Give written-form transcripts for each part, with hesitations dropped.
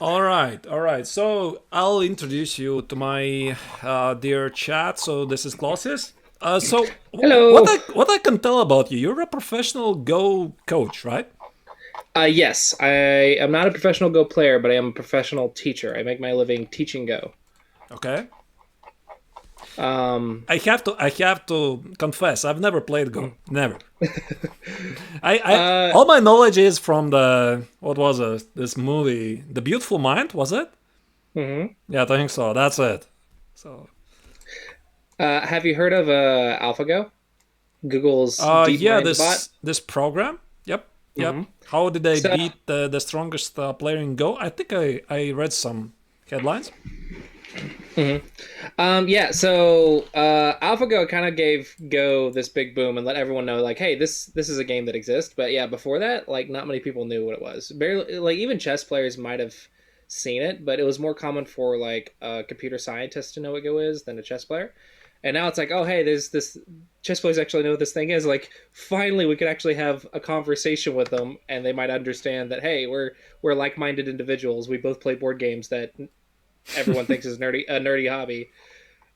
All right, all right. So I'll introduce you to my dear chat. So this is Clossius. Hello. What I can tell about you, you're a professional Go coach, right? Yes, I am not a professional Go player, but I am a professional teacher. I make my living teaching Go. Okay. Um, I have to confess, I've never played Go. mm. Never. uh, All my knowledge is from the what was it? This movie, The Beautiful Mind, was it? mhm. Yeah, I think so. That's it. So, Have you heard of AlphaGo? Google's deep yeah, mind bot. this program. Yep, yep. hmm How did they So, beat the strongest player in Go? I think I read some headlines. mhm. Yeah. So, AlphaGo kind of gave Go this big boom and let everyone know, like, hey, this is a game that exists. But yeah, before that, like, not many people knew what it was. Barely, like, even chess players might have seen it, but it was more common for like a computer scientist to know what Go is than a chess player. And now it's like, oh hey, there's this chess players actually know what this thing is. Like, finally, we could actually have a conversation with them, and they might understand that hey, we're like-minded individuals. We both play board games that everyone thinks is a nerdy hobby,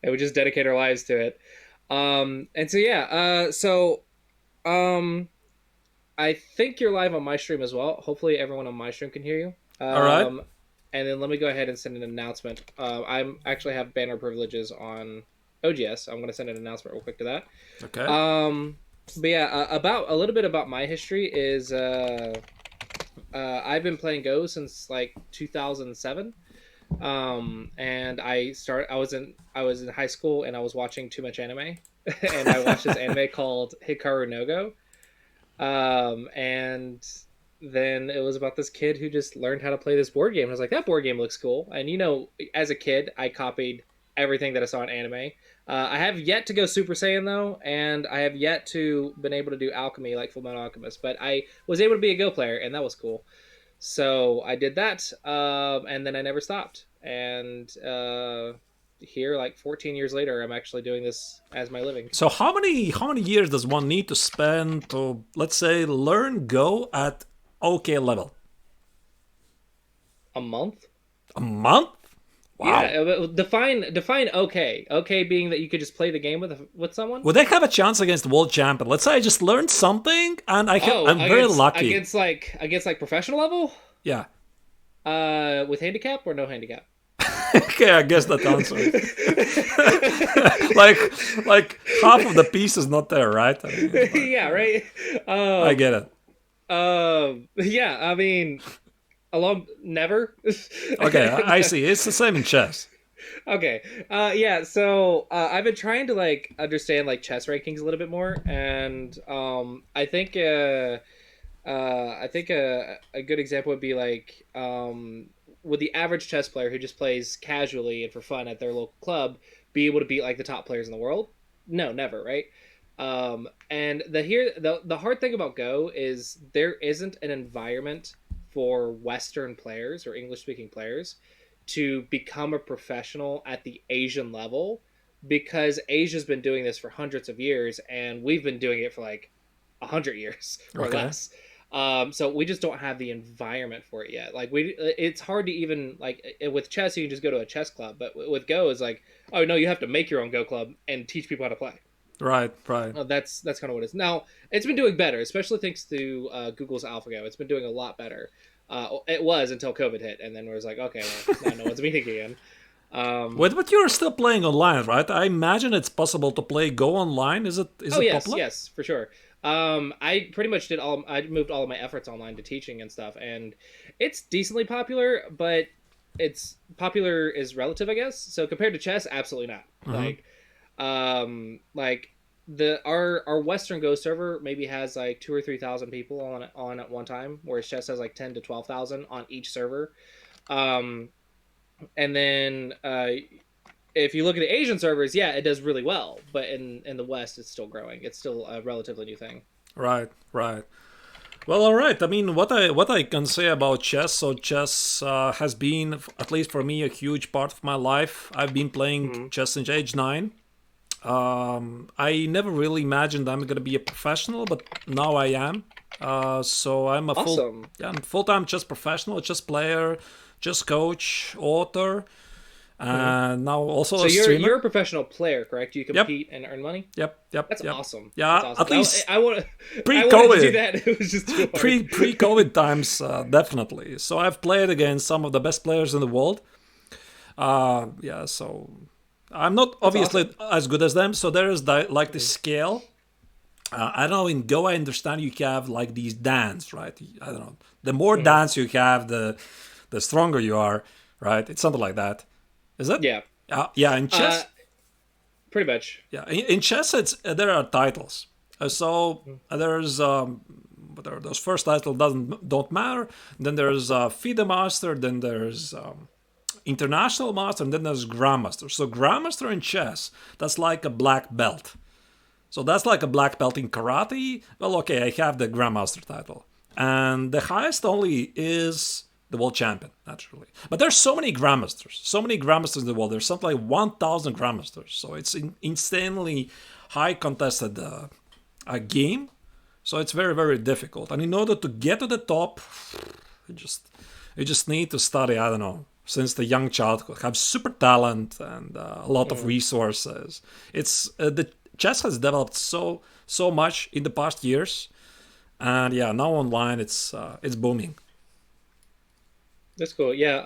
and we just dedicate our lives to it. And so yeah, um, I think you're live on my stream as well. Hopefully, everyone on my stream can hear you. All right. And then let me go ahead and send an announcement. I'm actually have banner privileges on OGS. I'm going to send an announcement real quick to that. Okay. But yeah, about a little bit about my history is I've been playing Go since like 2007. And I was in high school and I was watching too much anime, and I watched this anime called Hikaru no Go. And then it was about this kid who just learned how to play this board game. I was like, that board game looks cool. And as a kid, I copied everything that I saw in anime. I have yet to go Super Saiyan though, and I have yet to been able to do alchemy like Fullmetal Alchemist. But I was able to be a Go player, and that was cool. So I did that, and then I never stopped. And here, like 14 years later, I'm actually doing this as my living. So how many years does one need to spend to, let's say, learn Go at okay level? A month. A month? Wow. Yeah, define okay. Okay being that you could just play the game with someone. Would I have a chance against the world champion? Let's say I just learned something and Oh, I'm very lucky. against like professional level. Yeah. With handicap or no handicap. Okay, I guess that answers it. like half of the piece is not there, right? I mean, Yeah, right. I Um, get it. yeah. I mean, along never. Okay, I see. It's the same in chess. Okay. Yeah. So I've been trying to like understand like chess rankings a little bit more, and I think a good example would be like would the average chess player who just plays casually and for fun at their local club be able to beat like the top players in the world? No, never, right? And the hard thing about Go is there isn't an environment for Western players or English speaking players to become a professional at the Asian level, because Asia's been doing this for hundreds of years and we've been doing it for like 100 years or Okay. less. So we just don't have the environment for it yet. Like it's hard to even like with chess, you can just go to a chess club, but with Go, it's like, oh no, you have to make your own Go club and teach people how to play. Right, right. That's kind of what it is. Now it's been doing better, especially thanks to Google's AlphaGo. It's been doing a lot better. It was until COVID hit, and then it was like, okay, well, now no one's meeting again. Um, Wait, but you're still playing online, right? I imagine it's possible to play Go online. Is oh it yes, popular? yes, for sure. I pretty much did all. I moved all of my efforts online to teaching and stuff, and it's decently popular, but it's popular is relative, I guess. So compared to chess, absolutely not. Mm-hmm. Like our Western Go server maybe has like 2 or 3 thousand people on at one time, whereas chess has like 10 to 12,000 on each server. Um, and then if you look at the Asian servers, yeah, it does really well, but in the West, it's still growing. It's still a relatively new thing. Right, right. Well, all right. I mean, what I can say about chess. So chess has been, at least for me, a huge part of my life. I've been playing Mm-hmm. chess since age 9. I never really imagined I'm gonna be a professional, but now I am. So I'm a Awesome. full time chess professional, a chess player, chess coach, author, Hmm. and now also So a you're streamer. a professional player, correct? You Yep, compete and earn money. yep, yep, That's yep. awesome. That's Yeah, awesome. at least I want I wanted to do pre-COVID, that. It was just too hard. pre-COVID times, definitely. So I've played against some of the best players in the world. Yeah, so I'm not That's obviously awesome. as good as them. So there is like the Hmm. scale. I don't know. In Go, I understand you have like these dans, right? I don't know. The more Hmm. dans you have, the stronger you are, right? It's something like that. Is it? Yeah. Yeah. In Uh, chess, pretty much. yeah. In chess, it's there are titles. So there's but those first titles don't matter. Then there's FIDE master. Then there's international master, and then there's grandmaster. So grandmaster in chess, that's like a black belt. So that's like a black belt in karate. Well, okay, I have the grandmaster title, and the highest only is the world champion, naturally. But there's so many grandmasters in the world. There's something like 1,000 grandmasters. So it's insanely high contested a game. So it's very very difficult. And in order to get to the top, you just you just need to study. I don't know, since the young childhood, have super talent and a lot of Mm. resources. It's the chess has developed so much in the past years, and yeah, now online it's booming. That's cool. Yeah.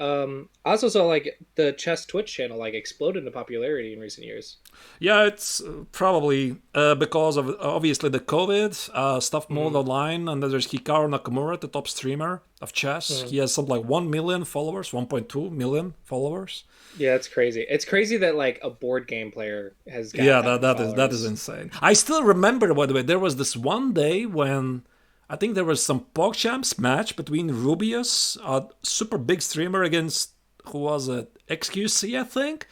I also saw like the chess Twitch channel like exploded in popularity in recent years. Yeah, it's probably because of obviously the COVID stuff moved Hmm. online, and then there's Hikaru Nakamura, the top streamer of chess. Hmm. He has something like 1 million followers, 1.2 million followers. Yeah, it's crazy. It's crazy that like a board game player has got Yeah, that many that is followers. insane. I still remember, by the way, there was this one day when I think there was some PogChamps match between Rubius, a super big streamer, against who was it, XQC, I think.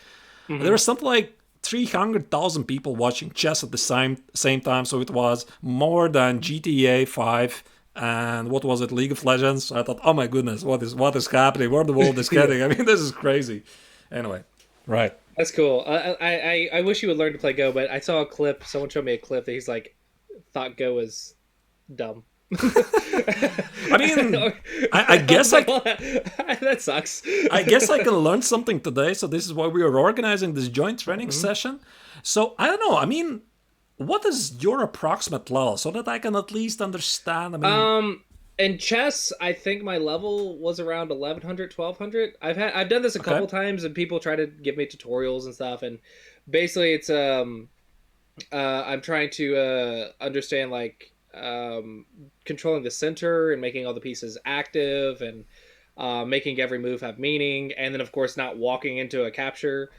There Hmm. was something like 300,000 people watching chess at the same time, so it was more than GTA 5 and what was it, League of Legends. So I thought, oh my goodness, what is happening? Where the world is Yeah, heading? I mean, this is crazy. Anyway, right. that's cool. I wish you would learn to play Go, but I saw a clip. Someone showed me a clip that he's like thought Go was dumb. I mean, I I was guess like, well, that sucks. I guess I can learn something today. So this is why we are organizing this joint training Mhm. session. So I don't know. I mean, what is your approximate level so that I can at least understand? I mean, Um, in chess, I think my level was around 1100, 1200. I've done this a okay, couple times, and people try to give me tutorials and stuff. And basically, it's I'm trying to understand like controlling the center and making all the pieces active and making every move have meaning, and then of course not walking into a capture,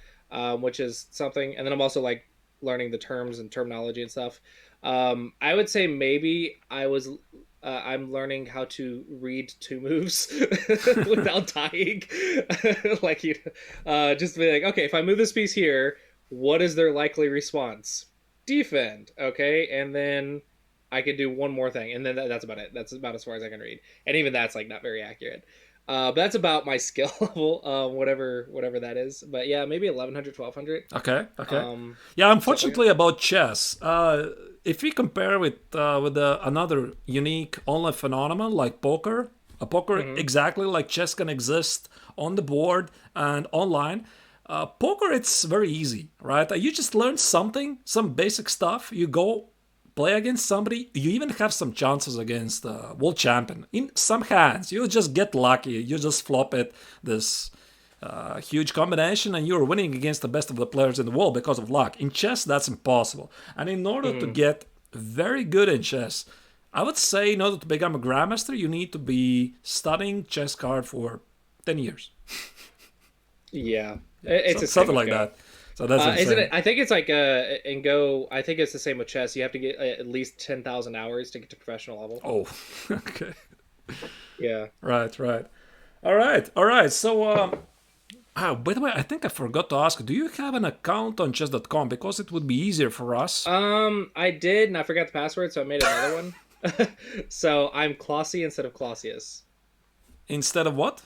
which is something. And then I'm also like learning the terms and terminology and stuff. I would say maybe I'm learning how to read two moves without dying. Like you, just be like, okay, if I move this piece here, what is their likely response? Defend, okay, and then I could do one more thing, and then that's about it. That's about as far as I can read, and even that's like not very accurate. But that's about my skill level, whatever that is. But yeah, maybe 1100, 1200, okay, okay. Yeah, something like unfortunately about chess, if we compare with another unique online phenomenon like poker, a that. poker Hmm. exactly like chess can exist on the board and online. Poker, it's very easy, right? You just learn something, some basic stuff. You go play against somebody. You even have some chances against the world champion. In some hands, you just get lucky. You just flop it this huge combination, and you're winning against the best of the players in the world because of luck. In chess, that's impossible. And in order to Hmm. get very good in chess, I would say in order to become a grandmaster, you need to be studying chess card for 10 years. Yeah, Yeah, it's so, the same something with like Go. that. So that's Isn't it? insane. I think it's like in Go. I think it's the same with chess. You have to get at least 10,000 hours to get to professional level. Oh, okay. Yeah. Right, right. All right, all right. So, by the way, I think I forgot to ask, do you have an account on chess.com? Because it would be easier for us. I did, and I forgot the password, so I made another one. So I'm Clossy instead of Clossius. Instead of what?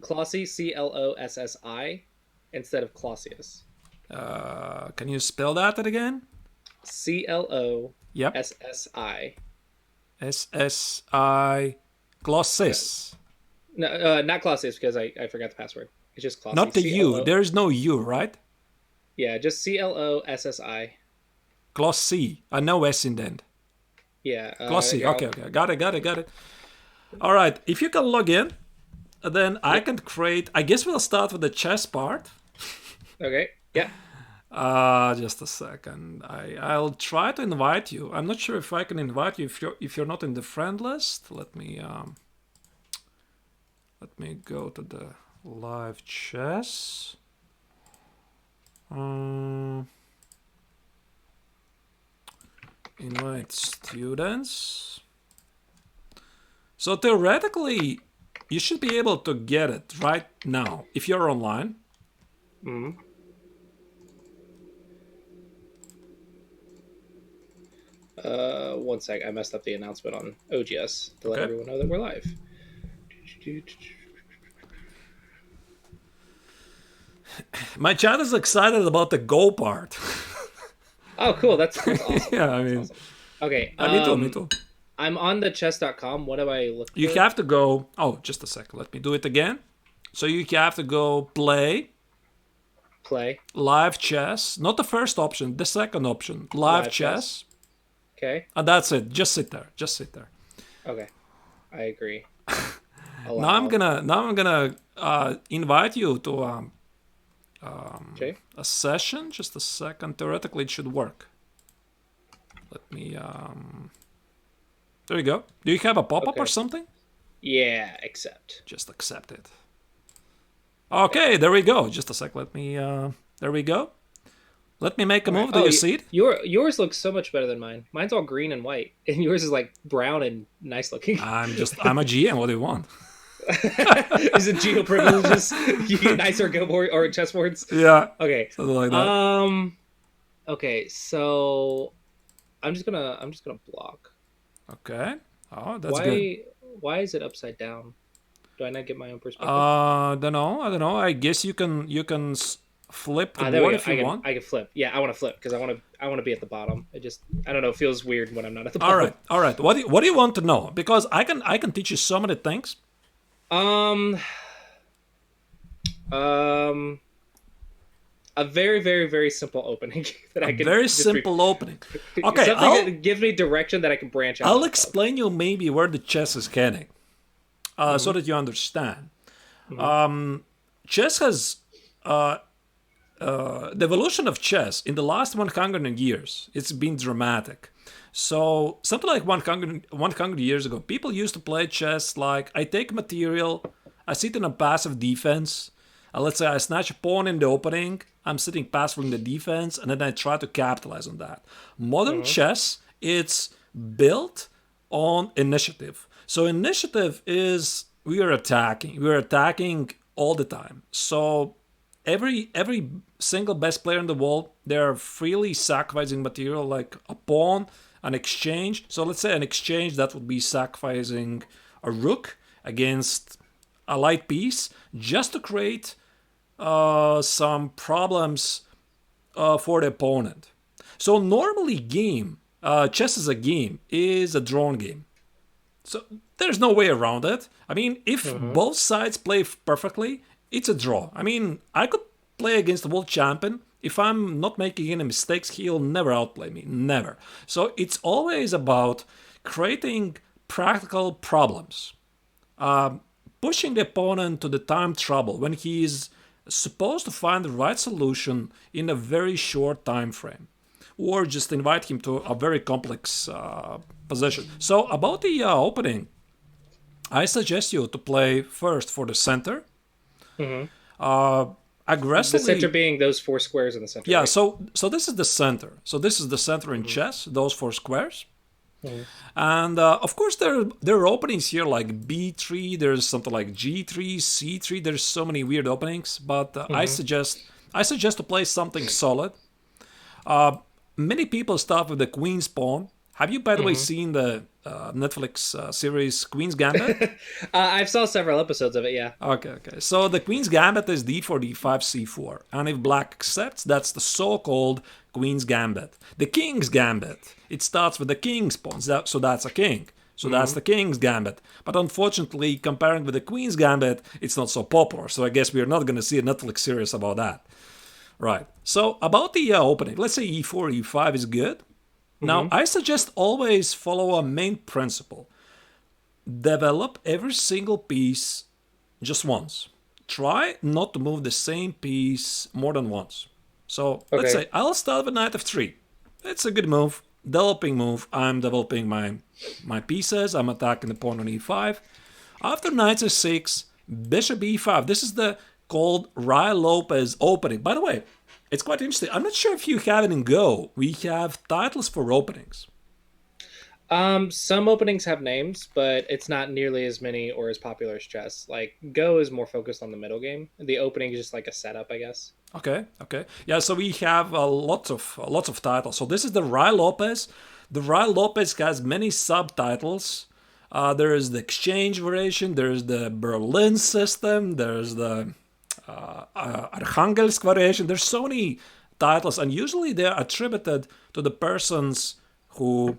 Clossy, Clossi, instead of Clossius. Can you spell that again? Yep. Clossi. SSI Yeah. Glossis. No, not Clossius because I forgot the password. It's just Not Clossius. the C L U. O. There's no U, right? Yeah, just CLOSSI. Gloss C. No S in the end. Yeah. Gloss C. Here Okay, okay. Got it. All right. If you can log in, then I Yep. can create. I guess we'll start with the chess part. Okay. Yeah. Just a second. I'll try to invite you. I'm not sure if I can invite you if you're not in the friend list. Let me go to the live chess. Invite students. So theoretically, you should be able to get it right now if you're online. Mm-hmm. One sec. I messed up the announcement on OGS to let Okay. everyone know that we're live. My chat is excited about the Go part. Oh, cool. That's awesome. Yeah, I That's mean, awesome. Okay. me too, me too. I'm on the chess.com. What do I look You for? have to go. Oh, just a second. Let me do it again. So you have to go play Play live chess. Not the first option, the second option. Live live chess. chess. Okay. And that's it. Just sit there. Just sit there. Okay. I agree. Now Allow. I'm gonna invite you to Okay. a session. Just a second. Theoretically, it should work. Let me. There you go. Do you have a pop up or Okay. something? Yeah. Accept. Just accept it. Okay, there we go. Just a sec. Let me. There we go. Let me make a All right. move. Do you see it? Yours looks so much better than mine. Mine's all green and white, and yours is like brown and nice looking. I'm a GM. What do you want? Is it geo privileges? You get nicer go board or chessboards. Yeah, Okay. something like that. Okay. So I'm just gonna block. Okay. Oh, that's good. Why is it upside down? Do I not get my own perspective? Don't know. I don't know. I guess you can flip the There we board go. if you want. I can flip. Yeah, I want to flip because I want to be at the bottom. I don't know. It feels weird when I'm not at the All bottom. right. All right. What do you want to know? Because I can teach you so many things. Um. Um. A very very very simple opening that I can Very just simple opening. Okay. something that gives me direction that I can branch out. I'll off explain you maybe where the chess is heading, so that you understand. Chess has the evolution of chess in the last 100 years. It's been dramatic. So something like 100 years ago, people used to play chess like I take material, I sit in a passive defense. Let's say I snatch a pawn in the opening, I'm sitting passive in the defense, and then I try to capitalize on that. Modern chess, it's built on initiative. So initiative is we are attacking. We are attacking all the time. So every single best player in the world, they're freely sacrificing material like a pawn, an exchange. So let's say an exchange that would be sacrificing a rook against a light piece just to create some problems for the opponent. So normally chess as a game is a drawn game. So there's no way around it. I mean, if both sides play perfectly, it's a draw. I mean, I could play against the world champion. If I'm not making any mistakes, he'll never outplay me. Never. So it's always about creating practical problems, pushing the opponent to the time trouble when he's supposed to find the right solution in a very short time frame, or just invite him to a very complex position. So about the opening, I suggest you to play first for the center. The Aggressively. center being those four squares in the center. Yeah. Right? So this is the center. So this is the center in chess. Those four squares. And of course there are openings here like b3. There's something like g3, c3. There's so many weird openings, but I suggest to play something solid. Many people start with the queen's pawn. Have you, by the way, seen the Netflix series Queen's Gambit? I've saw several episodes of it. Yeah. Okay. So the Queen's Gambit is d4, d5, c4. And if black accepts, that's the so-called Queen's Gambit. The King's Gambit, it starts with the king's pawn, so that's a king. So that's the king's gambit. But unfortunately, comparing with the queen's gambit, it's not so popular. So I guess we're not going to see a Netflix series about that. Right. So about the opening, let's say e4, e5 is good. Now, I suggest always follow a main principle. Develop every single piece just once. Try not to move the same piece more than once. So let's Okay. say I'll start with knight f3. It's a good move, developing move. I'm developing my pieces. I'm attacking the pawn on e5. After knight f6, bishop e5. This is the called Rai Lopez opening. By the way, it's quite interesting. I'm not sure if you have it in Go. We have titles for openings. Some openings have names, but it's not nearly as many or as popular as chess. Like Go is more focused on the middle game. The opening is just like a setup, I guess. Okay, okay. Yeah, so we have lots of titles. So this is the Rai Lopez. The Rai Lopez has many subtitles. There is the exchange variation. There's the Berlin system. There's the Arkhangelsk variation. There's so many titles, and usually they're attributed to the persons who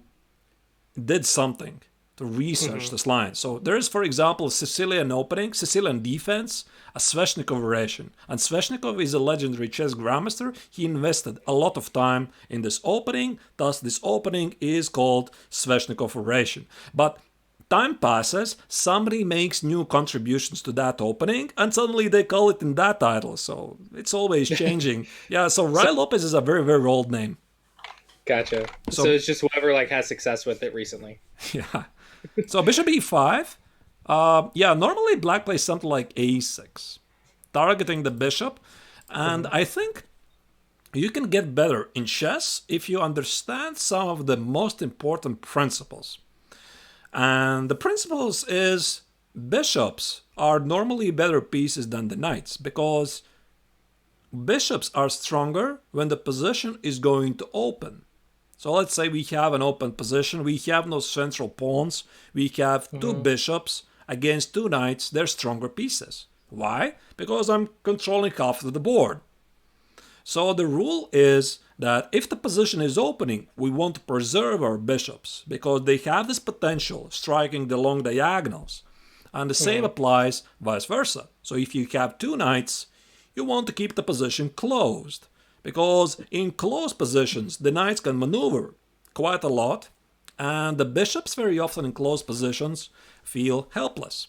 did something to research this line. So there is, for example, Sicilian opening, Sicilian defense, a Sveshnikov variation. And Sveshnikov is a legendary chess grandmaster. He invested a lot of time in this opening, thus this opening is called Sveshnikov variation. But time passes, somebody makes new contributions to that opening, and suddenly they call it in that title. So it's always changing. Yeah, so Rai Lopez is a very, very old name. Gotcha. So So it's just whoever like has success with it recently. yeah. So bishop e5. Yeah, normally black plays something like a6, targeting the bishop. And I think you can get better in chess if you understand some of the most important principles. And the principles is bishops are normally better pieces than the knights because bishops are stronger when the position is going to open. So let's say we have an open position, we have no central pawns, we have two bishops against two knights, they're stronger pieces. Why? Because I'm controlling half of the board. So the rule is that if the position is opening, we want to preserve our bishops because they have this potential striking the long diagonals. And the same applies vice versa. So if you have two knights, you want to keep the position closed. Because in closed positions, the knights can maneuver quite a lot, and the bishops very often in closed positions feel helpless.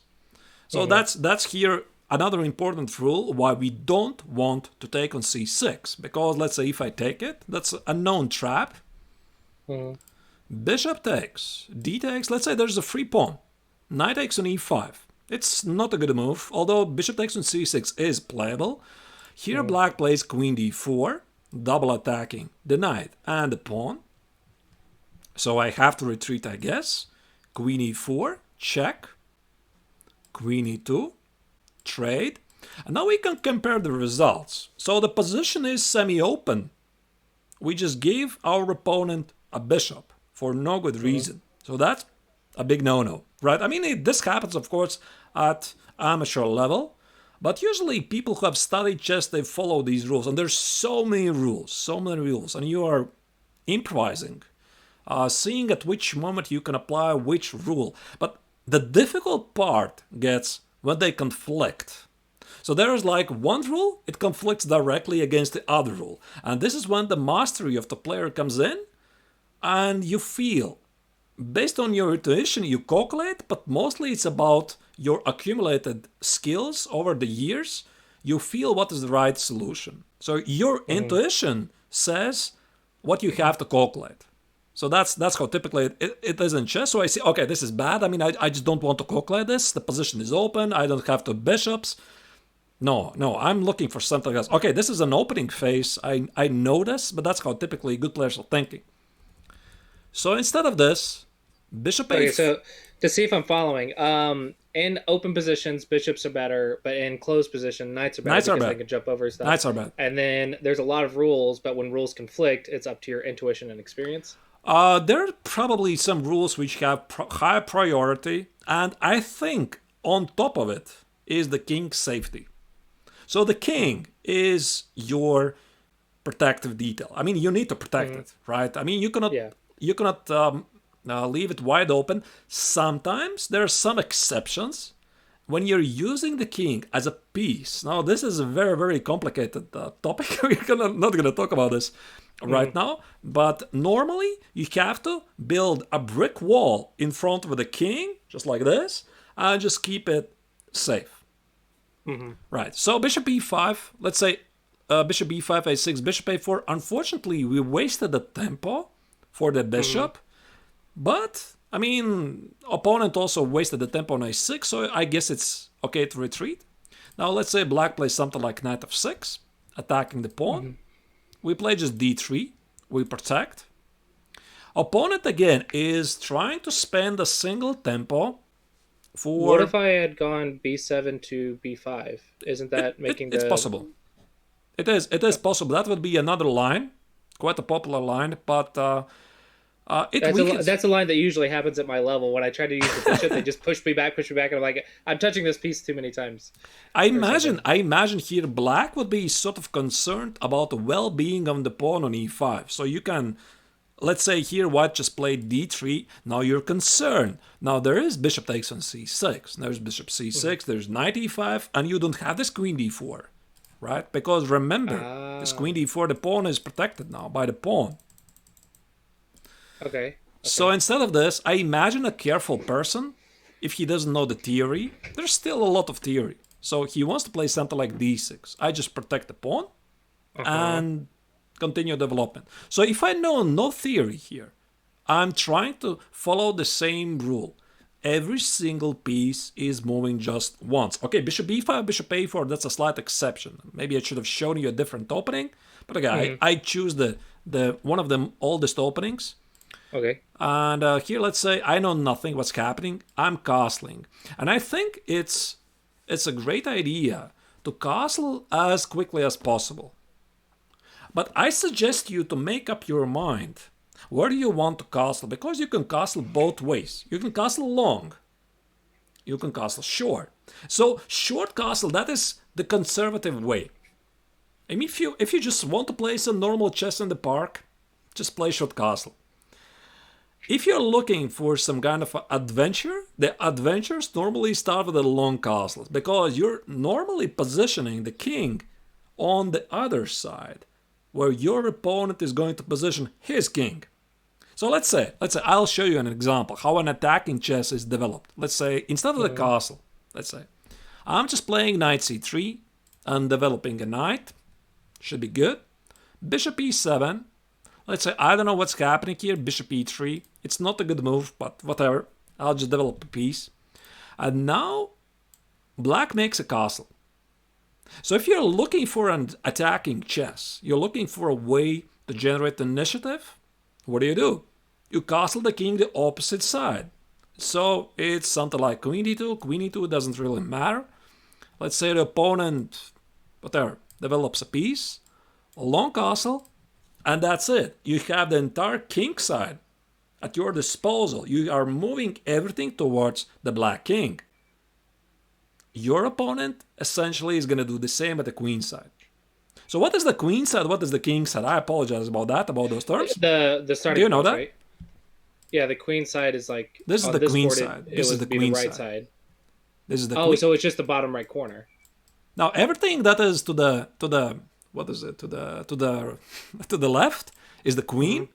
So that's here another important rule why we don't want to take on c6. Because let's say if I take it, that's a known trap. Bishop takes, d takes, let's say there's a free pawn. Knight takes on e5. It's not a good move, although bishop takes on c6 is playable. Here black plays queen d4, double attacking the knight and the pawn. So I have to retreat, I guess. Queen e4, check. Queen e2, trade. And now we can compare the results. So the position is semi-open. We just gave our opponent a bishop for no good reason. So that's a big no-no, right? I mean, this happens, of course, at amateur level. But usually people who have studied chess, they follow these rules. And there's so many rules. And you are improvising, seeing at which moment you can apply which rule. But the difficult part gets when they conflict. So there's like one rule, it conflicts directly against the other rule. And this is when the mastery of the player comes in and you feel. Based on your intuition, you calculate, but mostly it's about your accumulated skills over the years. You feel what is the right solution. So your intuition says what you have to calculate. So that's how typically it is in chess. So I see, okay, this is bad. I mean, I just don't want to calculate this. The position is open. I don't have two bishops. No, I'm looking for something else. Okay, this is an opening phase. I know this, but that's how typically good players are thinking. So instead of this, bishop a. Okay, so to see if I'm following, in open positions, bishops are better, but in closed position, knights are better Knights are because bad. they can jump over stuff. Knights are bad. And then there's a lot of rules, but when rules conflict, it's up to your intuition and experience. There are probably some rules which have high priority, and I think on top of it is the king's safety. So the king is your protective detail. I mean, you need to protect it, right? I mean, you cannot leave it wide open. Sometimes there are some exceptions when you're using the king as a piece. Now, this is a very, very complicated topic. We're not going to talk about this right now. But normally, you have to build a brick wall in front of the king, just like this, and just keep it safe. Right. So bishop e5, let's say bishop b5, a6, bishop a4. Unfortunately, we wasted the tempo for the bishop. But, I mean, opponent also wasted the tempo on a6, so I guess it's okay to retreat. Now, let's say black plays something like knight f6, attacking the pawn. We play just d3. We protect. Opponent, again, is trying to spend a single tempo for... What if I had gone b7 to b5? Isn't that making It's possible. It is possible. That would be another line, quite a popular line, but that's a line that usually happens at my level. When I try to use the bishop, they just push me back, and I'm like, I'm touching this piece too many times. I imagine here black would be sort of concerned about the well-being of the pawn on e5. So you can, let's say here white just played d3. Now you're concerned. Now there is bishop takes on c6. There's bishop c6. There's knight e5, and you don't have this queen d4. Right? Because remember, this queen d4, the pawn is protected now by the pawn. Okay. So instead of this, I imagine a careful person, if he doesn't know the theory, there's still a lot of theory. So he wants to play something like d6. I just protect the pawn and continue development. So if I know no theory here, I'm trying to follow the same rule. Every single piece is moving just once. Okay, bishop b5, bishop a4, that's a slight exception. Maybe I should have shown you a different opening. But again, I choose the one of the oldest openings. Okay. And here, let's say I know nothing what's happening. I'm castling. And I think it's a great idea to castle as quickly as possible. But I suggest you to make up your mind. Where do you want to castle? Because you can castle both ways. You can castle long. You can castle short. So short castle, that is the conservative way. I mean, if you just want to play some normal chess in the park, just play short castle. If you're looking for some kind of adventure, the adventures normally start with the long castles because you're normally positioning the king on the other side where your opponent is going to position his king. So let's say I'll show you an example how an attacking chess is developed. Let's say instead of the castle, let's say I'm just playing knight c3 and developing a knight. Should be good. Bishop e7. Let's say I don't know what's happening here. Bishop e3. It's not a good move, but whatever. I'll just develop a piece. And now black makes a castle. So if you're looking for an attacking chess, you're looking for a way to generate initiative, what do? You castle the king the opposite side. So it's something like queen e2 doesn't really matter. Let's say the opponent, whatever, develops a piece, a long castle, and that's it. You have the entire king side at your disposal. You are moving everything towards the black king. Your opponent essentially is going to do the same at the queen side. So what is the queen side? What is the king side? I apologize about those terms. The starting. Do you know that? Right? Yeah, the queen side is like this is the queen side. This is the queen right side. This is the queen. So it's just the bottom right corner. Now everything that is to the what is it to the left is the queen.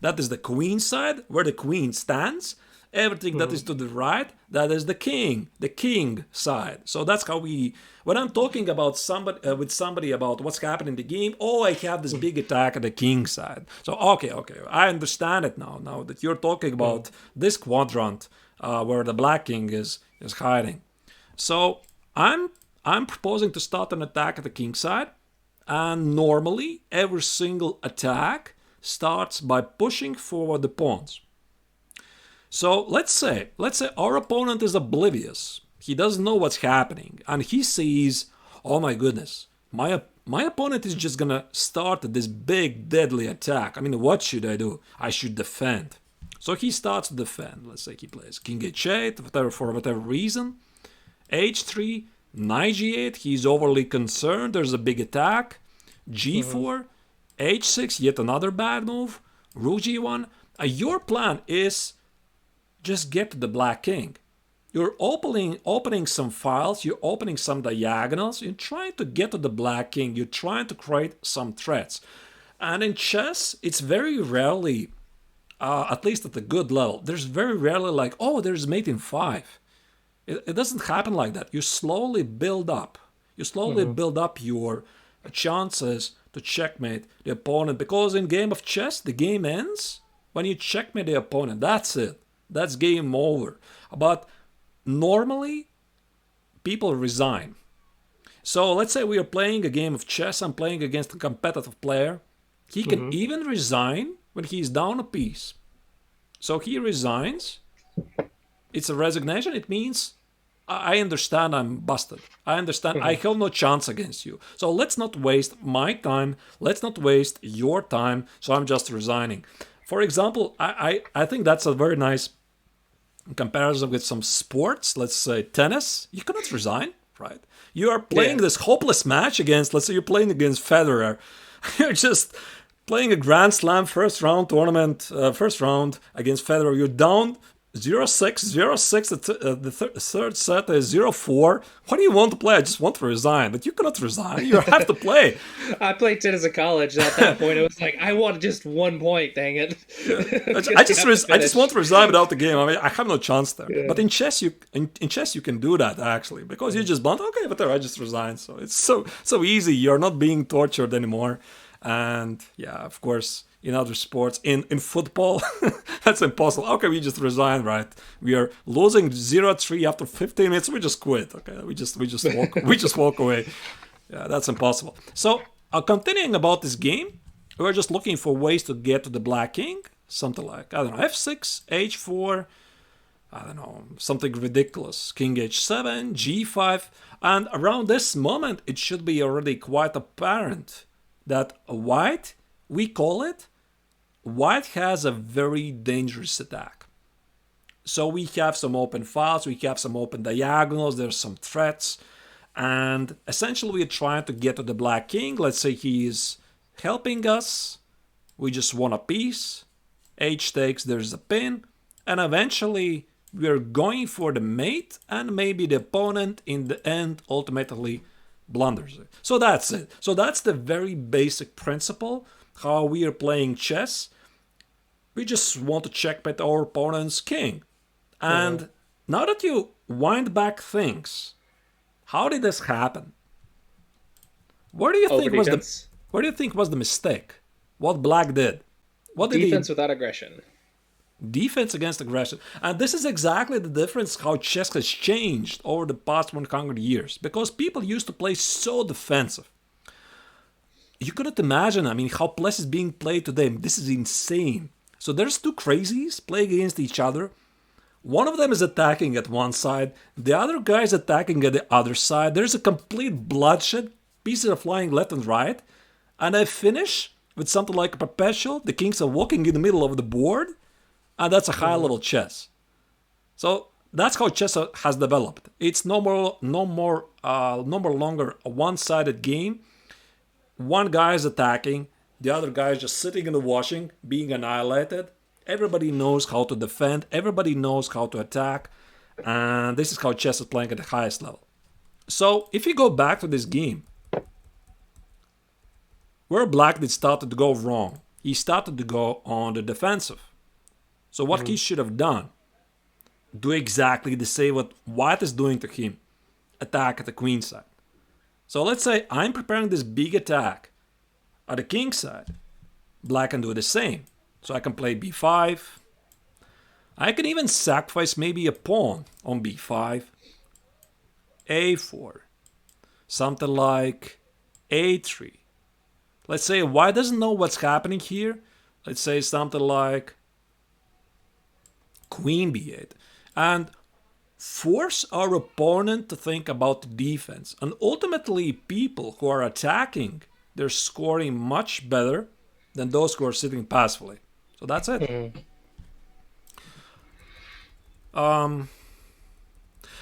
That is the queen side where the queen stands. Everything that is to the right, that is the king side. So that's how when I'm talking about somebody about what's happening in the game, I have this big attack at the king side. So okay, I understand it now that you're talking about this quadrant where the black king is hiding. So I'm proposing to start an attack at the king side, and normally every single attack starts by pushing forward the pawns. So let's say our opponent is oblivious. He doesn't know what's happening, and he sees, oh my goodness, my opponent is just gonna start this big deadly attack. I mean, what should I do? I should defend. So he starts to defend. Let's say he plays king h8, for whatever reason. h3, knight g8. He's overly concerned. There's a big attack. g4, h6, yet another bad move. Rook g1. Your plan is just get to the black king. You're opening some files, you're opening some diagonals, you're trying to get to the black king, you're trying to create some threats. And in chess, it's very rarely, at least at the good level, there's very rarely like, oh, there's mate in 5. It doesn't happen like that. You slowly build up. You slowly build up your chances to checkmate the opponent, because in game of chess, the game ends when you checkmate the opponent. That's it. That's game over. But normally, people resign. So let's say we are playing a game of chess. I'm playing against a competitive player. He can even resign when he's down a piece. So he resigns. It's a resignation. It means I understand I'm busted. I understand I have no chance against you. So let's not waste my time. Let's not waste your time. So I'm just resigning. For example, I think that's a very nice comparison with some sports. Let's say tennis. You cannot resign, right? You are playing this hopeless match against, let's say you're playing against Federer. You're just playing a Grand Slam first round tournament, first round against Federer. You're down 0-6, 0-6. The third set is 0-4. What do you want to play? I just want to resign. But you cannot resign. You have to play. I played tennis in college. At that point, it was like, I want just 1 point, dang it. I just want to resign without the game. I mean, I have no chance there. Yeah. But in chess, you can do that, actually. Because you just blunt, okay, whatever, I just resign. So it's so easy. You're not being tortured anymore. And yeah, of course, in other sports, in football, that's impossible. Okay, we just resign, right? We are losing 0-3 after 15 minutes. We just quit. Okay, we just walk away. Yeah, that's impossible. So continuing about this game, we're just looking for ways to get to the black king. Something like, I don't know, f6, h4, I don't know, something ridiculous. King h7, g5. And around this moment, it should be already quite apparent that white, we call it, white has a very dangerous attack. So we have some open files, we have some open diagonals, there's some threats, and essentially we're trying to get to the black king. Let's say he is helping us, we just want a piece, h takes, there's a pin, and eventually we're going for the mate, and maybe the opponent in the end ultimately blunders it. So that's it. So that's the very basic principle how we are playing chess. We just want to checkmate our opponent's king. And now that you wind back things, how did this happen? Where do you think was the mistake? What black did? What did defense without aggression. Defense against aggression. And this is exactly the difference how chess has changed over the past 100 years. Because people used to play so defensive. You couldn't imagine, I mean, how chess is being played today. This is insane. So there's two crazies playing against each other. One of them is attacking at one side. The other guy is attacking at the other side. There's a complete bloodshed. Pieces are flying left and right. And I finish with something like a perpetual. The kings are walking in the middle of the board. And that's a high-level chess. So that's how chess has developed. It's no more longer a one-sided game. One guy is attacking, the other guy is just sitting in the washing, being annihilated. Everybody knows how to defend. Everybody knows how to attack. And this is how chess is playing at the highest level. So if you go back to this game, where black did started to go wrong, he started to go on the defensive. So what he should have done, do exactly the same what white is doing to him, attack at the queen side. So let's say I'm preparing this big attack at the king side. Black can do the same. So I can play b5. I can even sacrifice maybe a pawn on b5. a4. Something like a3. Let's say white doesn't know what's happening here. Let's say something like Queen b8. And force our opponent to think about defense. And ultimately, people who are attacking, they're scoring much better than those who are sitting passively. So that's it.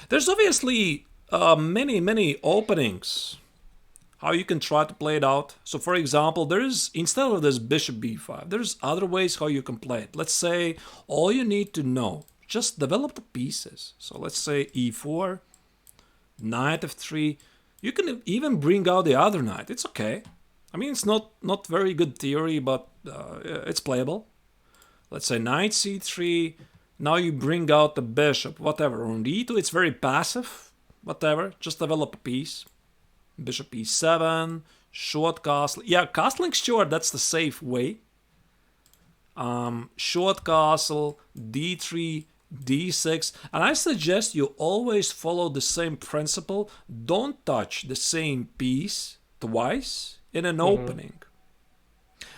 There's obviously many openings how you can try to play it out. So for example, there's, instead of this bishop b5, there's other ways how you can play it. Let's say all you need to know just develop the pieces. So let's say e4, knight f3. You can even bring out the other knight. It's okay. I mean, it's not very good theory, but it's playable. Let's say knight c3. Now you bring out the bishop, whatever. On d2, it's very passive, whatever. Just develop a piece. Bishop e7, short castle. Yeah, castling short, that's the safe way. Short castle, d3, d6. And I suggest you always follow the same principle. Don't touch the same piece twice in an opening.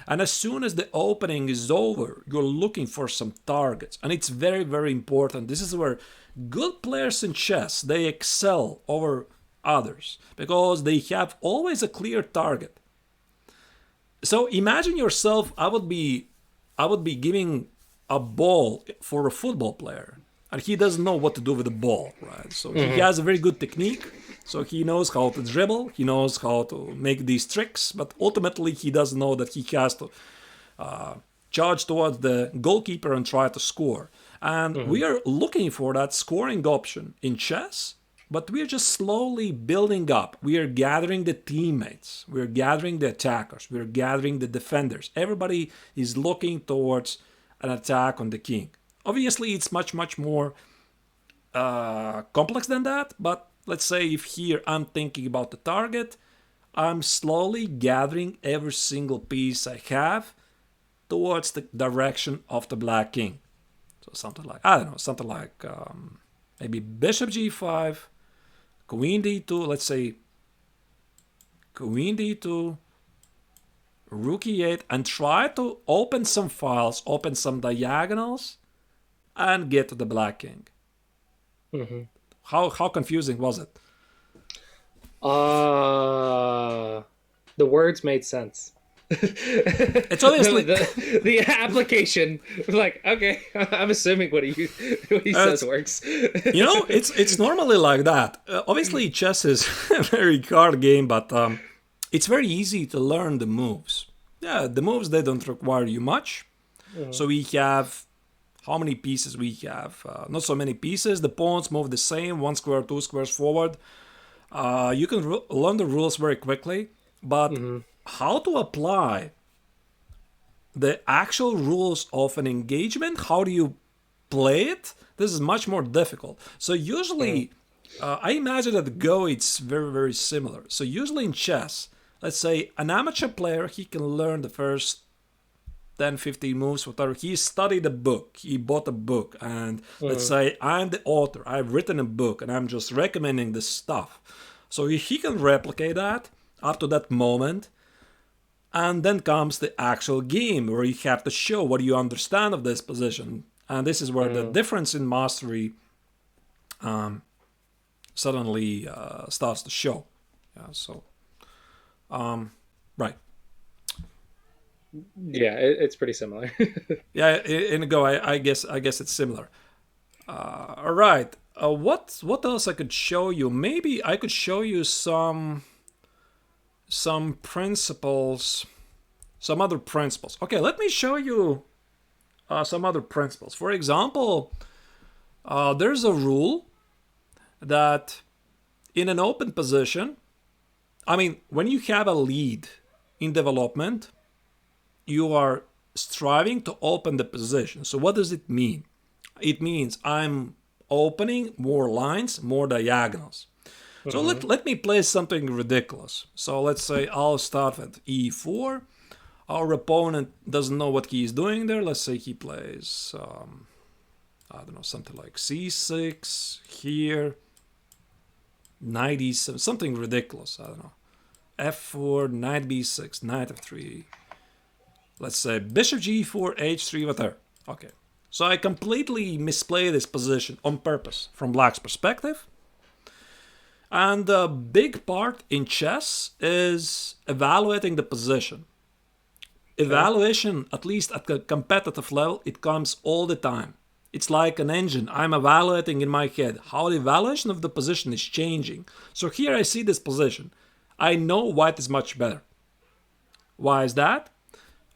And as soon as the opening is over, you're looking for some targets. And it's very, very important. This is where good players in chess, they excel over others because they have always a clear target. So imagine yourself, I would be giving a ball for a football player, and he doesn't know what to do with the ball, right? So he has a very good technique. So he knows how to dribble, he knows how to make these tricks, but ultimately he doesn't know that he has to charge towards the goalkeeper and try to score. And we are looking for that scoring option in chess, but we are just slowly building up. We are gathering the teammates, we are gathering the attackers, we are gathering the defenders. Everybody is looking towards an attack on the king. Obviously, it's much, much more complex than that, but let's say if here I'm thinking about the target, I'm slowly gathering every single piece I have towards the direction of the black king. So something like, I don't know, something like maybe bishop g5, queen d2, let's say queen d2, rook e8, and try to open some files, open some diagonals, and get to the black king. How confusing was it? The words made sense. It's obviously the application. Like, okay, I'm assuming what he says works. It's normally like that. Obviously, chess is a very hard game, but it's very easy to learn the moves. Yeah, the moves, they don't require you much. So we have, how many pieces we have? Not so many pieces. The pawns move the same, 1 square, 2 squares forward. You can learn the rules very quickly, but how to apply the actual rules of an engagement, how do you play it? This is much more difficult. So usually, I imagine that Go, it's very, very similar. So usually in chess, let's say an amateur player, he can learn the first 10, 15 moves, whatever. He studied a book, he bought a book, and let's say I'm the author, I've written a book, and I'm just recommending this stuff. So he can replicate that up to that moment, and then comes the actual game where you have to show what you understand of this position. And this is where the difference in mastery suddenly starts to show. Yeah, so, right. Yeah, it's pretty similar. Yeah, in Go, I guess it's similar. All right. What else I could show you? Maybe I could show you some principles, some other principles. Okay, let me show you some other principles. For example, there's a rule that in an open position, I mean, when you have a lead in development, you are striving to open the position. So what does it mean? It means I'm opening more lines, more diagonals. So let me play something ridiculous. So let's say I'll start at e4. Our opponent doesn't know what he is doing there. Let's say he plays, I don't know, something like c6 here, knight e7, something ridiculous. I don't know, f4, knight b6, knight f3. Let's say bishop g4, h3, whatever. Okay. So I completely misplay this position on purpose from black's perspective. And the big part in chess is evaluating the position. Evaluation, at least at the competitive level, it comes all the time. It's like an engine. I'm evaluating in my head how the evaluation of the position is changing. So here I see this position. I know white is much better. Why is that?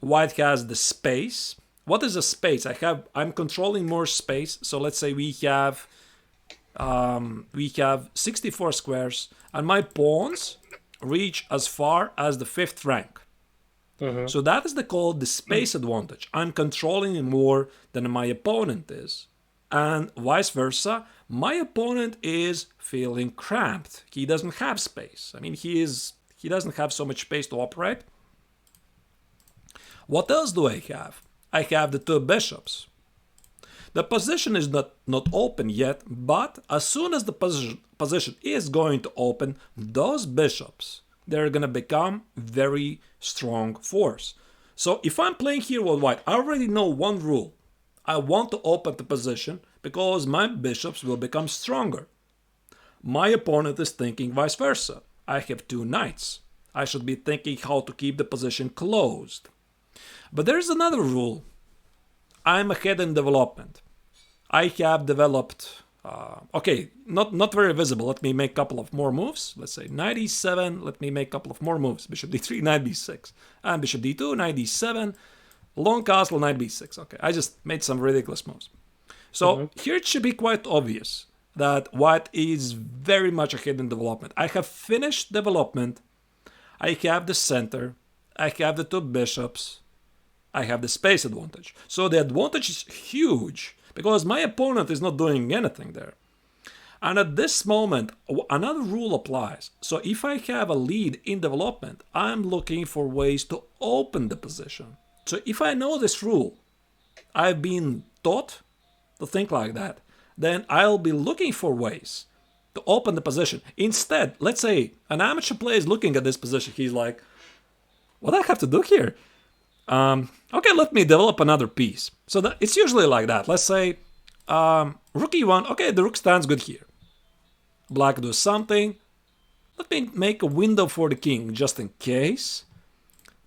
White has the space, what is a space? I'm controlling more space. So let's say we have 64 squares, and my pawns reach as far as the fifth rank. Mm-hmm. So that is called the space advantage. I'm controlling more than my opponent is. And vice versa, my opponent is feeling cramped. He doesn't have space. I mean, he doesn't have so much space to operate. What else do I have? I have the two bishops. The position is not open yet, but as soon as the position is going to open, those bishops, they're going to become very strong force. So if I'm playing here with white, I already know one rule. I want to open the position because my bishops will become stronger. My opponent is thinking vice versa. I have two knights. I should be thinking how to keep the position closed. But there's another rule. I'm ahead in development. I have developed, okay, not very visible. Let me make a couple of more moves. Let's say knight e7. Let me make a couple of more moves. Bishop d3, knight b6. And bishop d2, knight d7. Long castle, knight b6. Okay, I just made some ridiculous moves. So here it should be quite obvious that white is very much ahead in development. I have finished development. I have the center. I have the two bishops. I have the space advantage. So the advantage is huge because my opponent is not doing anything there. And at this moment, another rule applies. So if I have a lead in development, I'm looking for ways to open the position. So if I know this rule, I've been taught to think like that, then I'll be looking for ways to open the position. Instead, let's say an amateur player is looking at this position. He's like, what do I have to do here? Okay, let me develop another piece. So it's usually like that. Let's say rook e1. Okay, the rook stands good here. Black does something. Let me make a window for the king just in case.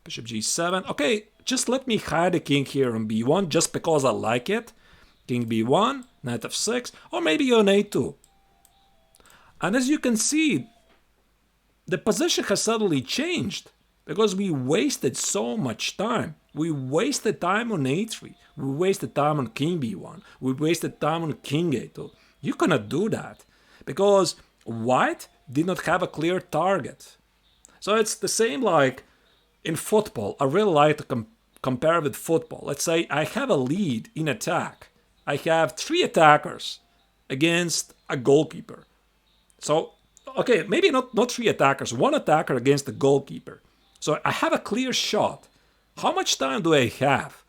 Bishop g7. Okay, just let me hide the king here on b1 just because I like it. King b1, knight f6, or maybe on a2. And as you can see, the position has suddenly changed because we wasted so much time. We wasted time on a3. We wasted time on king b1. We wasted time on king a2. You cannot do that because white did not have a clear target. So it's the same like in football. I really like to compare with football. Let's say I have a lead in attack. I have three attackers against a goalkeeper. So, okay, maybe not three attackers, one attacker against the goalkeeper. So I have a clear shot. How much time do I have?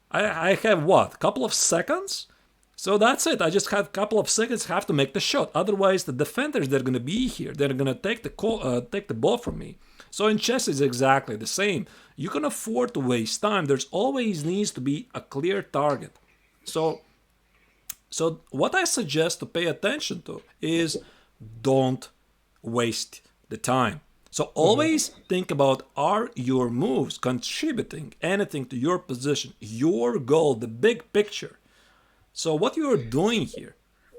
I have what? A couple of seconds? So that's it. I just have a couple of seconds, have to make the shot. Otherwise, the defenders, they're going to be here. They're going to take the ball from me. So in chess, it's exactly the same. You can afford to waste time. There's always needs to be a clear target. So what I suggest to pay attention to is don't waste the time. So always think about, are your moves contributing anything to your position, your goal, the big picture? So what you're doing here,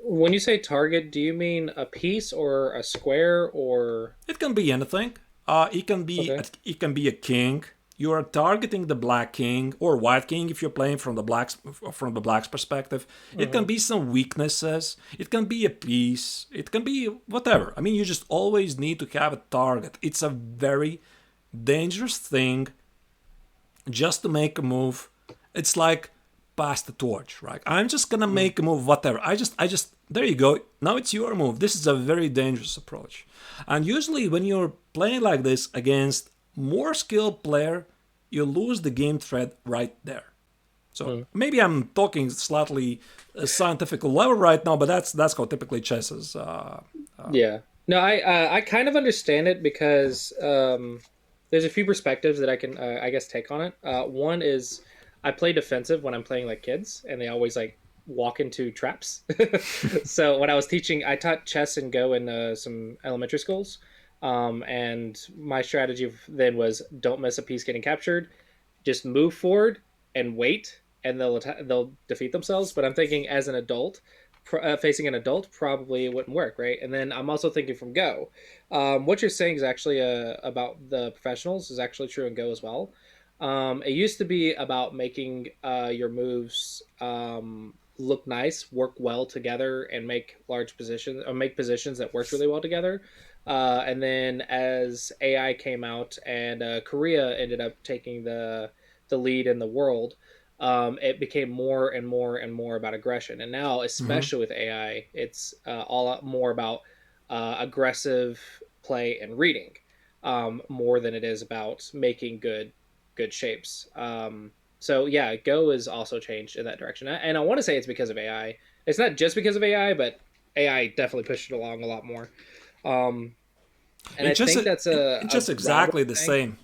When you say target, do you mean a piece or a square or it can be anything. It can be okay? it can be a king. You are targeting the black king or white king if you're playing from the black's perspective. It can Mm-hmm. be some weaknesses. It can be a piece. It can be whatever. I mean, you just always need to have a target. It's a very dangerous thing just to make a move. It's like pass the torch, right? I'm just gonna make a move, whatever. I just there you go. Now it's your move. This is a very dangerous approach. And usually when you're playing like this against more skilled player, you lose the game thread right there. So Mm. maybe I'm talking slightly scientific level right now, but that's how typically chess is. Yeah. No, I kind of understand it because there's a few perspectives that I can I guess take on it. One is I play defensive when I'm playing like kids, and they always like walk into traps. So when I was teaching, I taught chess and Go in some elementary schools, and my strategy then was don't miss a piece getting captured, just move forward and wait, and they'll defeat themselves. But I'm thinking as an adult, facing an adult probably wouldn't work, right? And then I'm also thinking from Go. What you're saying is actually about the professionals is actually true in Go as well. It used to be about making your moves look nice, work well together, and make large positions or make positions that worked really well together. And then as AI came out and Korea ended up taking the lead in the world, it became more and more and more about aggression. And now, Hmm. especially with AI, it's all more about aggressive play and reading, more than it is about making good shapes. So yeah, Go is also changed in that direction, and I want to say it's because of AI. It's not just because of AI, but AI definitely pushed it along a lot more. Um, and I It's just think that's it's a just broader exactly the thing. same.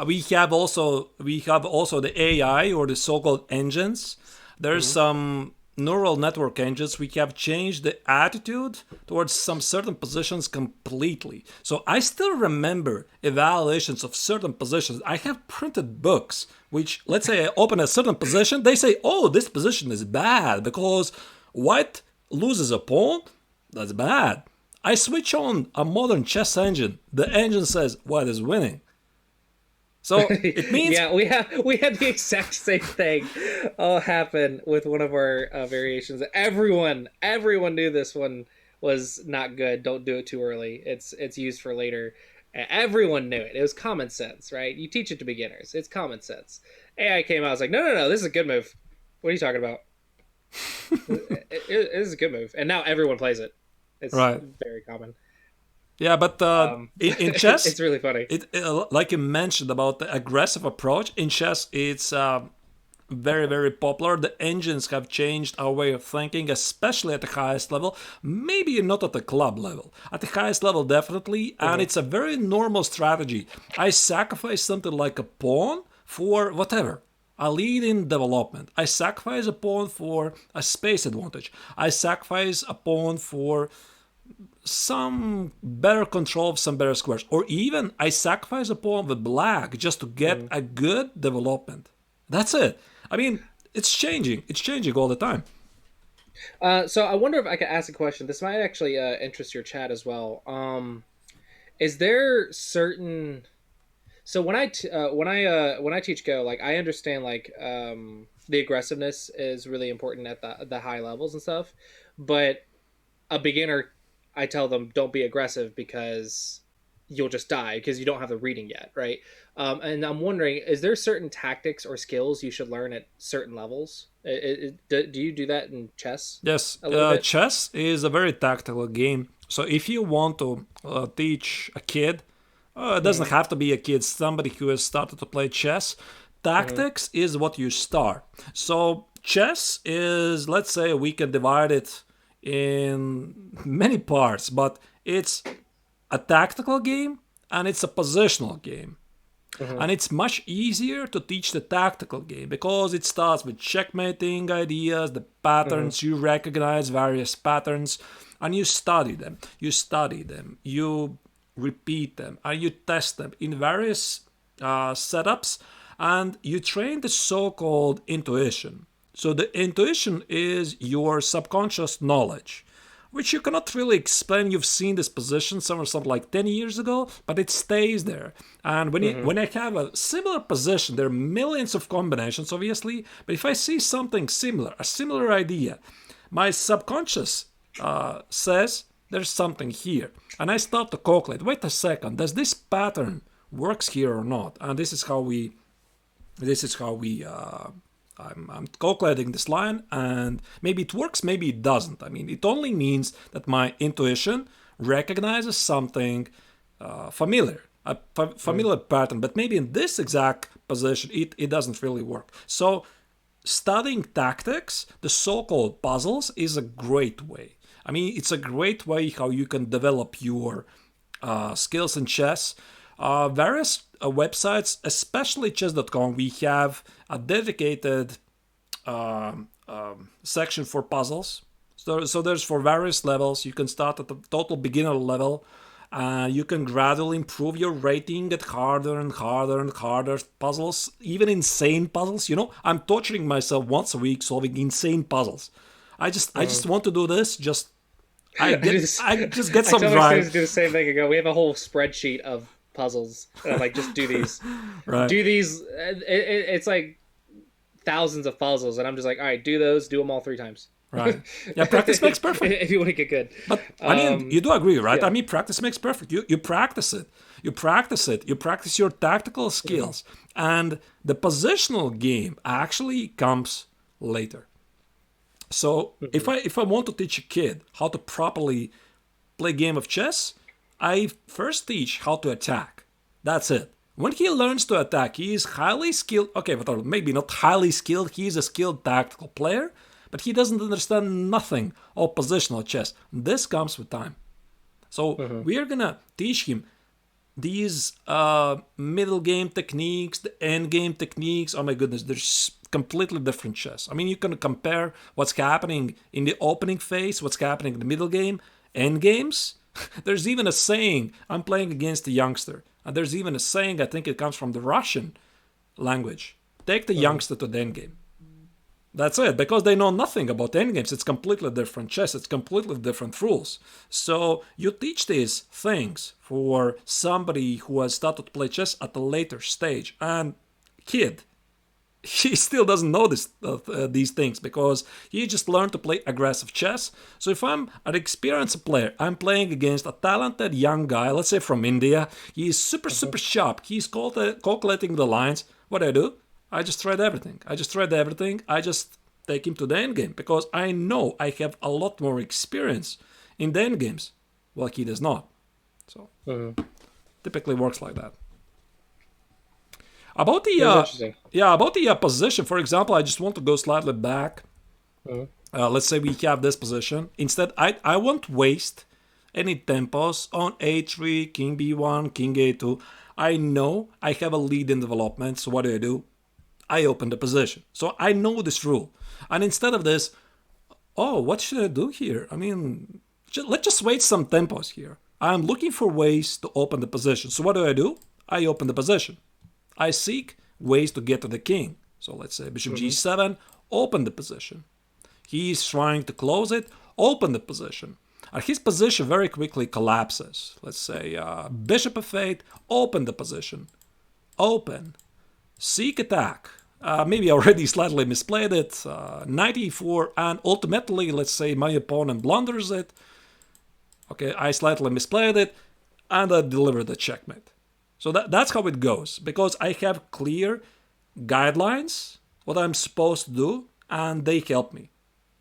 We have also the AI, or the so-called engines. There's Mm-hmm. some neural network engines. We have changed the attitude towards some certain positions completely. So I still remember evaluations of certain positions. I have printed books which, let's say, I open a certain position. They say, "Oh, this position is bad because white loses a pawn. That's bad." I switch on a modern chess engine. The engine says white is winning. So it means Yeah, we had the exact same thing happen with one of our variations. Everyone knew this one was not good. Don't do it too early. It's used for later. Everyone knew it. It was common sense, right? You teach it to beginners. It's common sense. AI came out. I was like, no, this is a good move. What are you talking about? It is a good move, and now everyone plays it. It's right. very common. Yeah, but in chess, It's really funny. like you mentioned about the aggressive approach in chess, it's very very popular. The engines have changed our way of thinking, especially at the highest level. Maybe not at the club level. At the highest level, definitely, and Mhm. it's a very normal strategy. I sacrifice something like a pawn for whatever. A lead in development. I sacrifice a pawn for a space advantage. I sacrifice a pawn for some better control of some better squares. Or even I sacrifice a pawn with black just to get Mhm. a good development. That's it. I mean, it's changing. It's changing all the time. So I wonder if I could ask a question. This might actually interest your chat as well. Is there certain so when I teach Go, like I understand like the aggressiveness is really important at the high levels and stuff, but a beginner, I tell them don't be aggressive because you'll just die because you don't have the reading yet, right? And I'm wondering, is there certain tactics or skills you should learn at certain levels? Do you do that in chess Yes, a little bit? chess is a very tactical game. So if you want to teach a kid, it doesn't Mm-hmm. have to be a kid, somebody who has started to play chess, Mm-hmm. tactics is what you start. So chess is, let's say, we can divide it in many parts, but it's a tactical game and it's a positional game. Mm-hmm. And it's much easier to teach the tactical game because it starts with checkmating ideas, the Mm-hmm. patterns. You recognize various patterns and you study them. You study them, you repeat them, and you test them in various setups, and you train the so called intuition. So, the intuition is your subconscious knowledge, which you cannot really explain. You've seen this position something like 10 years ago, but it stays there. And Mm-hmm. when I have a similar position, there are millions of combinations, obviously, but if I see something similar, a similar idea, my subconscious says there's something here. And I start to calculate, wait a second, does this pattern works here or not? And this is how we I'm calculating this line, and maybe it works, maybe it doesn't. I mean, it only means that my intuition recognizes something familiar, a Mm-hmm. familiar pattern, but maybe in this exact position it doesn't really work. So studying tactics, the so-called puzzles, is a great way. I mean, it's a great way how you can develop your skills in chess. Various websites, especially chess.com, we have a dedicated section for puzzles. So there's for various levels. You can start at the total beginner level. You can gradually improve your rating, get harder and harder and harder puzzles, even insane puzzles. I'm torturing myself once a week solving insane puzzles. I just want to do this. I I do get this. I just get I some tell my students drive. to do the same thing. I go, we have a whole spreadsheet of puzzles, and I'm like, just do these, Right. do these. It's like thousands of puzzles, and I'm just like, all right, do those, do them all 3 times. Right. Yeah, practice makes perfect. If you want to get good. But I mean, you do agree, right? I Yeah. mean, practice makes perfect. You practice it. You practice it. You practice your tactical skills, and the positional game actually comes later. So if I want to teach a kid how to properly play a game of chess, I first teach how to attack. That's it. When he learns to attack, he is highly skilled. Okay, but maybe not highly skilled. He is a skilled tactical player, but he doesn't understand nothing of positional chess. This comes with time. So we are gonna teach him these middle game techniques, the end game techniques. Oh my goodness, there's completely different chess. I mean, you can compare what's happening in the opening phase, what's happening in the middle game, end games. There's even a saying, I'm playing against a youngster, and there's even a saying, I think it comes from the Russian language, take the youngster to the end game. That's it, because they know nothing about endgames. It's completely different chess. It's completely different rules. So you teach these things for somebody who has started to play chess at a later stage. And kid, he still doesn't know these things because he just learned to play aggressive chess. So if I'm an experienced player, I'm playing against a talented young guy, let's say from India. He's super sharp. He's calculating the lines. What do? I just tried everything. I just take him to the end game because I know I have a lot more experience in the end games. Well, he does not. So typically works like that. About the Interesting. about the position. For example, I just want to go slightly back. Let's say we have this position. Instead, I won't waste any tempos on a3, king b1, king a2. I know I have a lead in development. So what do? I open the position. So I know this rule. And instead of this, oh, what should I do here? I mean, let's just wait some tempos here. I'm looking for ways to open the position. So what do? I open the position. I seek ways to get to the king. So let's say bishop g7, open the position. He's trying to close it, open the position. And his position very quickly collapses. Let's say bishop f8, open the position. Open. Seek attack. Maybe I already slightly misplayed it. Knight e4, and ultimately, let's say my opponent blunders it. Okay, I slightly misplayed it, and I delivered the checkmate. So that's how it goes, because I have clear guidelines, what I'm supposed to do, and they help me.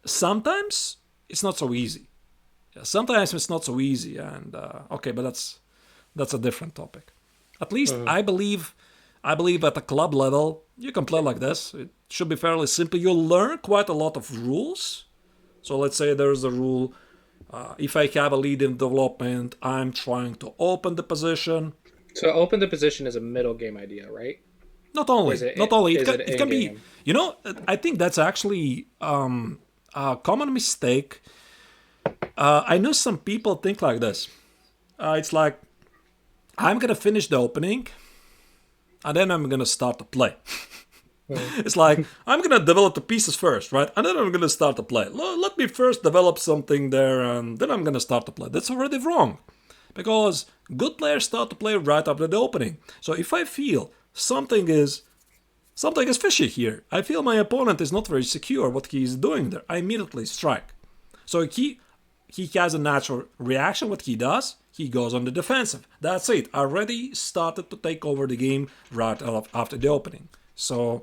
Sometimes it's not so easy. Yeah, sometimes it's not so easy, and okay, but that's a different topic. At least I believe at the club level, you can play like this. It should be fairly simple. You'll learn quite a lot of rules. So let's say there's a rule. If I have a lead in development, I'm trying to open the position. So open the position is a middle game idea, right? Not only. It can be. Game? I think that's actually a common mistake. I know some people think like this. It's like, I'm going to finish the opening, and then I'm going to start to play. It's like, I'm going to develop the pieces first, right? And then I'm going to start to play. Let me first develop something there, and then I'm going to start to play. That's already wrong. Because good players start to play right after the opening. So if I feel something is fishy here, I feel my opponent is not very secure what he is doing there, I immediately strike. So he has a natural reaction. What he does, he goes on the defensive. That's it. I already started to take over the game right after the opening. So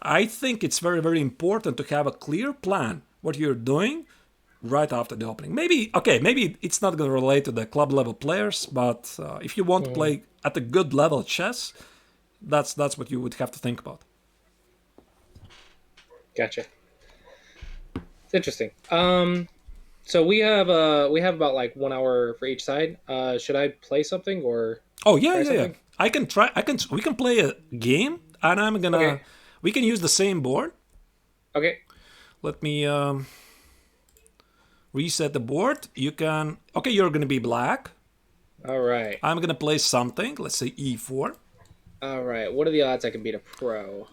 I think it's very, very important to have a clear plan what you're doing right after the opening. Maybe it's not going to relate to the club level players, but if you want to play at a good level chess, that's what you would have to think about. Gotcha. It's interesting. So we have about like 1 hour for each side. Should I play something or? Oh yeah. I can try. We can play a game, and I'm gonna. Okay. We can use the same board. Okay. Let me reset the board. You can. Okay, you're gonna be black. All right. I'm gonna play something. Let's say e4. All right. What are the odds I can beat a pro?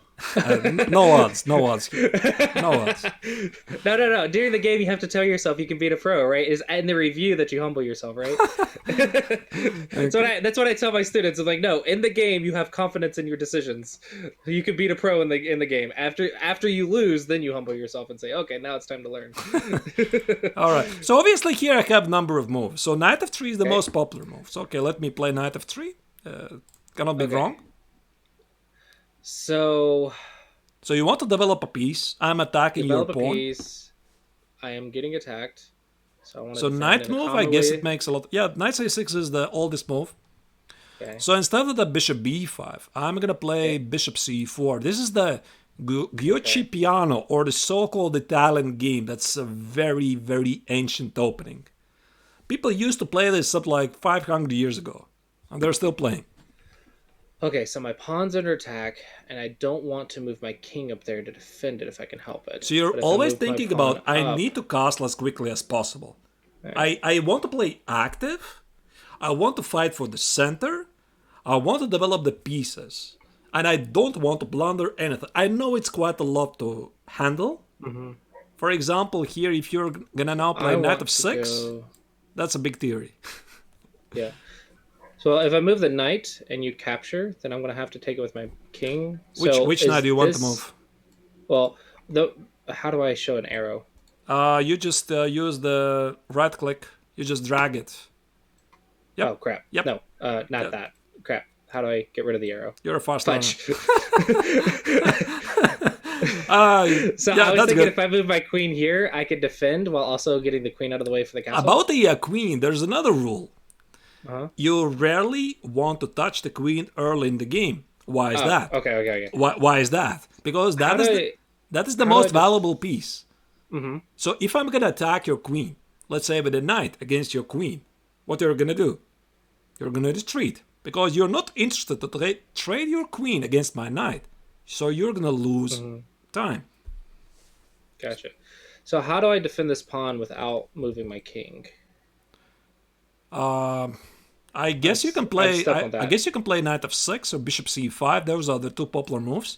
No odds. No odds here. No odds. No. During the game, you have to tell yourself you can beat a pro, right? Is in the review that you humble yourself, right? That's what I tell my students. I'm like, no, in the game, you have confidence in your decisions. You can beat a pro in the game. After you lose, then you humble yourself and say, okay, now it's time to learn. All right. So obviously here I have number of moves. So knight f3 is the Okay. most popular move. So okay, let me play knight f3. Cannot be wrong. So So you want to develop a piece. I'm attacking your develop a pawn. piece. I am getting attacked. So I want to So defend knight in a move, I calmer guess way. it makes a lot. Yeah, knight c6 is the oldest move. Okay. So instead of the bishop b5, I'm gonna play bishop c4. This is the Giochi Piano, or the so-called Italian game. That's a very, very ancient opening. People used to play this up like 500 years ago, and they're still playing. Okay, so my pawn's under attack, and I don't want to move my king up there to defend it if I can help it. So you're But if I always move my thinking pawn about, I up, need to castle as quickly as possible. right. I want to play active. I want to fight for the center. I want to develop the pieces. And I don't want to blunder anything. I know it's quite a lot to handle. For example, here, if you're gonna now play I knight want of to 6, go- that's a big theory. Yeah. So if I move the knight and you capture, then I'm going to have to take it with my king. So Which is knight do you want to this- move? Well, how do I show an arrow? You just use the right click. You just drag it. Yep. Oh crap! Yep. No, not Yep. that. Crap. How do I get rid of the arrow? You're a fast learner. Fudge. So Yeah, I was that's thinking good. if I move my queen here, I could defend while also getting the queen out of the way for the castle. About the queen, there's another rule. Uh-huh. You rarely want to touch the queen early in the game. Why is Oh, that? Okay. Why is that? Because How do I- that is the how do most I def- valuable piece. Mhm. So if I'm gonna attack your queen, let's say with a knight against your queen, what you're gonna do? You're gonna retreat because you're not interested to trade your queen against my knight. So you're gonna lose time. Gotcha. So how do I defend this pawn without moving my king? I guess you can play. stuck on I that. guess you can play knight f6 or bishop c5. Those are the two popular moves.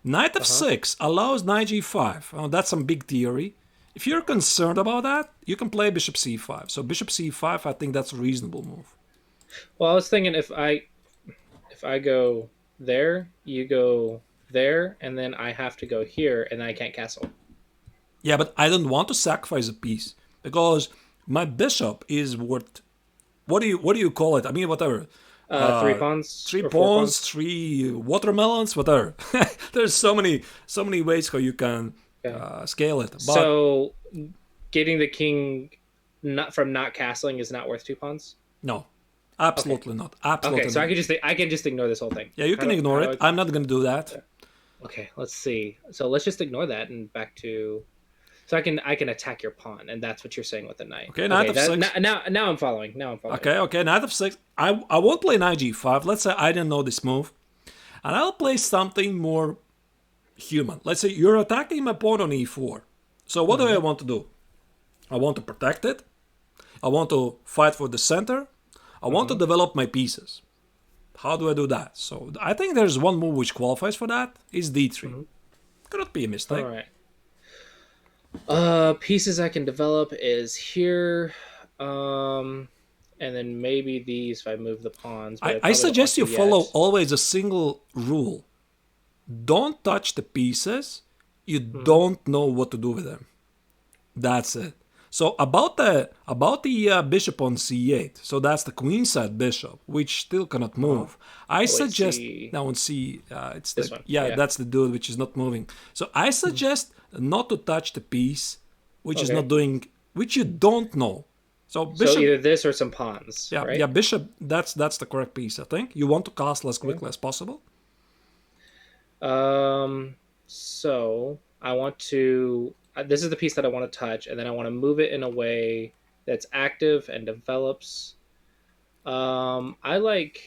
Knight f6 allows knight g5. Oh, that's some big theory. If you're concerned about that, you can play bishop c5. So bishop c5, I think that's a reasonable move. Well, I was thinking if I go there, you go there, and then I have to go here, and I can't castle. Yeah, but I don't want to sacrifice a piece because my bishop is worth. What do you call it? I mean, whatever. 3 pawns, Three or 4 pawns, 3 watermelons, whatever. There's so many ways how you can scale it. But So getting the king not castling is not worth 2 pawns. no, absolutely not. Absolutely Okay, so not. I can just ignore this whole thing. Yeah, you can ignore it. I'm not going to do that. Okay, let's see. So let's just ignore that and back to. So I can attack your pawn, and that's what you're saying with the knight. Okay, knight f6. Now I'm following. Okay, knight f6. I won't play knight g5. Let's say I didn't know this move. And I'll play something more human. Let's say you're attacking my pawn on e4. So what do I want to do? I want to protect it. I want to fight for the center. I want to develop my pieces. How do I do that? So I think there's one move which qualifies for that. Is d3. Cannot be a mistake. All right. Pieces I can develop is here, and then maybe these if I move the pawns. But I probably don't suggest you want to follow yet. always a single rule. Don't touch the pieces. You don't know what to do with them. That's it. So about the bishop on c8. So that's the queenside bishop, which still cannot move. I suggest now on c. It's This the, one, yeah, yeah. that's the dude which is not moving. So I suggest not to touch the piece, which is Okay. not doing, which you don't know. So So bishop. either this or some pawns. Yeah, right? yeah, bishop. That's the correct piece. I think you want to castle as quickly as possible. So I want to. This is the piece that I want to touch, and then I want to move it in a way that's active and develops. I like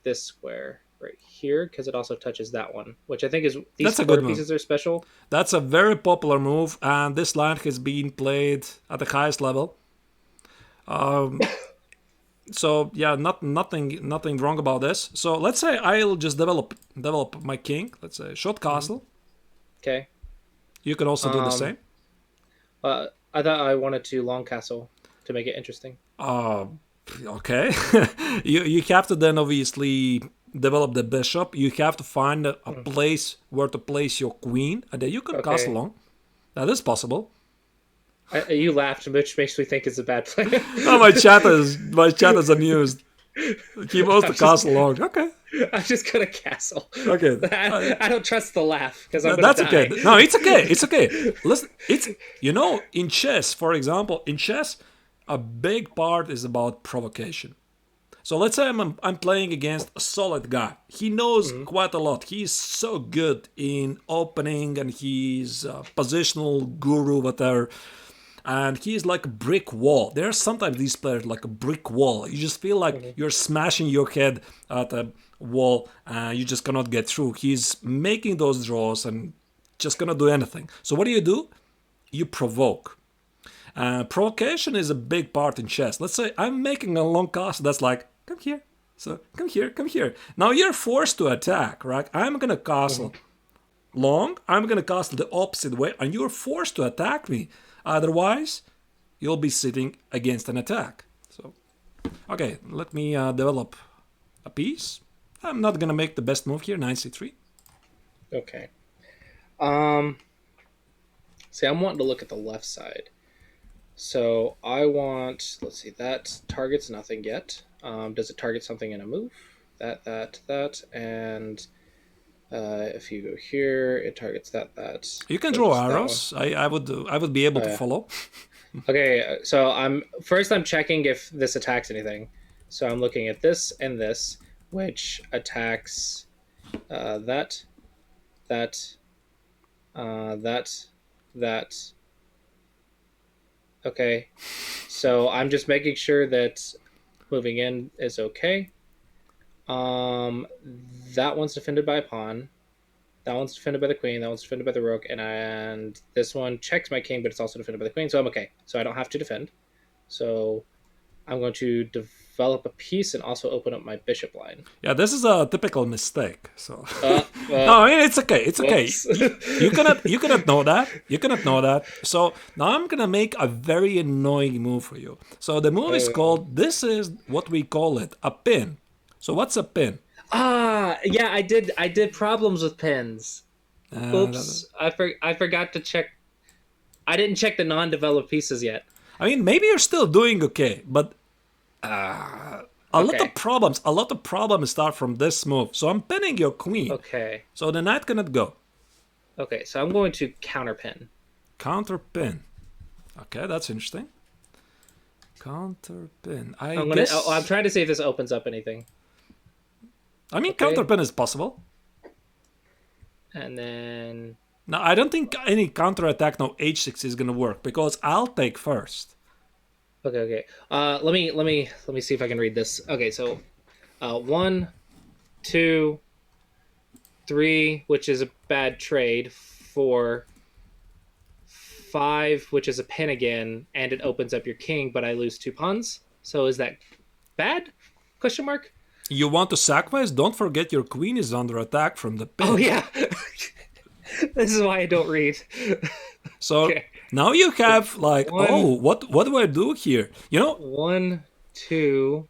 this square right here because it also touches that one, which I think is these That's a good square move. pieces are special. That's a very popular move, and this line has been played at the highest level. So yeah, nothing wrong about this. So let's say I'll just develop my king. Let's say short castle. Okay. You can also do the Um, same. I thought I wanted to long castle to make it interesting. Uh, okay. You have to then obviously develop the bishop. You have to find a Mm. place where to place your queen, and then you can castle Okay. on. That is possible. You laughed, which makes me think it's a bad plan. Oh, my chat is amused. He wants I'm to just castle on. Okay, I'm just gonna castle. okay. I don't trust the laugh because I'm gonna That's okay. die. No, it's okay. It's okay. Listen, it's in chess, for example, in chess, a big part is about provocation. So let's say I'm playing against a solid guy. He knows Mhm. quite a lot. He's so good in opening, and he's a positional guru, whatever. And he's like a brick wall. There are sometimes these players like a brick wall. You just feel like Mhm. you're smashing your head at a wall, and you just cannot get through. He's making those draws and just cannot do anything. So what do? You provoke. Provocation is a big part in chess. Let's say I'm making a long castle that's like, come here. So come here, come here. Now you're forced to attack, right? I'm gonna castle Mhm. long, I'm gonna castle the opposite way, and you're forced to attack me. Otherwise, you'll be sitting against an attack. So, okay, let me develop a piece. I'm not gonna make the best move here, knight c3. Okay. Um. See, I'm wanting to look at the left side. So I want. Let's see. That targets nothing yet. Does it target something in a move? That, and if you go here, it targets that. You can So draw just that one. arrows. I would be able Oh to yeah. follow. Okay. So I'm checking if this attacks anything. So I'm looking at this and this, which attacks that, that, that, that. Okay. So I'm just making sure that moving in is okay. Um, that one's defended by a pawn. That one's defended by the queen. That one's defended by the rook, and this one checks my king, but it's also defended by the queen. So I'm okay. So I don't have to defend. So I'm going to develop a piece and also open up my bishop line. Yeah, this is a typical mistake. So Uh, uh, no, I mean, it's okay. It's okay. whoops. You cannot know that. You cannot know that. So now I'm gonna make a very annoying move for you. So the move is Oh. called. This is what we call it a pin. So what's a pin? Yeah, I did problems with pins. Uh, Oops, I forgot to check. I didn't check the non-developed pieces yet. I mean, maybe you're still doing okay, but Okay. a lot of problems start from this move. So I'm pinning your queen. Okay. So the knight cannot go. Okay, so I'm going to counterpin. Counter pin. Okay, that's interesting. Counter pin. I I'm guess. trying to see if this opens up anything. I mean, counter Okay. pin is possible. And then Now, I don't think any counter attack no h6 is gonna work because I'll take first. okay. Let me see if I can read this. Okay, so 1, 2, 3, which is a bad trade. 4, 5, which is a pin again, and it opens up your king, but I lose 2 pawns. So is that bad? Question mark. You want to sacrifice? Don't forget your queen is under attack from the Oh pin. yeah. This is why I don't read. So Okay. now you have like, oh, One, what do I do here? You know, one, two.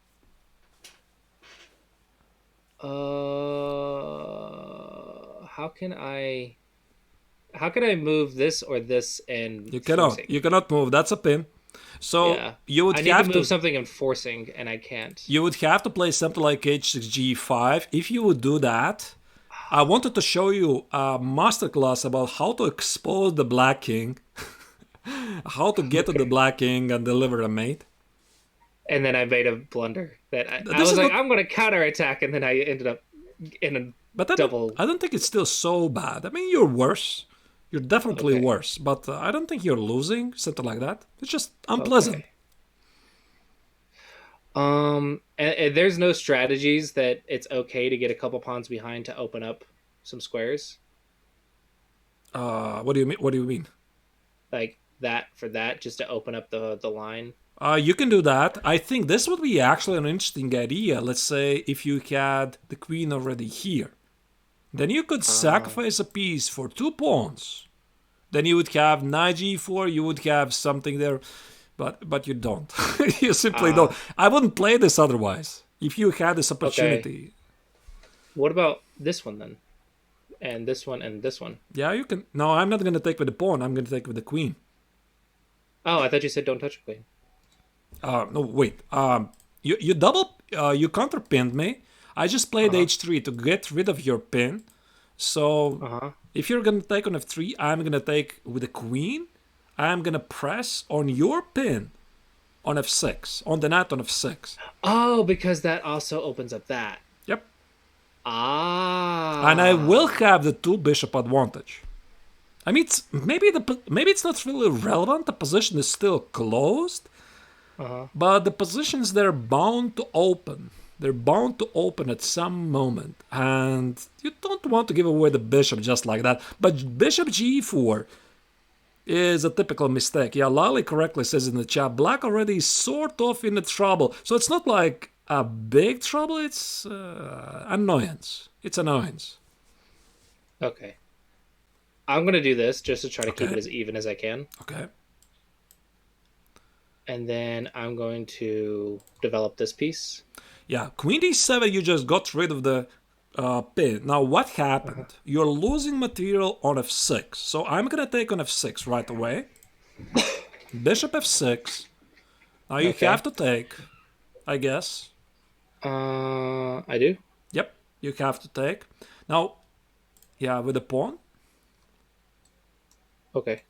How can I move this or this and you cannot. forcing? You cannot move. That's a pin. So Yeah, you would I need to have move to something and forcing, and I can't. you would have to play something like h6 g5. If you would do that, I wanted to show you a masterclass about how to expose the black king, how to get to the Okay. black king and deliver a mate. And then I made a blunder that I This was is like, not, I'm going to counterattack, and then I ended up in a but double. I don't think it's still so bad. I mean, you're worse. You're definitely Okay. worse, but I don't think you're losing, something like that. It's just unpleasant. Okay. And there's no strategies that it's okay to get a couple pawns behind to open up some squares What do you mean? What do you mean? like that for that just to open up the line. You can do that. I think this would be actually an interesting idea. Let's say if you had the queen already here, then you could Ah, sacrifice a piece for 2 pawns. Then you would have knight g4. You would have something there, but you don't. You simply don't. ah, I wouldn't play this otherwise. If you had this okay. opportunity, What about this one then? And this one. yeah, you can. No, I'm not gonna take with the pawn. I'm gonna take with the queen. Oh, I thought you said don't touch a queen. No, wait. You counterpinned me. I just Uh played huh. h3 to get rid of your pin. So Uh huh. if you're gonna take on f3, I'm gonna take with the queen. I'm gonna press on your pin on f6, on the knight on f6. Oh, because that also opens up that. Yep. And I will Ah. have the two bishop advantage. I mean, maybe it's not really relevant. The position is still closed, Uh huh. but the positions they're bound to open. They're bound to open at some moment, and you don't want to give away the bishop just like that. But bishop g4 is a typical mistake. Yeah, Lali correctly says in the chat, black already sort of in the trouble. So it's not like a big trouble, it's annoyance. It's annoyance. Okay. I'm gonna do this just to try to keep it Okay, as even as I can, okay. and then I'm going to develop this piece. Yeah, queen d7, you just got rid of the pin. Now, what Uh-huh. happened? You're losing material on f6. So I'm going to take on f6 right away. Bishop f6. Now you have Okay. to take, I guess. I do. Yep, you have to take. Now, yeah, with the pawn. Okay.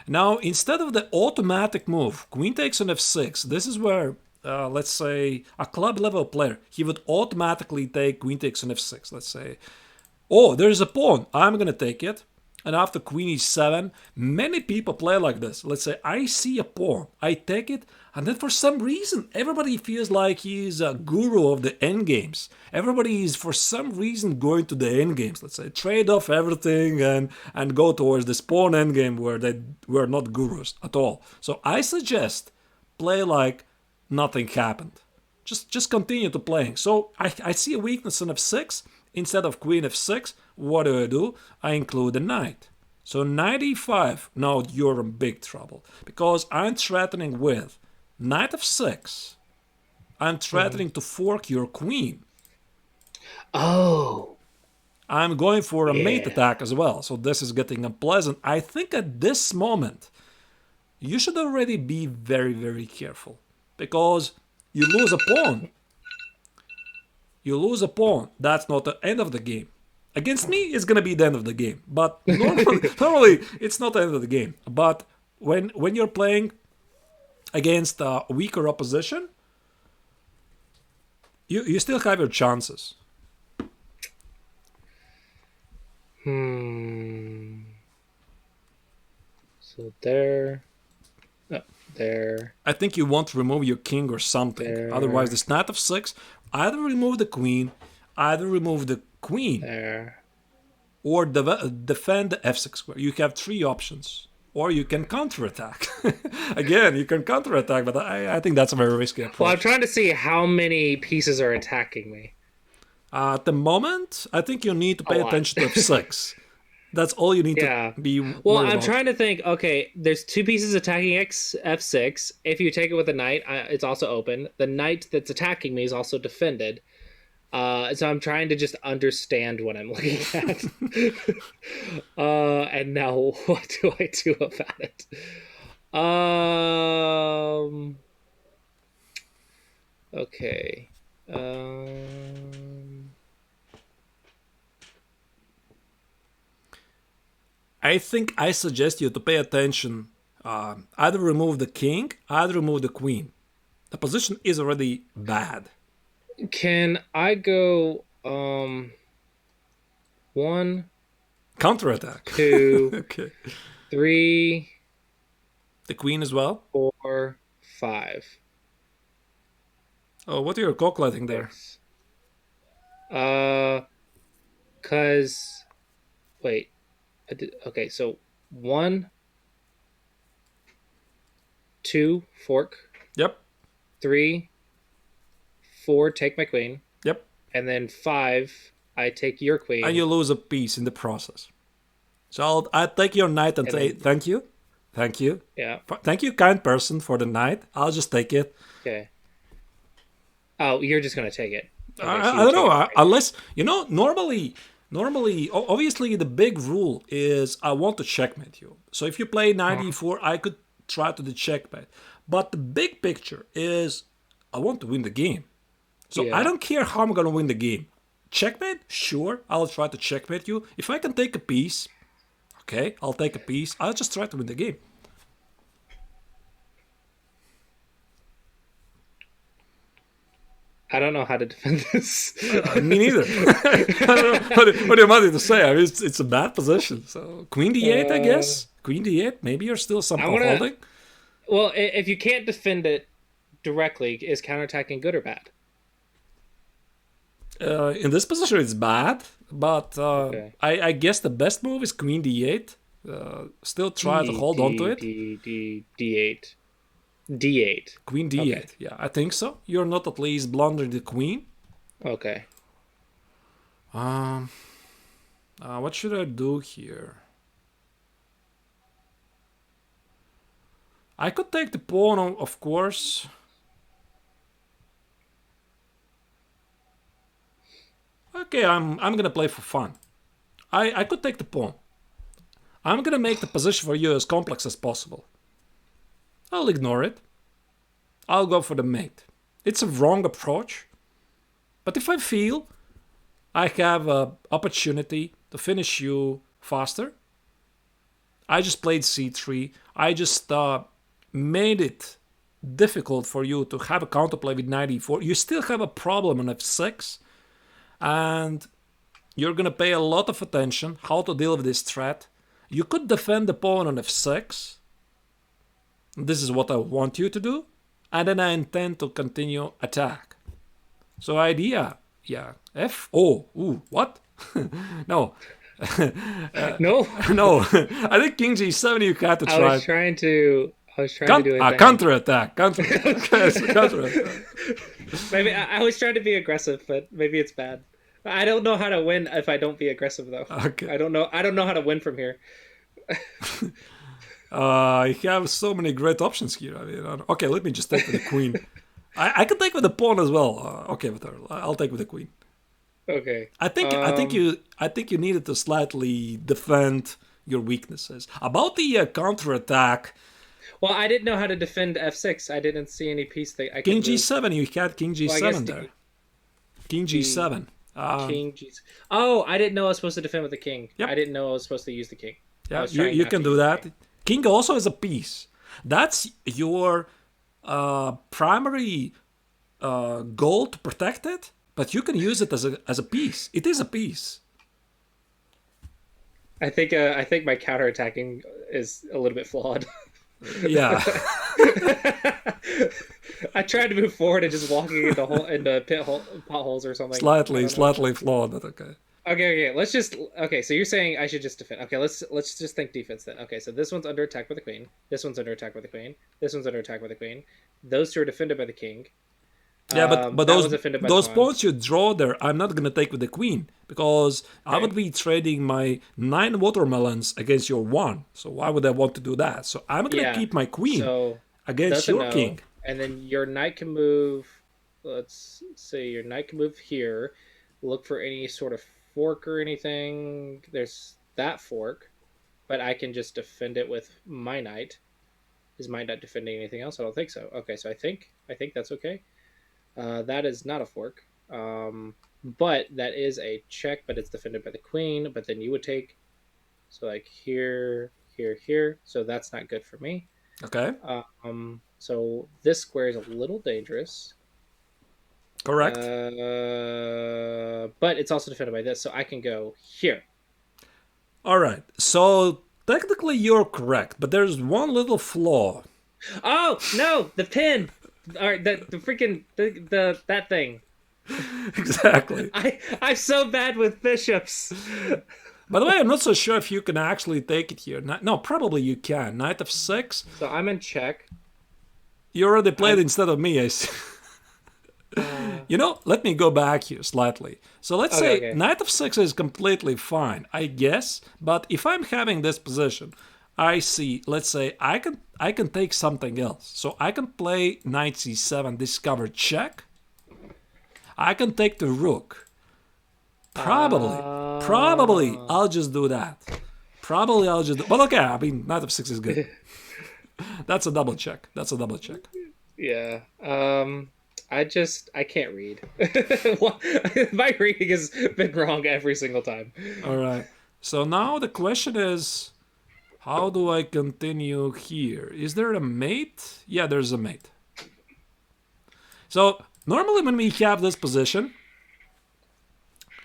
Now, instead of the automatic move, queen takes on f6, this is where, let's say, a club level player, he would automatically take queen takes on f6. Let's say, oh, there's a pawn. I'm going to take it. And after queen e7, many people play like this. Let's say I see a pawn, I take it, and then for some reason, everybody feels like he's a guru of the endgames. Everybody is for some reason going to the endgames. Let's say trade off everything and go towards this pawn endgame where they were not gurus at all. So I suggest play like nothing happened. Just continue to playing. So I see a weakness in f6. Instead of queen f6, what do? I include a knight. So knight e5, now you're in big trouble. Because I'm threatening with knight f6. I'm Hmm. threatening to fork your queen. Oh, I'm going for a mate yeah. attack as well. So this is getting unpleasant. I think at this moment, you should already be very, very careful. Because you lose a pawn. You lose a pawn. That's not the end of the game. Against me, it's gonna be the end of the game. But normally it's not the end of the game. But when you're playing against a weaker opposition, you still have your chances. Hmm. So there, no, there, I think you want to remove your king or something. Otherwise, there, this knight of six, either remove the queen, either remove the queen, there. or defend the f6 square. You have three options. Or you can counterattack. Again, you can counterattack, but I think that's a very risky Well, I'm approach. trying to see how many pieces are attacking me. At the moment, I think you need to A pay lot. attention to f6. That's all you need to Yeah. be Well, worried I'm about. trying to think. Okay, there's two pieces attacking f6. If you take it with a knight, it's also open. The knight that's attacking me is also defended. So I'm trying to just understand what I'm looking at. And now what do I do about it? Um. Okay. Um. I think I suggest you to pay attention. Either remove the king, either remove the queen. The position is already bad. Can I go? One, Counterattack. two, Okay. three, The queen as well. 4, 5, Oh, what are you calculating there? 6. Uh, cause wait, okay. So one, two, fork. Yep. 3, 4, take my queen, Yep. and then 5, I take your And queen, you lose a piece in the process. So I'll take your knight and and say then thank you. Thank you. yeah, Thank you, kind person, for the knight. I'll just take it. okay. Oh, you're just gonna take it. Okay, so I you don't take know. it right there. Unless, normally, obviously, the big rule is I want to checkmate you. So if you play knight Uh-huh. e4, I could try to the checkmate. But the big picture is I want to win the game. So I Yeah. don't care how I'm going to win the game. Checkmate? Sure, I'll try to checkmate you. If I can take a piece, okay, I'll take a piece. I'll just try to win the game. I don't know how to defend this. Me neither. I don't know what do you want me to say? I mean, it's a bad position. So queen d8, I uh, guess. Queen d8. Maybe you're still I'm somehow gonna. holding. Well, if you can't defend it directly, is counterattacking good or bad? In this position, it's bad, but Okay. I guess the best move is queen d8. Still try to D hold on to D it. D D D8. D8. Queen Okay. d8. Yeah, I think so. You're not at least blundering the queen. Okay. Um, what should I do here? I could take the pawn, of course. Okay, I'm gonna play for fun. I could take the pawn. I'm gonna make the position for you as complex as possible. I'll ignore it. I'll go for the mate. It's a wrong approach, but if I feel I have an opportunity to finish you faster, I just played c3. I just made it difficult for you to have a counterplay with knight e4. You still have a problem on f6, and you're gonna pay a lot of attention how to deal with this threat. You could defend the pawn on f6. This is what I want you to do, and then I intend to continue attack. So idea, yeah, f. Oh, ooh, what? No, No, no. I think king g7. You had to I try was trying to. I was trying to do a thing. counter attack. Counter attack. Yes, counter attack. Maybe I was trying to be aggressive, but maybe it's bad. I don't know how to win if I don't be aggressive though. Okay. I don't know. I don't know how to win from here. You have so many great options here. I mean, okay, let me just take with the queen. I can take with the pawn as well. Okay, but I'll take with the queen. Okay. I think you needed to slightly defend your weaknesses. About the counter attack, Well, I didn't know how to defend f6. I didn't see any piece that I could king move. g7. You had king Well, I guess g7 there. King the g7. king g. Oh, I didn't know I was supposed to defend with the king. I Yep. didn't know I was supposed to use the king. I Yeah, was you, trying you not can to do use the that. king. King also is a piece. That's your primary goal to protect it, but you can use it as a piece. It is a piece. I think my counterattacking is a little bit flawed. Yeah, I tried to move forward and just walking into potholes or something. I slightly, don't know. slightly flawed, but okay. Okay. Let's just. Okay, so you're saying I should just defend. Okay, let's just think defense then. Okay, so this one's under attack with the queen. This one's under attack with the queen. This one's under attack with the queen. Those two are defended by the king. Yeah, but That those one's defended by the those pawn. pawns you draw there, I'm not gonna take with the queen because I would Okay. be trading my 9 watermelons against your 1. So why would I want to do that? So I'm gonna Yeah. keep my queen So against that's a your no. king. And then your knight can move. Let's see. Your knight can move here. Look for any sort of fork or anything. There's that fork, but I can just defend it with my knight. Is my knight defending anything else? I don't think so. Okay, so I think that's okay. That is not a fork. But that is a check, but it's defended by the queen. But then you would take, so like here, here, here. So that's not good for me. Okay, So this square is a little dangerous. correct. But it's also defended by this, so I can go here. All right. So technically you're correct, but there's one little flaw. Oh no, the pin. All right, the freaking the that thing. Exactly. I'm so bad with bishops. By the way, I'm not so sure if you can actually take it here. No, probably you can. Knight of 6. So I'm in check. You already played I, instead of me, I see. uh, Let me go back here slightly. So let's okay, say okay. knight of 6 is completely fine, I guess. But if I'm having this position, I see, let's say I can take something else. So I can play knight c7, discover check. I can take the rook. Probably Uh, I'll just do that. Probably I'll just do, but okay, I mean knight of 6 is good. That's a double check. That's a double check. yeah. I can't read. My reading has been wrong every single time. All right. So now the question is, how do I continue here? Is there a mate? Yeah, there's a mate. So normally when we have this position,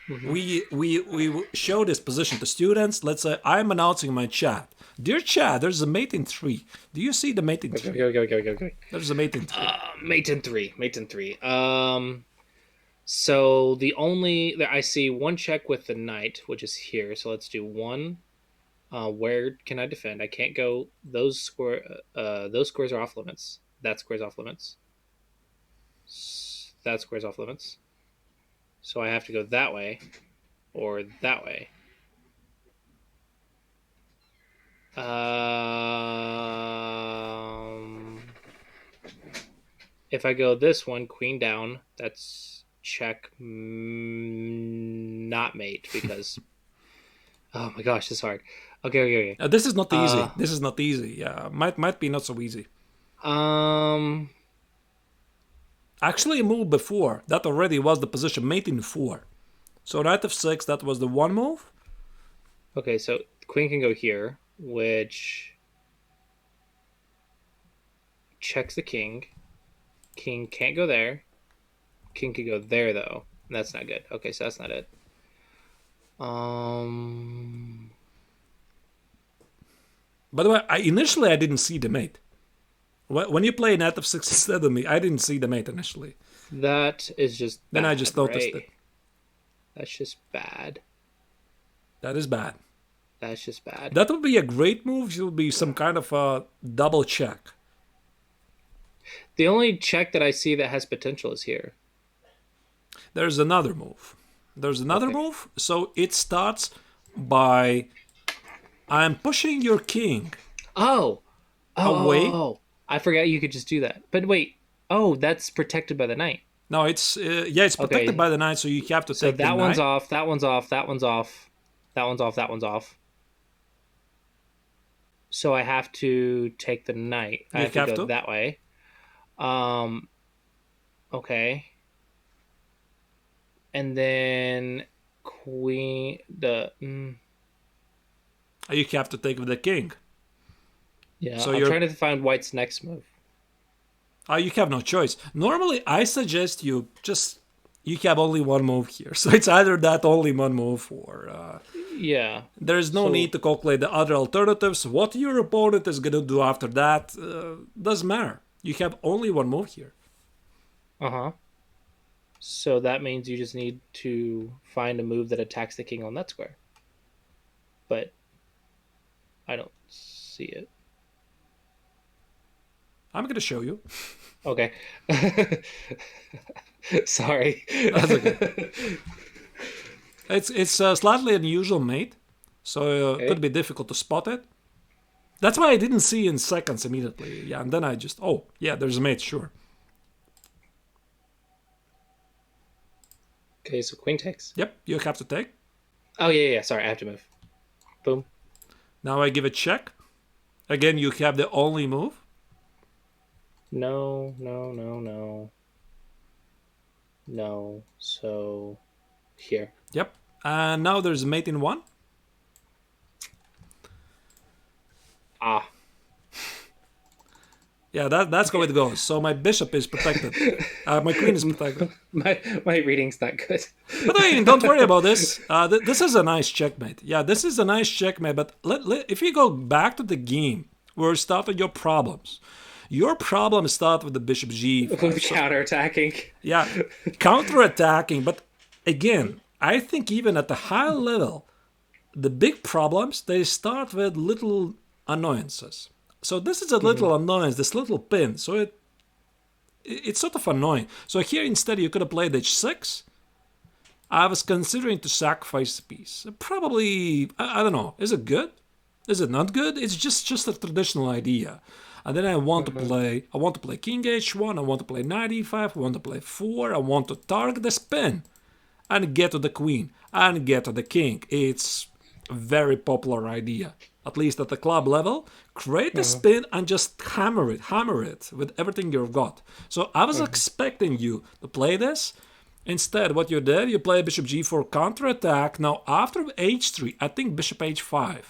Hmm. we show this position to students. Let's say I'm announcing my chat. Dear chat, there's a mate in 3. Do you see the mate in Okay, 3? okay, okay, okay, okay. There's a mate in 3. Mate in three. Mate in three. So the only I see one check with the knight, which is here. So let's do one. Where can I defend? I can't go. Those squares are off limits. That square's off limits. That square's off limits. So I have to go that way or that way. Um, if I go this one, queen down, that's check, not mate because oh my gosh, this is hard. Okay, okay, okay. This is not Uh, easy. This is not easy. Yeah, might be not so easy. um, Actually, a move before that already was the position mate in 4. So knight of 6, that was the one move. okay, so queen can go here, which checks the king. King can't go there. King could go there though. That's not good. Okay, so that's not it. Um, By the way, initially I didn't see the mate. When you play knight of 6 instead of me, I didn't see the mate initially. that is just Then I bad, just noticed right? it. That's just bad. That is bad. That's just bad. That would be a great move. It would be some kind of a double check. The only check that I see that has potential is here. There's another move. There's another Okay. move. So it starts by I'm pushing your king Oh, away. I forgot you could just do that. But wait. Oh, that's protected by the knight. No, it's it's protected Okay. by the knight, so you have to So take the that one's knight. off. That one's off. That one's off. That one's off. That one's off. So I have to take the knight. I You have to have go to. that way. Um. Okay. And then queen. You have to take with the king. Yeah. So I'm you're trying to find White's next move. you have no choice. Normally, I suggest you have only one move here. So it's either that only one move, or Yeah. there is no So need to calculate the other alternatives. What your opponent is gonna do after that doesn't matter. You have only one move here. uh-huh. So that means you just need to find a move that attacks the king on that square. But I don't see it. I'm gonna show you. Okay. Sorry. That's okay. It's a slightly unusual mate, so it could Okay. be difficult to spot it. That's why I didn't see in seconds immediately. Yeah, and then I just yeah, there's a mate, sure. Okay, so queen takes. Yep, you have to take. Oh yeah. Sorry, I have to move. Boom. Now I give a check. Again, you have the only move. No, no, no, no. No. So here. Yep. And now there's a mate in 1. Ah. Yeah, that's how it goes. So my bishop is protected. My queen is protected. My reading's not good. But I mean, don't worry about this. This is a nice checkmate. Yeah, this is a nice checkmate. But if you go back to the game where started your problems start with the bishop g5. So, Counterattacking. yeah, counterattacking. But again, I think even at the high level, the big problems they start with little annoyances. So this is a little annoyance, this little pin. So it's sort of annoying. So here instead you could have played h6. I was considering to sacrifice a piece. Probably, I don't know. Is it good? Is it not good? It's just a traditional idea. And then I want to play king h1. I want to play knight e5. I want to play 4. I want to target the spin and get to the queen and get to the king. It's a very popular idea, at least at the club level. Create a spin and just hammer it with everything you've got. So I was expecting you to play this. Instead, what you did, you play bishop g4 counterattack. Now, after h3, I think bishop h5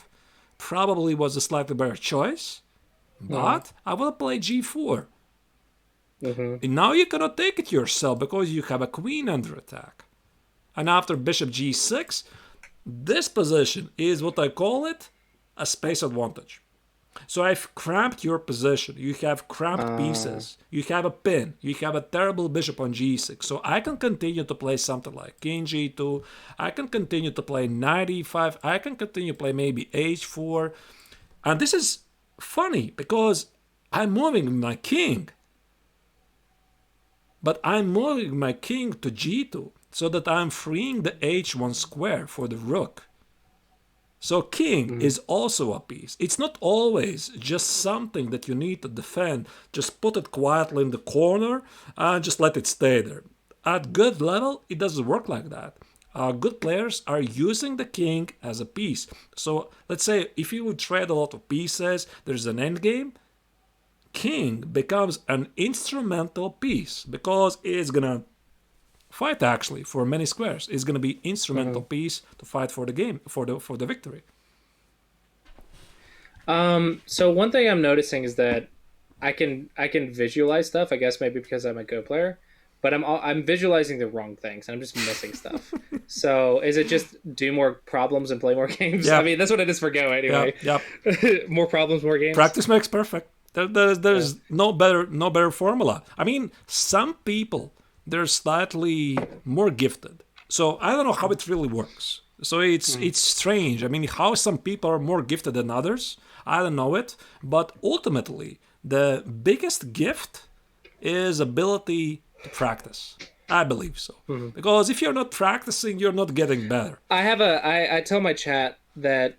probably was a slightly better choice. But I will play g4. And now you cannot take it yourself because you have a queen under attack. And after bishop g6, this position is what I call it a space advantage. So I've cramped your position. You have cramped pieces. You have a pin. You have a terrible bishop on g6. So I can continue to play something like king g2. I can continue to play knight e5. I can continue to play maybe h4. And this is funny because I'm moving my king. But I'm moving my king to g2 so that I'm freeing the h1 square for the rook. So king is also a piece. It's not always just something that you need to defend. Just put it quietly in the corner and just let it stay there. At good level, it doesn't work like that. Good players are using the king as a piece. So let's say if you would trade a lot of pieces, there's an endgame. King becomes an instrumental piece because it's gonna fight actually for many squares. It's gonna be instrumental piece to fight for the game for the victory. So one thing I'm noticing is that I can visualize stuff. I guess maybe because I'm a Go player, but I'm visualizing the wrong things. I'm just missing stuff. So is it just do more problems and play more games? Yeah. I mean, that's what it is for Go anyway. Yeah. More problems, more games. Practice makes perfect. There's no better formula. I mean, some people they're slightly more gifted. So I don't know how it really works. So it's strange. I mean, how some people are more gifted than others, I don't know it. But ultimately, the biggest gift is ability to practice. I believe so. Because if you're not practicing, you're not getting better. I tell my chat that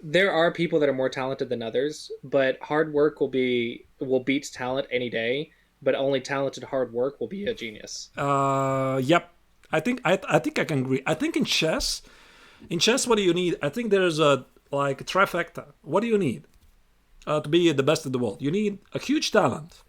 there are people that are more talented than others, but hard work will beat talent any day. But only talented hard work will be a genius. Yep. I think I can agree. I think in chess, what do you need? I think there's a trifecta. What do you need to be the best in the world? You need a huge talent.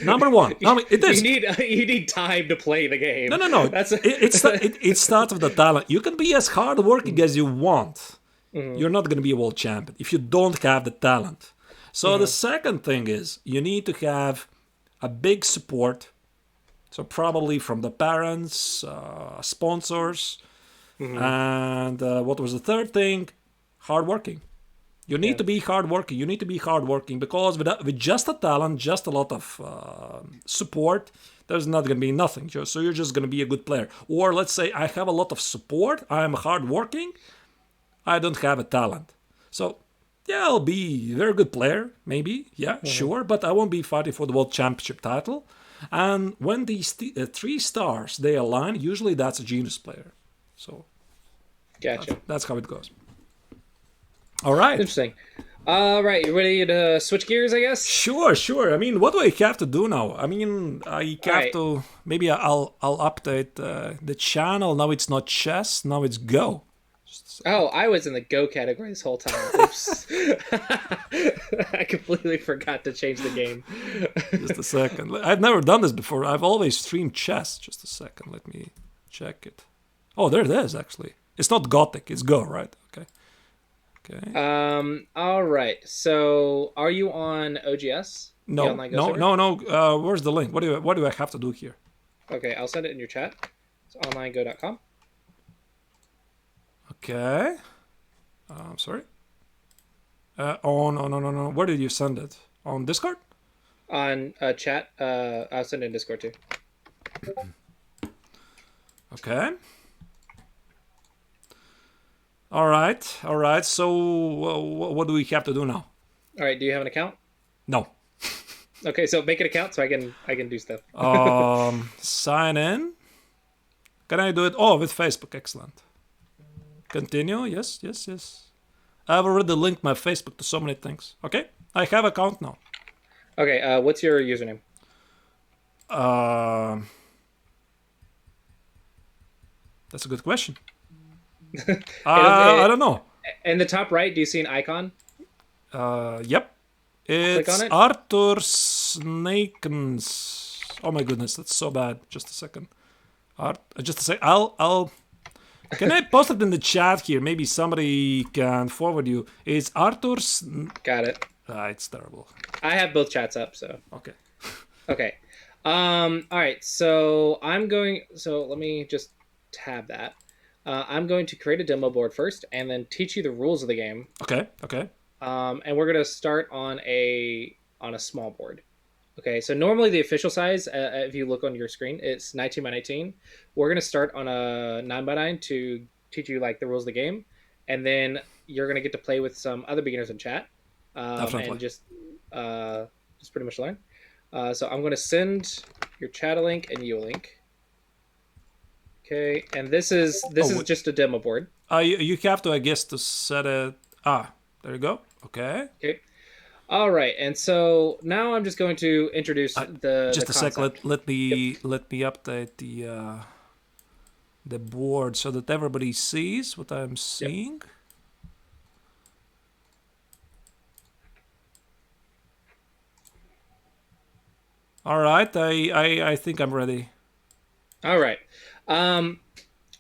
Number one. It is. You need time to play the game. No. It starts with the talent. You can be as hardworking as you want. You're not going to be a world champion if you don't have the talent. So the second thing is you need to have a big support. So probably from the parents, sponsors, and what was the third thing? Hardworking. You need to be hardworking. You need to be hardworking because with just a talent, just a lot of support, there's not going to be nothing. So you're just going to be a good player. Or let's say I have a lot of support. I'm hardworking. I don't have a talent. So yeah, I'll be a very good player, maybe. Yeah, sure. But I won't be fighting for the world championship title. And when these 3 stars, they align, usually that's a genius player. So gotcha. That's how it goes. All right. Interesting. All right, you ready to switch gears, I guess? Sure. I mean, what do I have to do now? I mean, I have to... Maybe I'll update the channel. Now it's not chess. Now it's Go. Oh, I was in the Go category this whole time. Oops. I completely forgot to change the game. Just a second. I've never done this before. I've always streamed chess. Just a second. Let me check it. Oh, there it is, actually. It's not Gothic. It's Go, right? Okay. All right. So, are you on OGS? No. Where's the link? What do I have to do here? Okay, I'll send it in your chat. It's onlinego.com. Okay. I'm sorry. No. Where did you send it? On Discord? On chat. I'll send it in Discord too. Okay. All right. So what do we have to do now? All right. Do you have an account? No. Okay, so make an account so I can do stuff. Sign in. Can I do it? Oh, with Facebook. Excellent. Continue. Yes, yes, yes. I've already linked my Facebook to so many things. Okay, I have account now. Okay, what's your username? Uh, that's a good question. I It, don't know. in the top right, do you see an icon? Yep. Click on It's it. Arthur Snakens. Oh my goodness, that's so bad. Just a second. Just a sec. I'll. Can I post it in the chat here? Maybe somebody can forward you. It's Arthur's. Got it. It's terrible. I have both chats up, so Okay. okay. All right. So I'm going. So let me just tab that. I'm going to create a demo board first, and then teach you the rules of the game. Okay. Okay. And we're gonna start on a small board. Okay. So normally the official size, if you look on your screen, it's 19 by 19. We're gonna start on a 9 by 9 to teach you like the rules of the game, and then you're gonna get to play with some other beginners in chat, Definitely. and just pretty much learn. So I'm going to send your chat a link and you a link. Okay, and this is just a demo board. You have to, I guess, to set it. There you go. Okay. Okay. All right, and so now I'm just going to introduce Just the a sec. concept. Let me update the board so that everybody sees what I'm Yep. seeing. All right. I think I'm ready. All right.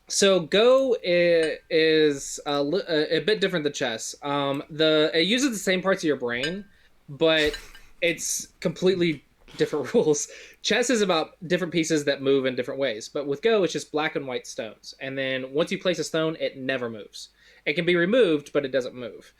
So Go is a bit different than chess. It uses the same parts of your brain, but it's completely different rules. Chess is about different pieces that move in different ways, but with Go, it's just black and white stones. And then once you place a stone, it never moves. It can be removed, but it doesn't move.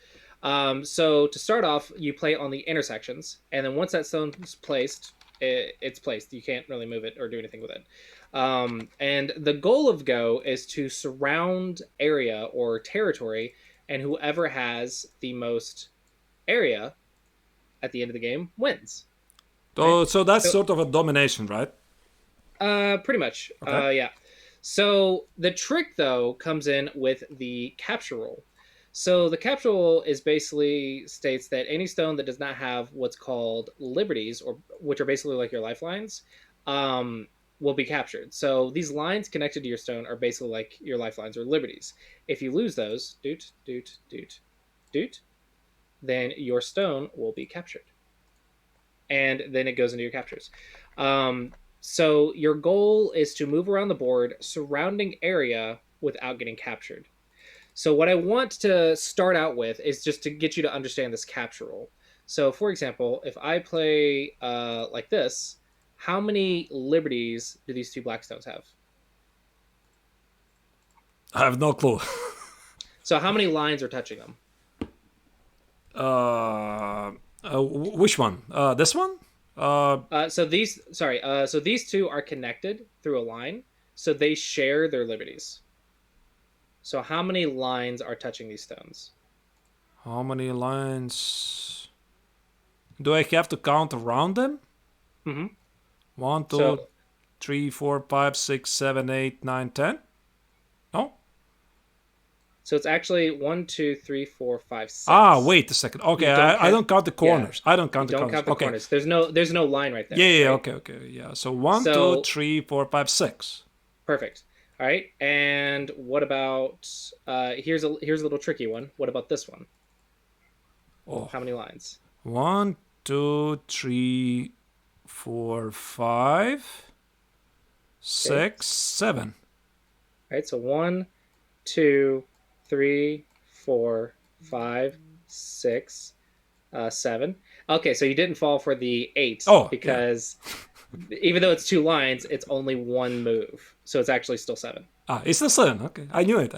So to start off, you play on the intersections, and then once that stone is placed, it's placed. You can't really move it or do anything with it. And the goal of Go is to surround area or territory, and whoever has the most area at the end of the game wins. Right? So that's So, sort of a domination, right? pretty much. Okay. Yeah. So the trick though comes in with the capture rule. So the capture rule is basically states that any stone that does not have what's called liberties, or which are basically like your lifelines, um, will be captured. So these lines connected to your stone are basically like your lifelines or liberties. If you lose those, doot, then your stone will be captured, and then it goes into your captures. So your goal is to move around the board surrounding area without getting captured. So what I want to start out with is just to get you to understand this capture rule. So for example, if I play like this, how many liberties do these two blackstones have? I have no clue. So how many lines are touching them? Which one? This one? So these two are connected through a line, so they share their liberties. So how many lines are touching these stones? How many lines do I have to count around them? Mm-hmm. One, two, So 3, 4, 5, 6, 7, 8, 9, 10. No? so it's actually 1, 2, 3, 4, 5, 6. Wait a second. Okay, You don't I count. don't count the Yeah, corners. I don't you count the don't corners. count the Okay. corners. There's no line right there. Yeah, right? okay. Yeah. So 1, 2, So 3, 4, 5, 6. perfect. All right. And what about here's a little tricky one. What about this one? Oh. How many lines? 1, 2, 3, 4, 5, 6, 7. All right. So 1, 2, 3, 4, 5, 6, 7. Okay, so you didn't fall for the 8 Oh, because even though it's 2 lines, it's only 1 move. So it's actually still 7. It's the 7. Okay, I knew it.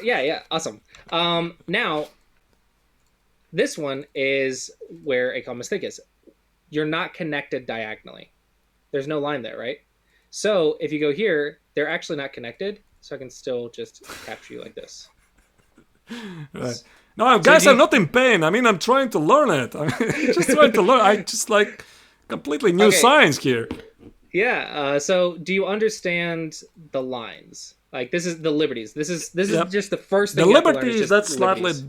Yeah, awesome. Now, this one is where a common mistake is. You're not connected diagonally. There's no line there, right? So if you go here, they're actually not connected. So I can still just capture you like this. Right. No, guys, I'm not in pain. I mean, I'm trying to learn it. I'm just trying to learn. I just like Completely new Okay, science here. yeah. So do you understand the lines? Like this is the liberties. This is Yep. just the first The thing you have to learn is liberties, just that's slightly liberties.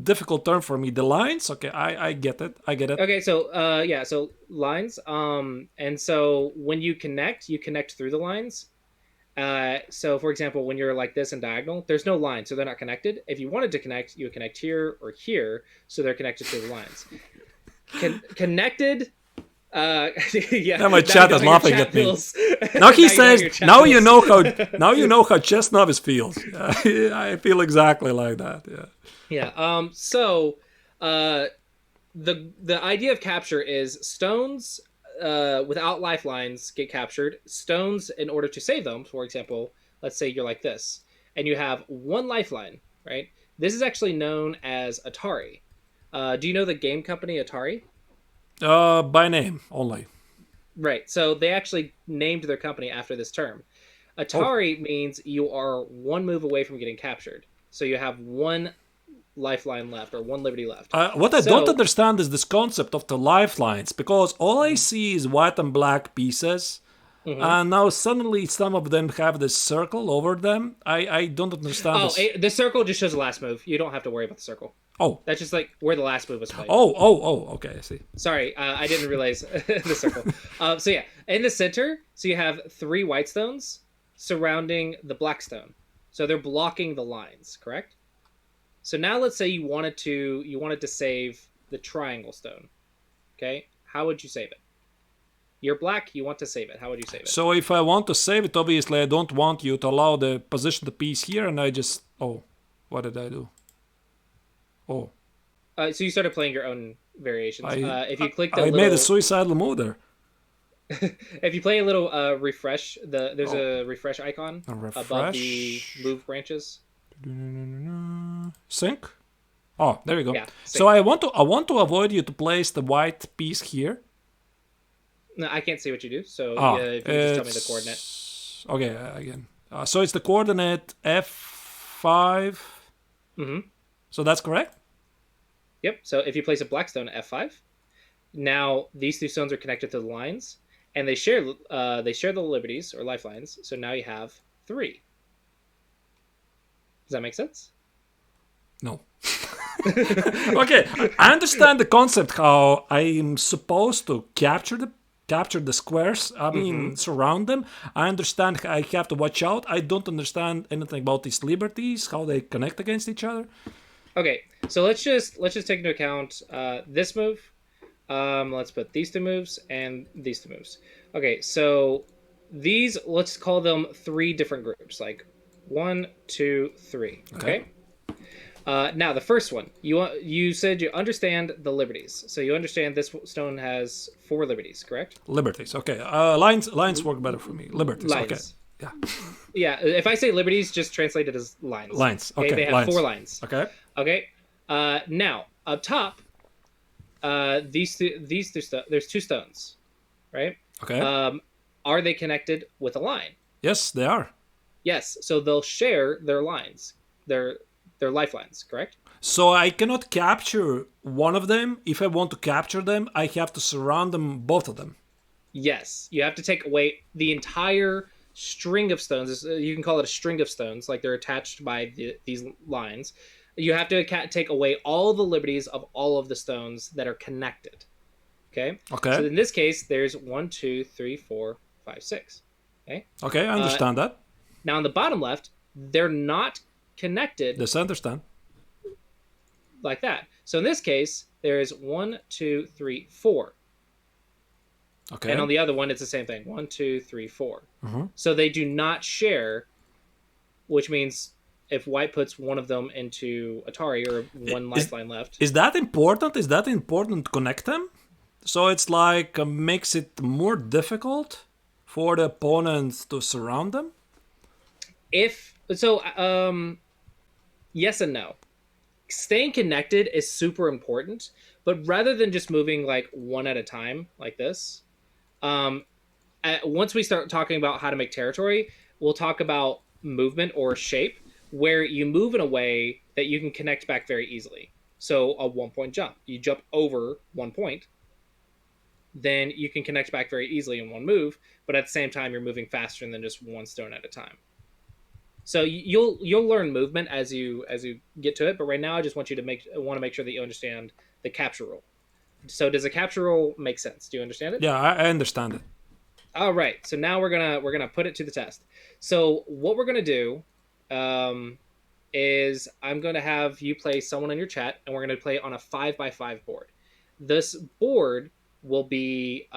difficult term for me. The lines, okay, I get it. I get it. Okay, so yeah, so lines. And so when you connect through the lines. So for example, when you're like this and diagonal, there's no line, so they're not connected. If you wanted to connect, you would connect here or here, so they're connected to the lines. Connected. Yeah. Now my Now you chat know is how your laughing at chat me. feels. Now he Now you know how says, your chat feels. now you know how chess novice feels. I feel exactly like that. Yeah. Yeah. So, uh, the idea of capture is stones without lifelines get captured. Stones, in order to save them, for example, let's say you're like this, and you have one lifeline, right? This is actually known as Atari. Do you know the game company Atari? By name only. Right. So they actually named their company after this term. Oh, Atari means you are one move away from getting captured. So you have one lifeline left or one liberty left. what I don't So, understand is this concept of the lifelines because all I mhm, see is white and black pieces, mhm. and now suddenly some of them have this circle over them. I don't understand Oh, this. the circle just shows the last move. You don't have to worry about the circle. Oh, That's just like where the last move was played. oh. Okay, I see. Sorry, I didn't realize the circle. So yeah, in the center, so you have three white stones surrounding the black stone. So they're blocking the lines, correct? So now let's say you wanted to save the triangle stone. Okay, how would you save it? You're black. You want to save it. How would you save it? So if I want to save it, obviously I don't want you to allow the position the piece here, and I just what did I do? Oh, So you started playing your own variations. I If you click the I made a little, suicidal move there. if you play a little refresh, there's Oh, a refresh icon a above the refresh. move branches. Sync. Oh, there you go. Yeah, So sync. I want to avoid you to place the white piece here. No, I can't see what you do. So Ah, if you could just tell me the coordinate. it's okay again. So it's the coordinate f5. Mm-hmm. So that's correct. Yep. So if you place a black stone at F5, now these two stones are connected to the lines, and they share the liberties or lifelines. So now you have three. Does that make sense? No. Okay, I understand the concept how I'm supposed to capture the squares. I Mm-hmm. mean, surround them. I understand I have to watch out. I don't understand anything about these liberties, how they connect against each other. Okay. So let's just take into account this move. Let's put these two moves and these two moves. Okay. So these, let's call them three different groups, like one, two, three. Okay. Okay. Now the first one, you said you understand the liberties, so you understand this stone has four liberties, correct? Liberties. Okay. Lines work better for me. Liberties. Okay. Lines. Yeah. Yeah, if I say liberties, just translate it as lines. Lines. Okay, Okay. they have four Lines. lines. Okay. Okay. Now up top, there's two stones, right? Okay. Um, are they connected with a line? Yes, they are. Yes. So they'll share their lines, their lifelines, correct? So I cannot capture one of them. If I want to capture them, I have to surround them, both of them. Yes, you have to take away the entire string of stones. You can call it a string of stones, like they're attached by these lines. You have to take away all the liberties of all of the stones that are connected. Okay, Okay. so in this case, there's one, two, three, four, five, six. Okay, Okay, I uh, understand that. now on the bottom left, they're not connected This I understand. like that. So in this case, there's one, two, three, four. And Okay. on the other one, it's the same thing. One, two, three, four. Mm-hmm. So they do not share, which means if white puts one of them into Atari or one Is lifeline left, is that important? Is that important to connect them? So it's like makes it more difficult for the opponents to surround them. if so, yes and no. Staying connected is super important, but rather than just moving like one at a time like this, um, once we start talking about how to make territory, we'll talk about movement or shape, where you move in a way that you can connect back very easily. So a 1 point jump, you jump over 1 point, then you can connect back very easily in one move. But at the same time, you're moving faster than just one stone at a time. So you'll learn movement as you get to it. But right now, I just want you to want to make sure that you understand the capture rule. So does a capture rule make sense? Do you understand it? Yeah, I understand it. All right. So now we're gonna put it to the test. So what we're gonna do is I'm going to have you play someone in your chat, and we're going to play on a 5x5 board. This board will be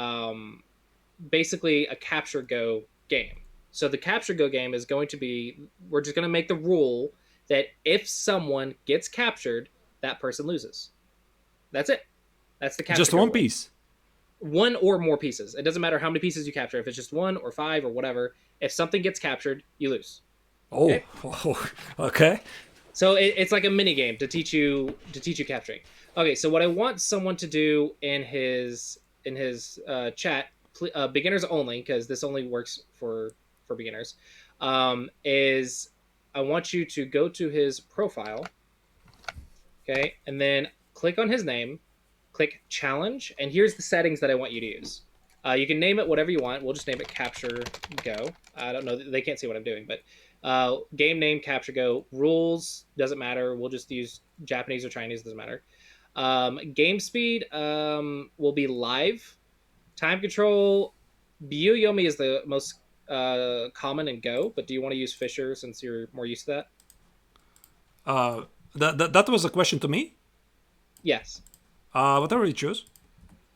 basically a capture go game. So the capture go game is going to be, we're just going to make the rule that if someone gets captured, that person loses. That's it. That's the capture. Just one piece. One or more pieces. It doesn't matter how many pieces you capture. If it's just one or five or whatever, if something gets captured, you lose. Okay? Oh, okay. So it's like a mini game to teach you capturing. Okay, so what I want someone to do in his chat, beginners only, because this only works for beginners, is I want you to go to his profile, okay, and then click on his name, click challenge, and here's the settings that I want you to use. You can name it whatever you want. We'll just name it Capture Go. I don't know. They can't see what I'm doing, but game name Capture Go. Rules doesn't matter. We'll just use Japanese or Chinese. Doesn't matter. Game speed will be live. Time control. Byoyomi is the most common in Go, but do you want to use Fisher since you're more used to that? That was a question to me? Yes. Whatever you choose.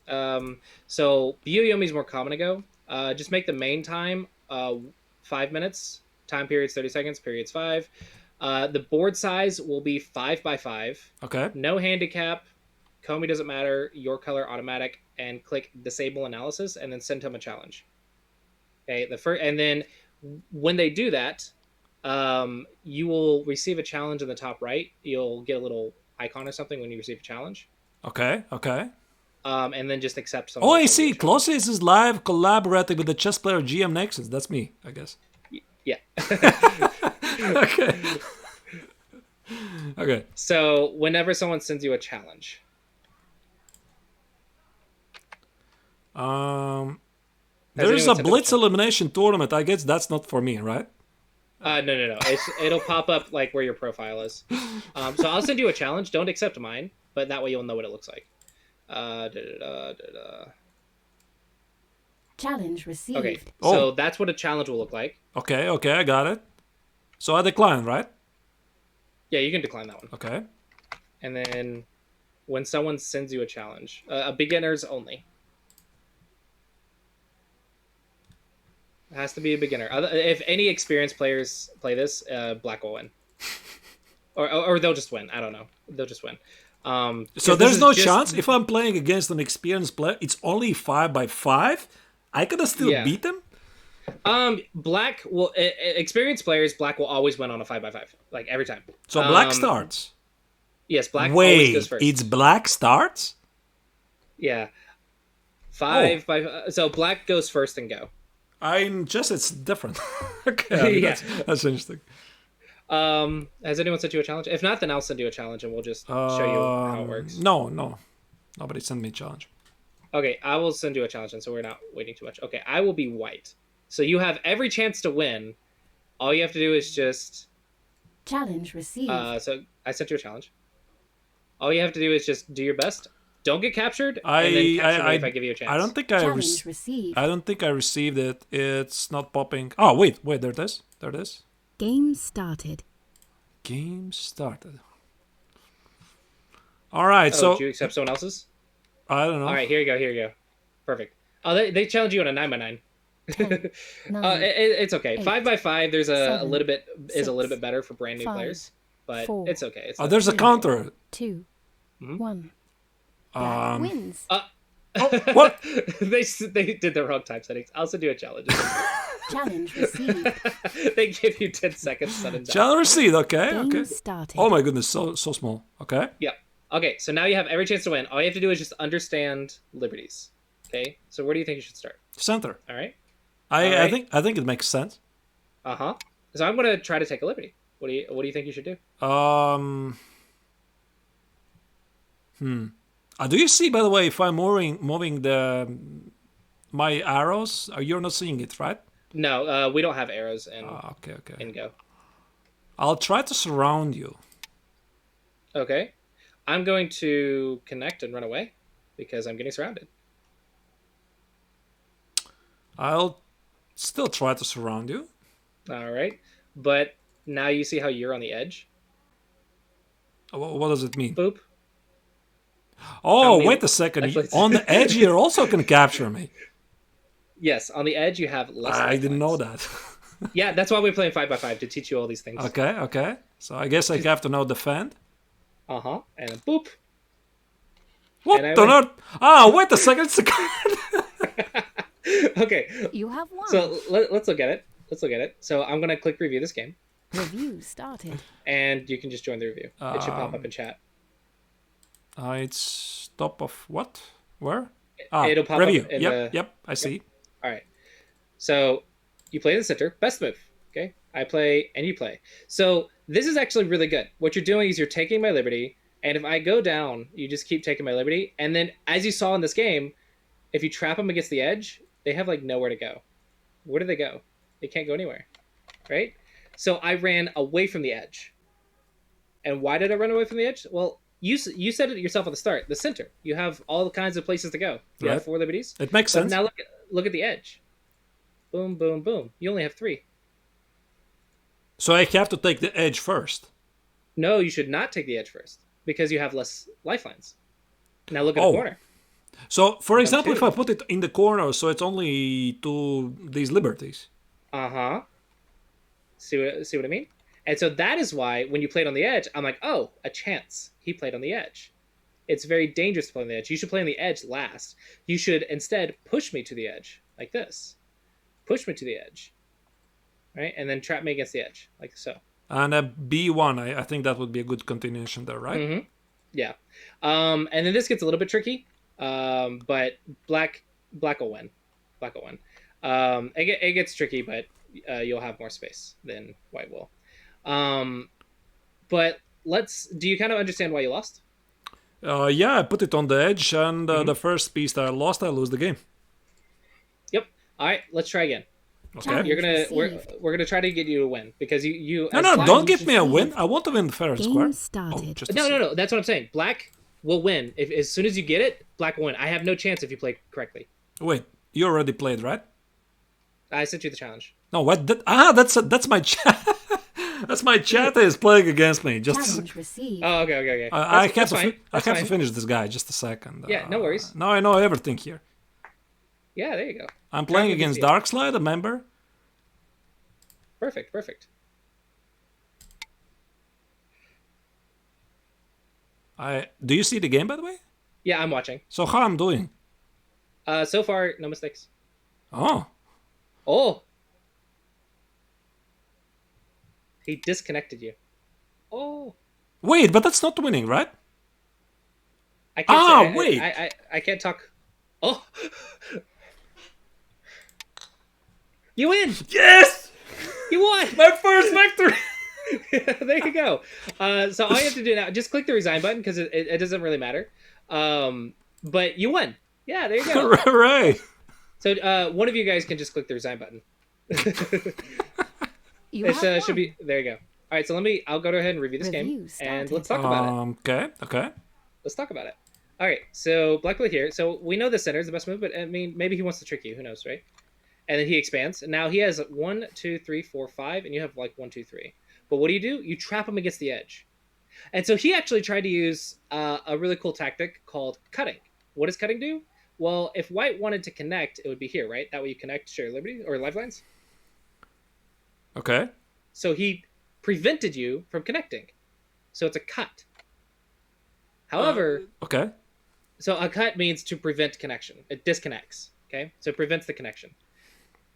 So Byoyomi is more common to Go. Just make the main time 5 minutes. Time periods 30 seconds. Periods 5. The board size will be 5x5. Okay. No handicap. Komi doesn't matter. Your color automatic. And click disable analysis, and then send him a challenge. Okay. And then when they do that, you will receive a challenge in the top right. You'll get a little icon or something when you receive a challenge. Okay. And then just accept something. Oh, I see. Clossius is live collaborating with the chess player GM Nexus. That's me, I guess. Yeah. Okay. Okay. So whenever someone sends you a challenge, there's a Blitz elimination tournament. I guess that's not for me, right? No. It'll pop up like where your profile is. So I'll send you a challenge. Don't accept mine, but that way you'll know what it looks like. Challenge received. Okay, so that's what a challenge will look like. Okay, I got it. So I decline, right? Yeah, you can decline that one. Okay. And then when someone sends you a challenge, a beginners only. It has to be a beginner. If any experienced players play this, Black will win. Or they'll just win. I don't know. They'll just win. So there's no chance if I'm playing against an experienced player. It's only 5x5. I could still beat them. Black will experienced players. Black will always win on a 5x5, like every time. So Black starts. Yes, Black always goes first. It's Black starts. Yeah, 5x5. So Black goes first and go. It's different. Okay, that's interesting. Has anyone sent you a challenge? If not, then I'll send you a challenge and we'll just show you how it works. No. Nobody sent me a challenge. Okay, I will send you a challenge, and so we're not waiting too much. Okay, I will be white. So you have every chance to win. All you have to do is just... Challenge received. So I sent you a challenge. All you have to do is just do your best. Don't get captured, and then capture me if I give you a chance. I don't think received. I don't think I received it. It's not popping. Oh, wait, there it is. There it is. Game started. All right, so... do you accept someone else's? I don't know. All right, here you go. Perfect. Oh, they challenge you on a 9x9. 10, 9, it's okay. 8, 5x5, there's a 7, little bit 6, a little bit better for brand new 5, players, but 4, it's okay. It's there's a counter. 2, 1. Wins. What? they did the wrong time settings. I'll send you a challenge. Challenge received. They give you 10 seconds sudden death. Challenge received. Okay. Game started. Oh my goodness, so small. Okay. Yep. Okay, so now you have every chance to win. All you have to do is just understand liberties. Okay, so where do you think you should start? Center. All right. I think it makes sense. So I'm gonna try to take a liberty. What do you think you should do? Do you see, by the way, if I'm moving my arrows? You're not seeing it, right? No, we don't have arrows Okay, okay. in Go. I'll try to surround you. Okay. I'm going to connect and run away because I'm getting surrounded. I'll still try to surround you. All right. But now you see how you're on the edge? What does it mean? Boop. Oh, many wait a second. lifelines? On the edge, you're also can capture me. Yes, on the edge you have less I didn't know lifelines. that. Yeah, that's why we're playing 5x5 to teach you all these things. Okay, okay. So I guess I have to know defend. Uh-huh. And then boop. What And I the win. nerd? Ah, wait a second. It's a card. Okay. You have won. So let's look at it. Let's look at it. So I'm going to click review this game. Review started. And you can just join the review. It should pop up in chat. It's top of what? Where? It'll pop review. up in Yep, the... yep. I see. All right. So you play in the center. Best move. Okay. I play and you play. So this is actually really good. What you're doing is you're taking my liberty. And if I go down, you just keep taking my liberty. And then as you saw in this game, if you trap them against the edge, they have like nowhere to go. Where do they go? They can't go anywhere. Right? So I ran away from the edge. And why did I run away from the edge? Well, you said it yourself at the start. The center. You have all kinds of places to go. You have 4 liberties. It makes But sense. now look at the edge. Boom, boom, boom. You only have 3. So I have to take the edge first. No, you should not take the edge first because you have less lifelines. Now look at the corner. So, for example, 2. if I put it in the corner, so it's only 2 these liberties. Uh-huh. See what I mean? And so that is why when you played on the edge, I'm like, oh, a chance. He played on the edge. It's very dangerous to play on the edge. You should play on the edge last. You should instead push me to the edge, like this. Push me to the edge. Right? And then trap me against the edge, like so. And a B1, I think that would be a good continuation there, right? Mm-hmm. Yeah. And then this gets a little bit tricky, but black will win. Black will win. It gets tricky, but you'll have more space than white will. But do you kind of understand why you lost? Yeah, I put it on the edge, and the first piece that I lost, I lose the game. Yep. All right, let's try again. Okay. We're gonna try to get you to win because you. No, don't give me a win. I want to win the fair and square. Game started. No. That's what I'm saying. Black will win if as soon as you get it. Black will win. I have no chance if you play correctly. Wait, you already played, right? I sent you the challenge. No, what? That's my chat. That's my chat is playing against me. Challenge received. Oh, okay. I have fine. to finish this guy. Just a second. Yeah, no worries. Now I know everything here. Yeah, there you go. I'm playing against Darkslide, a member. Perfect. Do you see the game, by the way? Yeah, I'm watching. So how I'm doing? So far, no mistakes. Oh. He disconnected you. Oh. Wait, but that's not winning, right? I can't wait. I can't talk. Oh. You win! Yes! You won! My first victory! There you go. So all you have to do now, just click the resign button because it doesn't really matter. But you won. Yeah, there you go. Hooray! So one of you guys can just click the resign button. It should be there. You go. All right, so I'll go ahead and review this game and let's talk about it. Okay. Let's talk about it. All right, so black play here. So we know the center is the best move, but I mean maybe he wants to trick you. Who knows, right? And then he expands. And now he has 1, 2, 3, 4, 5, and you have like 1, 2, 3. But what do? You trap him against the edge. And so he actually tried to use a really cool tactic called cutting. What does cutting do? Well, if white wanted to connect, it would be here, right? That way you connect, share liberty, or lifelines. Okay. So he prevented you from connecting. So it's a cut. However... okay. So a cut means to prevent connection. It disconnects, okay? So it prevents the connection.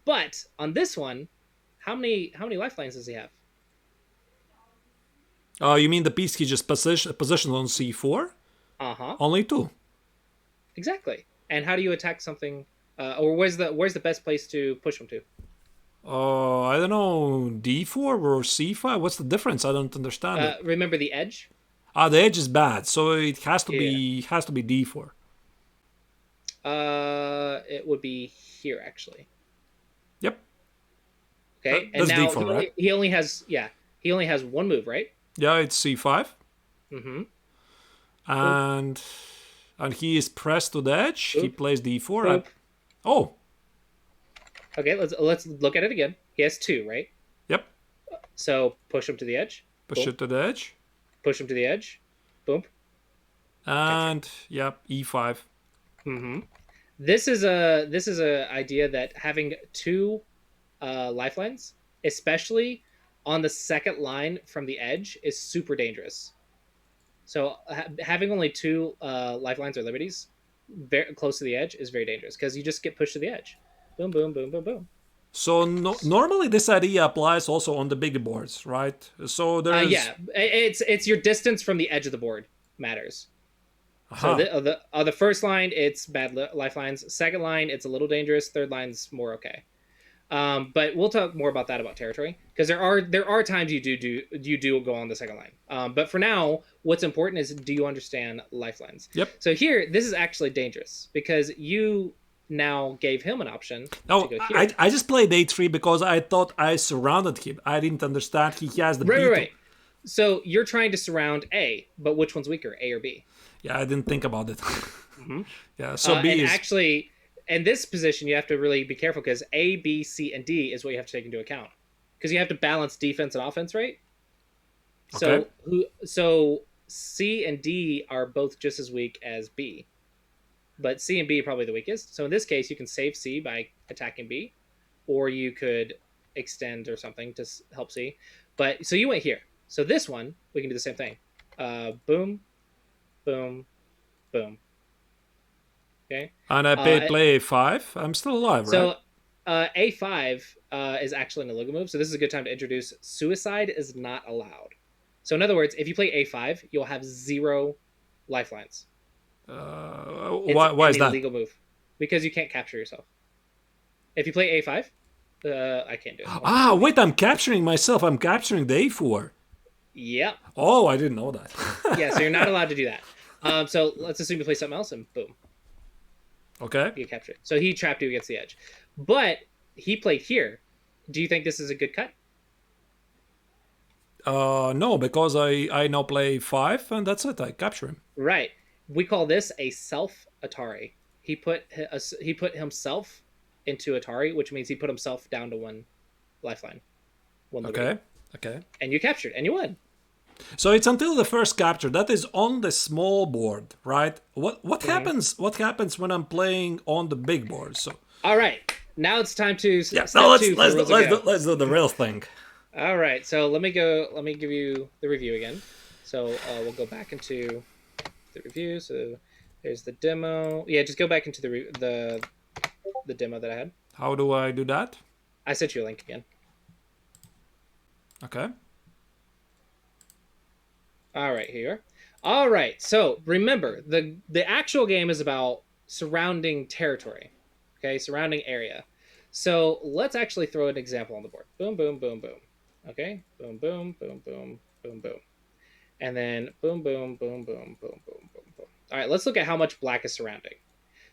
But on this one, how many lifelines does he have? Oh, you mean the piece he just positioned on C4? Uh-huh. Only 2. Exactly. And how do you attack something? Or where's the best place to push him to? I don't know, D4 or C5? What's the difference? I don't understand it. Remember the edge? The edge is bad, so it has to Yeah. be d4. It would be here actually. Yep. Okay, and That's now d4, right? he only has one move, right? Yeah, it's c5. Mm-hmm. And he is pressed to the edge. He Boop. plays d4. Boop. Oh, Okay, let's look at it again. He has 2, right? yep. So push him to the edge. Push Boom. it to the edge. Push him to the edge. Boom. And yep, e5. Mm-hmm. This is a idea that having 2 lifelines, especially on the second line from the edge, is super dangerous. So having only 2 lifelines or liberties very close to the edge is very dangerous because you just get pushed to the edge. Boom, boom, boom, boom, boom. So normally this idea applies also on the big boards, right? So there's it's your distance from the edge of the board matters. Uh-huh. So the first line, it's bad lifelines. Second line, it's a little dangerous. Third line's more okay. But we'll talk more about that about territory because there are times you do go on the second line. But for now, what's important is, do you understand lifelines? Yep. So here, this is actually dangerous because you now gave him an option No, to go here. I just played a3 because I thought I surrounded him. I didn't understand he has the B. Right. So you're trying to surround A, but which one's weaker, A or B? Yeah, I didn't think about it. Mm-hmm. Yeah, so B and is actually, in this position, you have to really be careful because A, B, C, and D is what you have to take into account because you have to balance defense and offense, right? Okay. So C and D are both just as weak as B, but C and B are probably the weakest. So in this case, you can save C by attacking B, or you could extend or something to help C. But so you went here. So this one, we can do the same thing. Boom, boom, boom. Okay. and I play a5. I'm still alive, So right? A5 is actually an illegal move. So this is a good time to introduce suicide is not allowed. So in other words, if you play A5, you'll have 0 lifelines. Why is an that? illegal move because you can't capture yourself. If you play A5, I can't do it. Wait, I'm capturing myself. I'm capturing the a4. Yep. Oh, I didn't know that. Yeah, so you're not allowed to do that. So let's assume you play something else and boom, Okay. you capture it. So he trapped you against the edge. But he played here. Do you think this is a good cut? No, because I now play 5 and that's it. I capture him. Right. We call this a self Atari. He put himself into Atari, which means he put himself down to 1 lifeline. 1 liberty. Okay. And you captured and you won. So it's until the first capture. That is on the small board, right? What happens? What happens when I'm playing on the big board? So all right, now it's time to let's do the real thing. All right, so let me give you the review again. So we'll go back into the review. So there's the demo. Yeah, just go back into the demo that I had. How do I do that? I sent you a link again. Okay. All right, here. All right, so remember, the actual game is about surrounding territory, okay, surrounding area. So let's actually throw an example on the board. Boom, boom, boom, boom. Okay, boom, boom, boom, boom, boom, boom. And then boom, boom, boom, boom, boom, boom, boom, boom. All right, let's look at how much black is surrounding.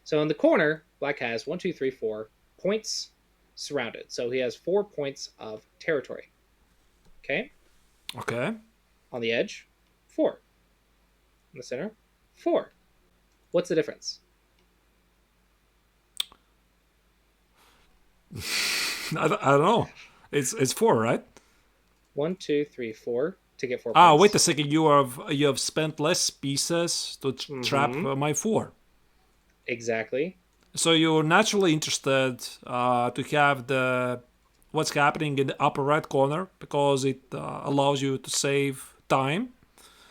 So in the corner, black has 1, 2, 3, 4 points surrounded. So he has 4 points of territory. Okay? Okay. On the edge, 4. In the center, 4. What's the difference? I don't know. It's 4, right? 1, 2, 3, 4 to get 4 points. Wait a second. You have spent less pieces to trap my 4. Exactly. So you're naturally interested to have what's happening in the upper right corner because it allows you to save time.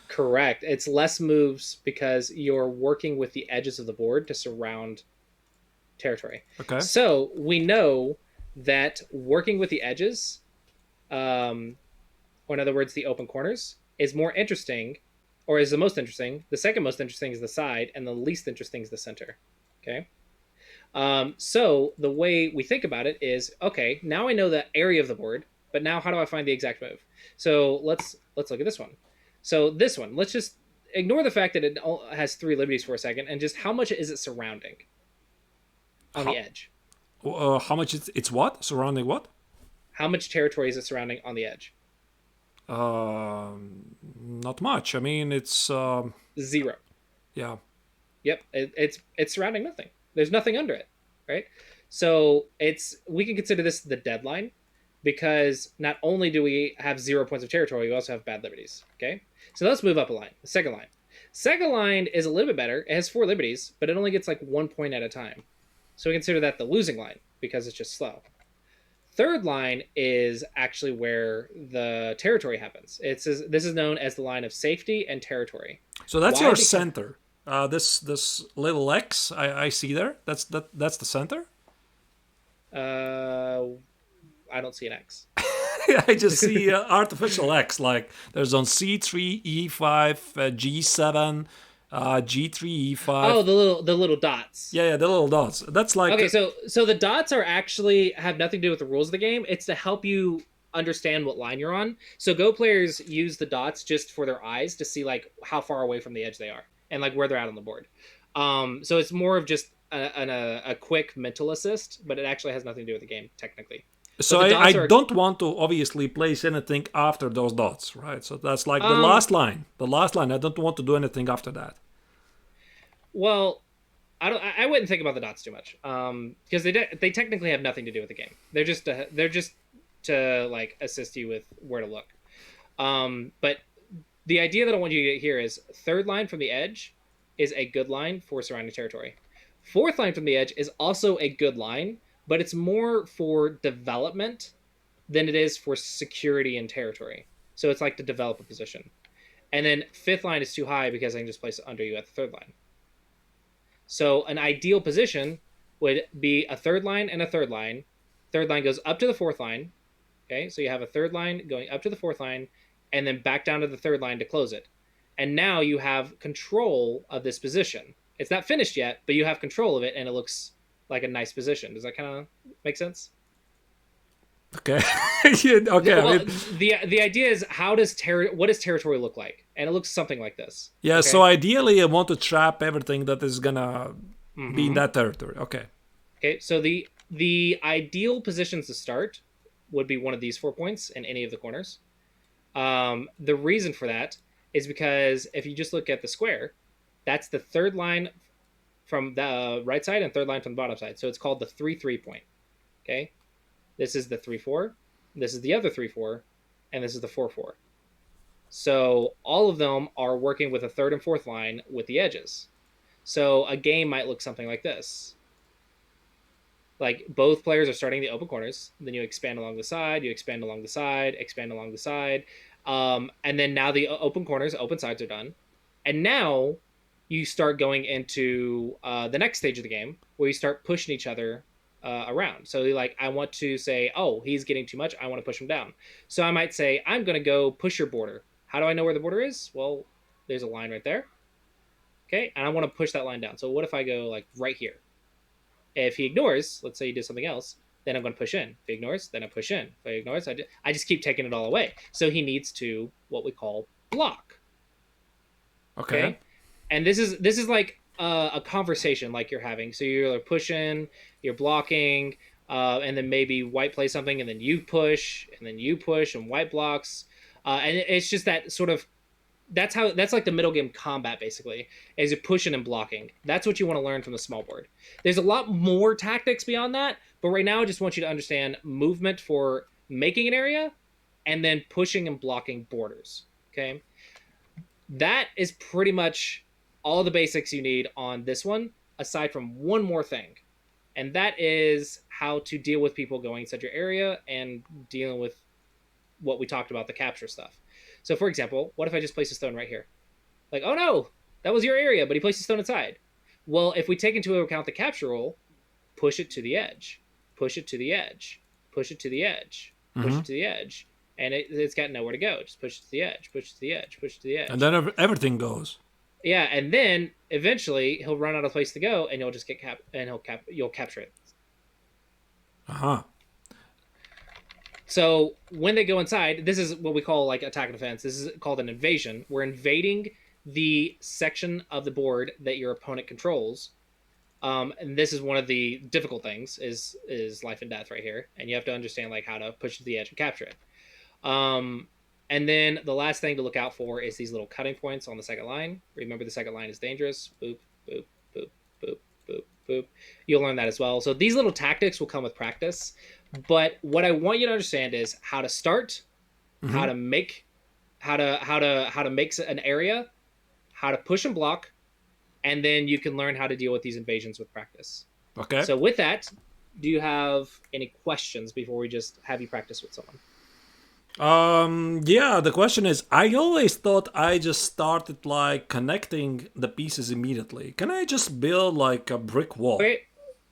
Correct. It's less moves because you're working with the edges of the board to surround territory. Okay. So we know that working with the edges, or in other words, the open corners, is more interesting, or is the most interesting. The second most interesting is the side, and the least interesting is the center. Okay. So the way we think about it is, okay, now I know the area of the board, but now how do I find the exact move? So let's look at this one. So this one, let's just ignore the fact that it has 3 liberties for a second, and just how much is it surrounding on the How, edge? how much it's what? Surrounding what? How much territory is it surrounding on the edge? Not much. I mean, it's 0. yeah. Yep, it's surrounding nothing. There's nothing under it, right? So we can consider this the deadline, because not only do we have 0 points of territory, we also have bad liberties. Okay, so let's move up a line. The second line. Second line is a little bit better. It has 4 liberties, but it only gets like 1 point at a time. So we consider that the losing line because it's just slow. Third line is actually where the territory happens. This is known as the line of safety and territory. So that's your center. This little X I see there. That's the center. I don't see an X. I just see artificial X. Like there's on C3, E5, G7, G3, E5. Oh, the little dots. Yeah, the little dots. That's like okay. So the dots are actually have nothing to do with the rules of the game. It's to help you understand what line you're on. So Go players use the dots just for their eyes to see like how far away from the edge they are and like where they're at on the board. So it's more of just a quick mental assist, but it actually has nothing to do with the game technically. So I don't want to obviously place anything after those dots, right? So that's like the last line. The last line. I don't want to do anything after that. Well, I wouldn't think about the dots too much, because they technically have nothing to do with the game. They're just to like assist you with where to look. But the idea that I want you to get here is third line from the edge is a good line for surrounding territory. Fourth line from the edge is also a good line, but it's more for development than it is for security and territory. So it's like to develop a position. And then fifth line is too high because I can just place it under you at the third line. So an ideal position would be a third line and a third line. Third line goes up to the fourth line. Okay, so you have a third line going up to the fourth line and then back down to the third line to close it. And now you have control of this position. It's not finished yet, but you have control of it and it looks like a nice position. Does that kind of make sense? Okay. Okay. Well, I mean, the idea is what does territory look like? And it looks something like this. Yeah, okay? So ideally I want to trap everything that is gonna be in that territory. Okay. Okay, so the ideal positions to start would be one of these 4 points in any of the corners. The reason for that is because if you just look at the square, that's the third line from the right side and third line from the bottom side. So it's called the 3-3 point. Okay, this is the 3-4, this is the other 3-4, and this is the 4-4. So all of them are working with a third and fourth line with the edges. So a game might look something like this. Like both players are starting the open corners, then you expand along the side, you expand along the side, expand along the side, and then now the open corners, open sides are done, and now you start going into the next stage of the game where you start pushing each other around. So like I want to say, oh, he's getting too much, I want to push him down. So I might say, I'm going to go push your border. How do I know where the border is? Well, there's a line right there. Okay, and I want to push that line down. So what if I go like right here? If he ignores, let's say he did something else, then I'm going to push in. If he ignores, then I push in. If he ignores, I just keep taking it all away. So he needs to what we call block. Okay. And this is like a conversation like you're having. So you're pushing, you're blocking, and then maybe white plays something, and then you push, and white blocks. And it's just that sort of that's like the middle game combat basically, is you're pushing and blocking. That's what you want to learn from the small board. There's a lot more tactics beyond that, but right now I just want you to understand movement for making an area and then pushing and blocking borders. Okay, that is pretty much all the basics you need on this one, aside from one more thing, and that is how to deal with people going inside your area and dealing with what we talked about, the capture stuff. So for example, what if I just place a stone right here? Like, oh no, that was your area, but he placed a stone inside. Well, if we take into account the capture rule, push it to the edge, push it to the edge, push it to the edge, push it to the edge, and it's got nowhere to go. Just push it to the edge, push it to the edge, push it to the edge. And then everything goes. Yeah, and then eventually he'll run out of place to go, and you'll just get you'll capture it. Uh-huh. So when they go inside, this is what we call like attack and defense. This is called an invasion. We're invading the section of the board that your opponent controls. And this is one of the difficult things is life and death right here, and you have to understand like how to push to the edge and capture it. And then the last thing to look out for is these little cutting points on the second line. Remember, the second line is dangerous. Boop, boop, boop, boop, boop, boop. You'll learn that as well. So these little tactics will come with practice. But what I want you to understand is how to start, how to make, how to make an area, how to push and block, and then you can learn how to deal with these invasions with practice. Okay. So with that, do you have any questions before we just have you practice with someone? Yeah, the question is, I always thought I just started like connecting the pieces immediately. Can I just build like a brick wall? Okay,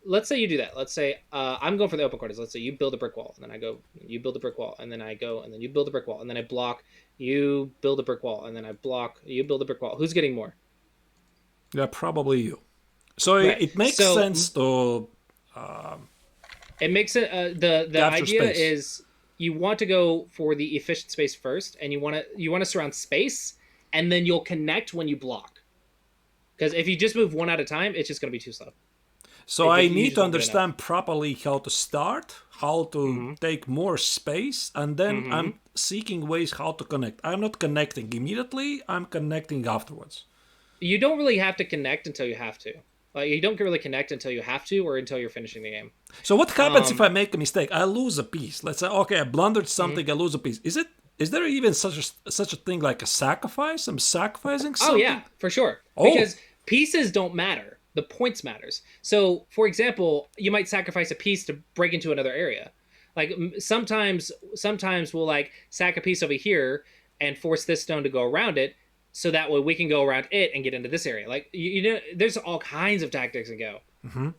let's say you do that. Let's say I'm going for the open quarters. Let's say you build a brick wall, and then I go, you build a brick wall, and then I go, and then you build a brick wall, and then I block, you build a brick wall, and then I block, you build a brick wall. Who's getting more? Yeah, probably you. So Right. it makes So- sense to It makes it the Capture idea space. is you want to go for the efficient space first, and you want to surround space, and then you'll connect when you block. Because if you just move one at a time, it's just going to be too slow. So If I you need just to don't do understand properly how to start, how to take more space, and then I'm seeking ways how to connect. I'm not connecting immediately, I'm connecting afterwards. You don't really have to connect until you have to. Like you don't really connect until you have to, or until you're finishing the game. So what happens if I make a mistake? I lose a piece. Let's say, okay, I blundered something, I lose a piece. Is there even such a thing like a sacrifice? I'm sacrificing something? Oh yeah, for sure. Oh. Because pieces don't matter. The points matters. So, for example, you might sacrifice a piece to break into another area. Like sometimes we'll like sack a piece over here and force this stone to go around it, so that way we can go around it and get into this area. Like you know, there's all kinds of tactics that go.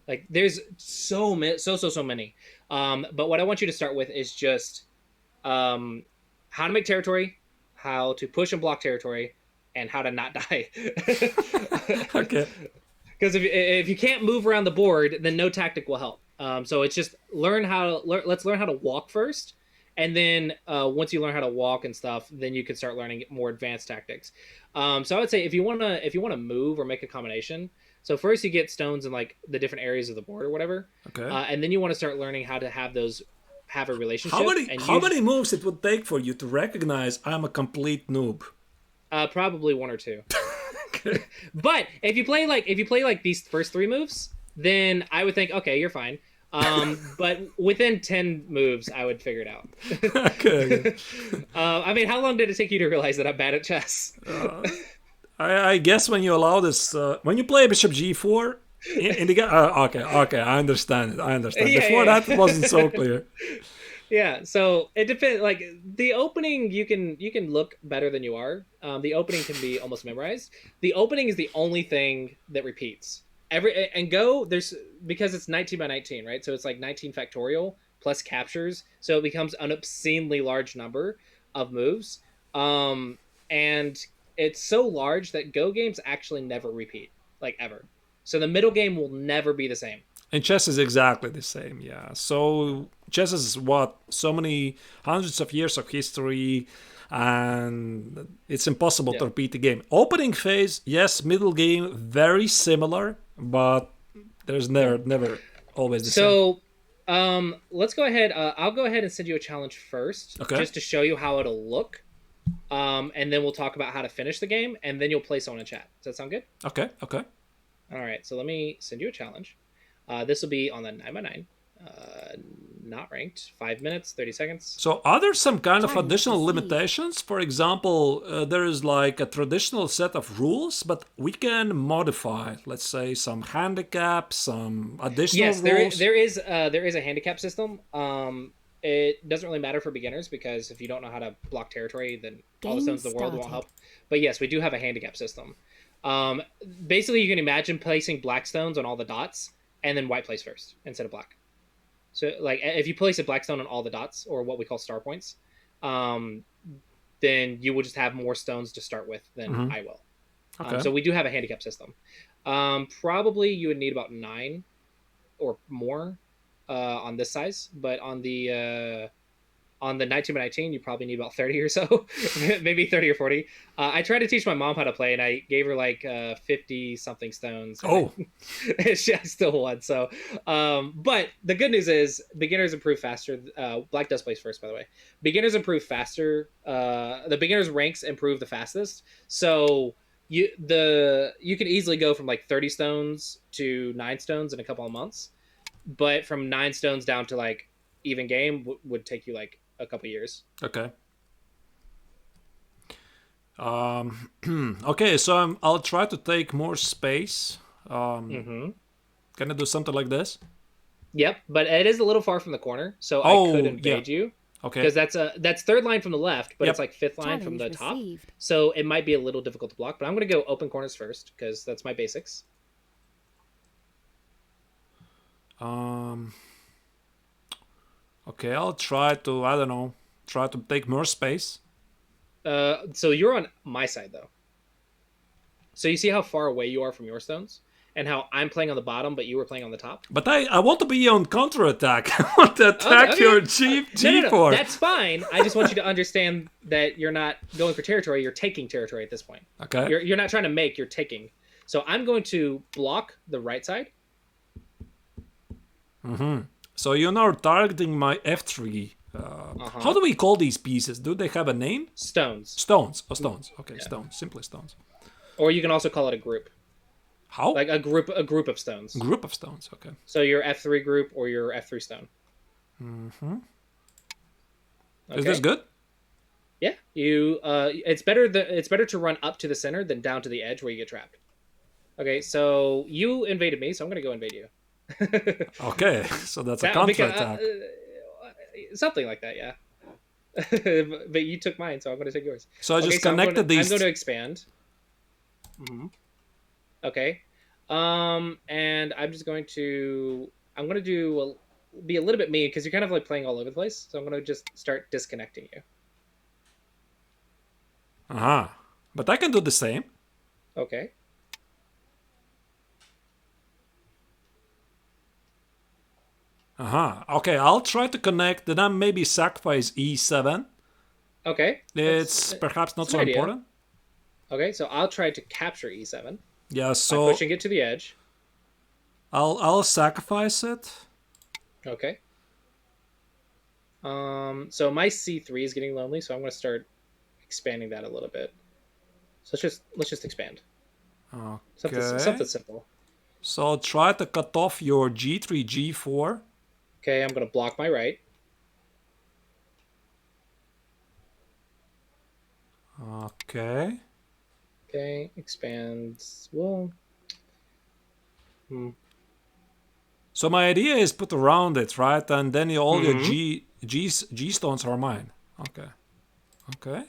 Like there's so many. But what I want you to start with is just how to make territory, how to push and block territory, and how to not die. Okay. Because if you can't move around the board, then no tactic will help. So it's just let's learn how to walk first, and then once you learn how to walk and stuff, then you can start learning more advanced tactics. So I would say if you wanna move or make a combination, so first you get stones in like the different areas of the board or whatever, Okay. and then you want to start learning how to have a relationship. How many moves it would take for you to recognize I'm a complete noob? Probably one or two. But if you play like these first three moves, then I would think, okay, you're fine. But within 10 moves, I would figure it out. Okay. I mean, how long did it take you to realize that I'm bad at chess? I guess when you allow this, when you play Bishop G4 in the game, okay, I understand it. Yeah, Before yeah. that, it wasn't so clear. Yeah, so it depends. Like the opening, you can look better than you are. The opening can be almost memorized. The opening is the only thing that repeats. There's because it's 19 by 19, right? So it's like 19 factorial plus captures, so it becomes an obscenely large number of moves. And it's so large that Go games actually never repeat, like ever. So the middle game will never be the same. And chess is exactly the same, yeah. So chess is what, so many hundreds of years of history, and it's impossible to repeat the game. Opening phase, yes. Middle game, very similar, but there's never always the same. So let's go ahead. I'll go ahead and send you a challenge first, Okay. just to show you how it'll look. And then we'll talk about how to finish the game, and then you'll play someone in chat. Does that sound good? Okay. All right. So let me send you a challenge. This will be on the 9x9. Not ranked. 5 minutes, 30 seconds. So are there some kind of Time additional to see. limitations? For example, there is like a traditional set of rules, but we can modify, let's say, some handicaps, some additional Yes, rules. there is a handicap system. It doesn't really matter for beginners because if you don't know how to block territory, then all the Game stones in the world won't started. help. But yes, we do have a handicap system. Basically, you can imagine placing black stones on all the dots, and then white plays first instead of black. So, like, if you place a black stone on all the dots, or what we call star points, then you will just have more stones to start with than I will. Okay. So we do have a handicap system. Probably you would need about 9 or more on this size, but on the On the 19x19, you probably need about 30 or so, maybe 30 or 40. I tried to teach my mom how to play, and I gave her like 50 something stones. Oh, I still won. So, but the good news is beginners improve faster. Black does place first, by the way. Beginners improve faster. The beginners ranks improve the fastest. So you can easily go from like 30 stones to 9 stones in a couple of months, but from 9 stones down to like even game would take you like a couple years. okay. Okay, so I'll try to take more space. Can I do something like this? Yep, but it is a little far from the corner, so Oh, I could invade you. Okay. Because that's third line from the left, but Yep. it's like fifth line from the Challenge top. received. So it might be a little difficult to block. But I'm going to go open corners first because that's my basics. Okay, I'll try to, I don't know, try to take more space. So you're on my side though. So you see how far away you are from your stones, and how I'm playing on the bottom, but you were playing on the top. But I want to be on counterattack. I want to attack Okay. your G4. That's fine. I just want you to understand that you're not going for territory. You're taking territory at this point. Okay. You're not trying to make. You're taking. So I'm going to block the right side. So you're now targeting my F3. How do we call these pieces? Do they have a name? Stones. Stones. Oh, stones. Okay, stones. Simply stones. Or you can also call it a group. How? Like a group of stones. Group of stones. Okay. So your F3 group or your F3 stone. Is this good? Yeah. You it's better to run up to the center than down to the edge where you get trapped. Okay, so you invaded me, so I'm gonna go invade you. Okay, so that's a counterattack. Something like that, yeah. But you took mine, so I'm gonna take yours. So I just connected these. I'm going to expand. Okay. And I'm just going to be a little bit mean because you're kind of like playing all over the place. So I'm going to just start disconnecting you. But I can do the same. Okay. Okay, I'll try to connect. Then I maybe sacrifice E7. Okay. It's perhaps not so important. Okay, so I'll try to capture E7. Yeah, so by pushing it to the edge. I'll sacrifice it. Okay. So my C3 is getting lonely, so I'm going to start expanding that a little bit. So let's just expand. Okay. Something simple. So I'll try to cut off your G3, G4. Okay, I'm going to block my right. Okay. Okay, expands. Well. So my idea is put around it, right? And then all your G stones are mine. Okay. Okay.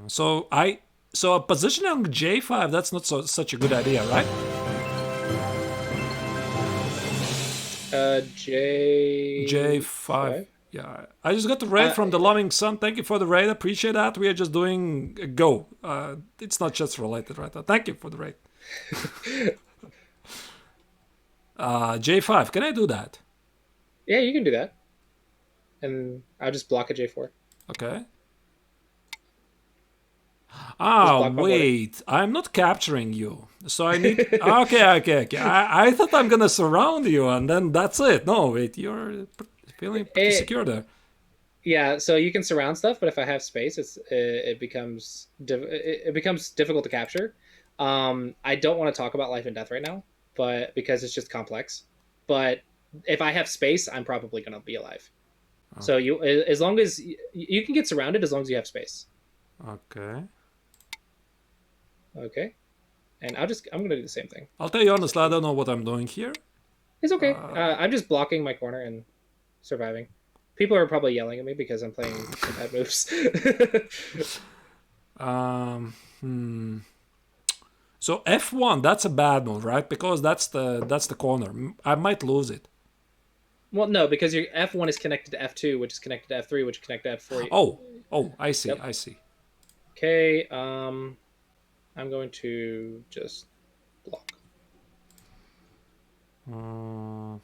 So positioning J5, that's not such a good idea, right? J5. Yeah, I just got the raid from the loving son. Thank you for the raid. Appreciate that. We are just doing a go. It's not just related right now. Thank you for the raid. J5. Can I do that? Yeah, you can do that. And I'll just block a J4. Okay. Wait. I'm not capturing you. So I need... Okay. I thought I'm going to surround you and then that's it. No, wait. You're feeling pretty secure there. Yeah, so you can surround stuff, but if I have space, it becomes difficult to capture. I don't want to talk about life and death right now, but because it's just complex. But if I have space, I'm probably going to be alive. Oh. So as long as you can get surrounded, as long as you have space. Okay. And I'm going to do the same thing. I'll tell you honestly, I don't know what I'm doing here. It's okay. I'm just blocking my corner and surviving. People are probably yelling at me because I'm playing some bad moves. So F1, that's a bad move, right? Because that's the corner. I might lose it. Well, no, because your F1 is connected to F2, which is connected to F3, which is connected to F4. Oh, I see. Yep. I see. Okay, I'm going to just block. Mm,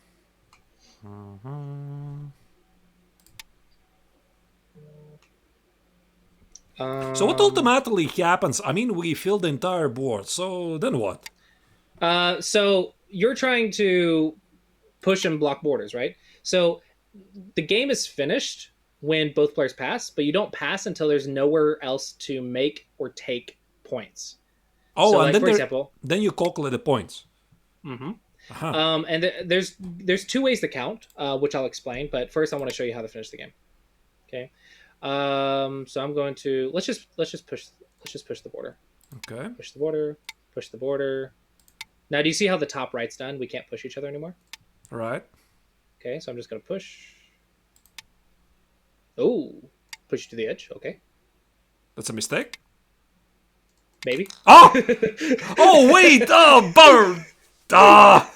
mhm. So what Um, ultimately happens? I mean, we fill the entire board. So then what? so you're trying to push and block borders, right? So the game is finished when both players pass, but you don't pass until there's nowhere else to make or take points. Oh, So, and like then for there, example, then you calculate the points. hmm Uh-huh. and there's two ways to count, which I'll explain. But first, I want to show you how to finish the game. Okay. So I'm going to let's just push the border. Okay. Push the border. Push the border. Now, do you see how the top right's done? We can't push each other anymore. Right. Okay, so I'm just gonna push. Oh, push to the edge. Okay, That's a mistake. maybe. Oh! Oh, wait! Oh, bummer! Ah!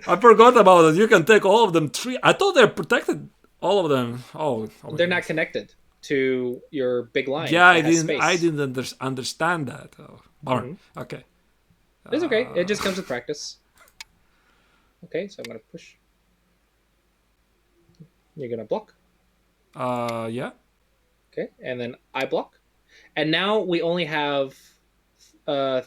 I forgot about it. You can take all of them three. I thought they're protected. All of them. Oh my They're not goodness. connected to your big line Yeah, that has I space. didn't understand that. Oh, bummer. Mm-hmm. Okay. It's okay. It just comes with practice. Okay, so I'm gonna push. You're gonna block. Yeah. Okay, and then I block. And now we only have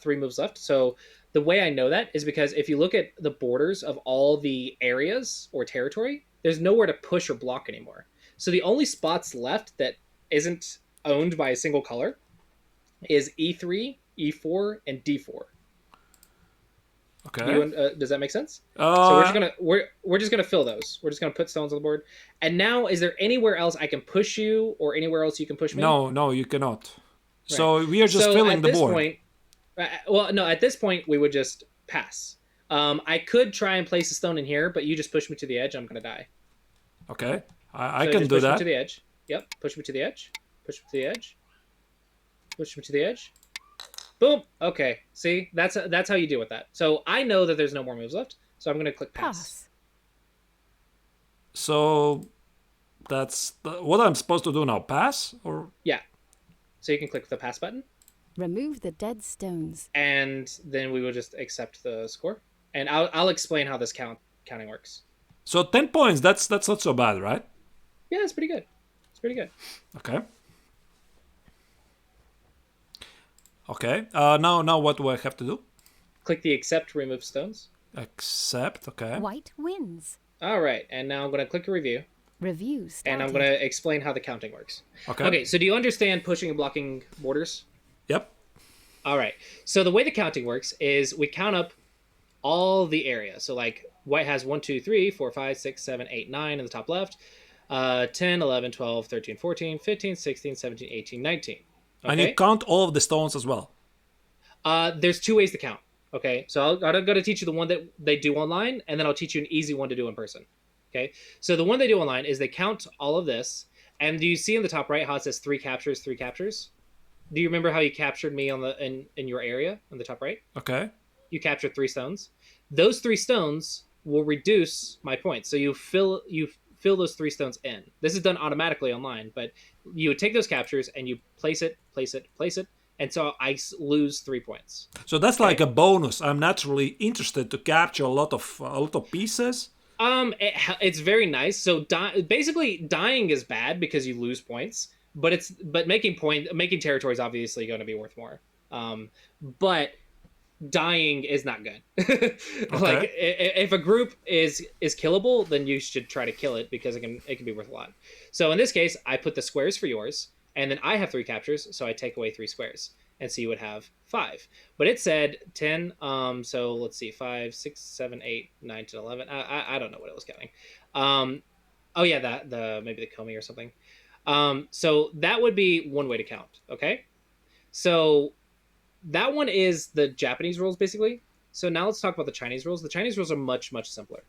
three moves left. So the way I know that is because if you look at the borders of all the areas or territory, there's nowhere to push or block anymore. So the only spots left that isn't owned by a single color is E3, E4, and D4. Okay. Does that make sense? So we're just Uh, gonna we're just gonna fill those. We're just gonna put stones on the board. And now, is there anywhere else I can push you, or anywhere else you can push me? no, you cannot. Right. So we are just So filling at the this board. point, well, no, at this point we would just pass. I could try and place a stone in here, but you just push me to the edge. I'm gonna die. Okay. I So can just do push me to that. the edge. Yep. Push me to the edge. Push me to the edge. Push me to the edge. Boom. Okay. See, that's how you deal with that. So I know that there's no more moves left. So I'm gonna click pass. Pass. So that's what I'm supposed to do now. Pass or Yeah. So you can click the pass button, Remove the dead stones. and then we will just accept the score. And I'll explain how this counting works. so 10 points. That's not so bad, right? Yeah, it's pretty good. It's pretty good. Okay. Okay. Now what do I have to do? Click the accept remove stones. Accept. Okay. White wins. All right, and now I'm going to click review, Review and I'm started. going to explain how the counting works. Okay. Okay, so do you understand pushing and blocking borders? Yep. All right. So the way the counting works is we count up all the area. So like white has 1, 2, 3, 4, 5, 6, 7, 8, 9 in the top left, 10, 11, 12, 13, 14, 15, 16, 17, 18, 19. And you Okay. count all of the stones as well. There's two ways to count. Okay, so I'm going to teach you the one that they do online, and then I'll teach you an easy one to do in person. Okay, so the one they do online is they count all of this, and do you see in the top right how it says three captures, three captures? Do you remember how you captured me on the in your area on the top right? Okay. You captured three stones. Those three stones will reduce my points. So you fill those three stones in. This is done automatically online, but you would take those captures and you place it, place it, place it, and so I lose 3 points. So that's like Okay. a bonus. I'm naturally interested to capture a lot of pieces. It's very nice. So basically, dying is bad because you lose points, but making territory is obviously going to be worth more. But dying is not good. Like Okay. if a group is killable, then you should try to kill it because it can be worth a lot. So in this case, I put the squares for yours, and then I have three captures, so I take away three squares, and so you would have five. But it said 10. So let's see, 5, 6, 7, 8, 9, 10, 11. I don't know what it was counting. Oh yeah, that the maybe the Comey or something. So that would be one way to count. Okay, so that one is the Japanese rules, basically. So now let's talk about the Chinese rules. The Chinese rules are much, much simpler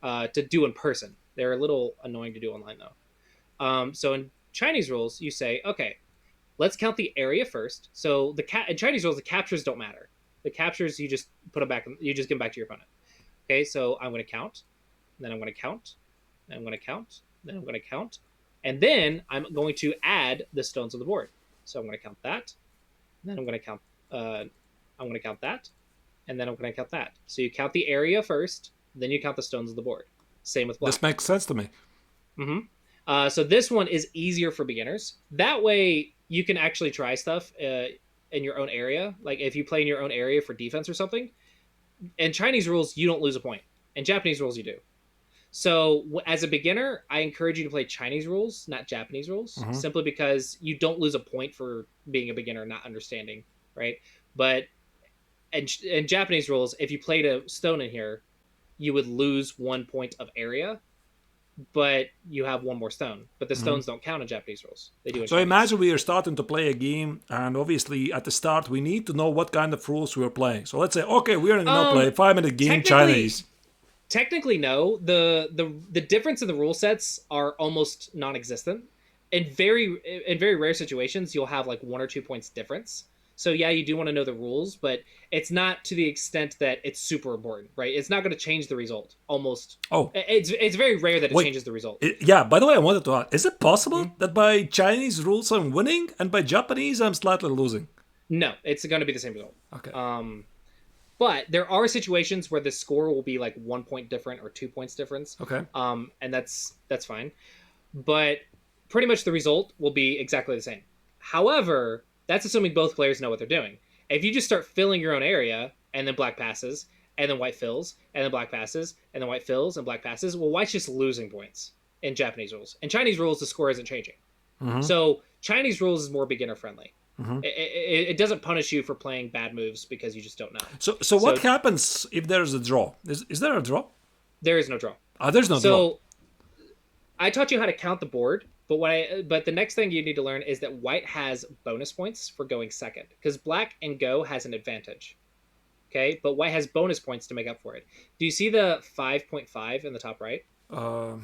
to do in person. They're a little annoying to do online, though. So in Chinese rules, you say, okay, let's count the area first. So in Chinese rules, the captures don't matter. The captures, you just put them back. You just give them back to your opponent. Okay, so I'm going to count, then I'm going to count, then I'm going to count, then I'm going to count, and then I'm going to add the stones on the board. So I'm going to count that, then I'm going to count. I'm going to count that, and then I'm going to count that. So you count the area first, then you count the stones on the board. Same with black. This makes sense to me. So this one is easier for beginners. That way, you can actually try stuff in your own area. Like if you play in your own area for defense or something. In Chinese rules, you don't lose a point. In Japanese rules, you do. So as a beginner, I encourage you to play Chinese rules, not Japanese rules, simply because you don't lose a point for being a beginner not understanding, right? But in Japanese rules, if you played a stone in here, you would lose 1 point of area, but you have one more stone. But the stones don't count in Japanese rules. They do in So Chinese. imagine we are starting to play a game, and obviously at the start we need to know what kind of rules we are playing. So let's say, okay, we're going to play a 5-minute game Chinese. Technically, no. The difference in the rule sets are almost non-existent. In very rare situations, you'll have like 1 or 2 points difference. So yeah, you do want to know the rules, but it's not to the extent that it's super important, right? It's not going to change the result. Almost. Oh, it's very rare that it changes the result. Yeah. By the way, I wanted to ask: is it possible that by Chinese rules I'm winning, and by Japanese I'm slightly losing? No, it's going to be the same result. Okay. But there are situations where the score will be like 1 point different or 2 points difference. Okay. And that's fine. But pretty much the result will be exactly the same. However, that's assuming both players know what they're doing. If you just start filling your own area and then black passes and then white fills and then black passes and then white fills and black passes, well, white's just losing points in Japanese rules. In Chinese rules, the score isn't changing. So Chinese rules is more beginner friendly. It doesn't punish you for playing bad moves because you just don't know. So what happens if there's a draw? Is there a draw? There is no draw. There's no draw. So I taught you how to count the board, but the next thing you need to learn is that white has bonus points for going second because black and go has an advantage. Okay, but white has bonus points to make up for it. Do you see the 5.5 in the top right? Under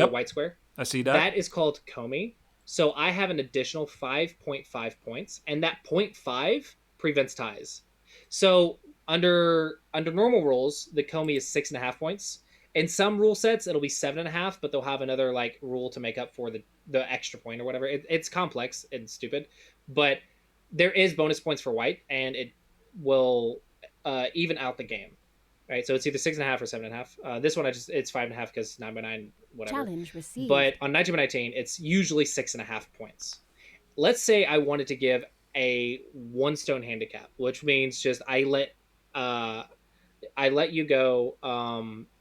white square. I see that. That is called komi. So I have an additional 5.5 points, and that 0.5 prevents ties. So under normal rules, the komi is 6.5 points. In some rule sets, it'll be 7.5, but they'll have another like rule to make up for the extra point or whatever. It's complex and stupid, but there is bonus points for white, and it will even out the game. Right, so it's either 6.5 or 7.5. This one it's 5.5 because 9x9, whatever. Challenge received. But on 19x19, it's usually 6.5 points. Let's say I wanted to give a 1 stone handicap, which means just I let you go,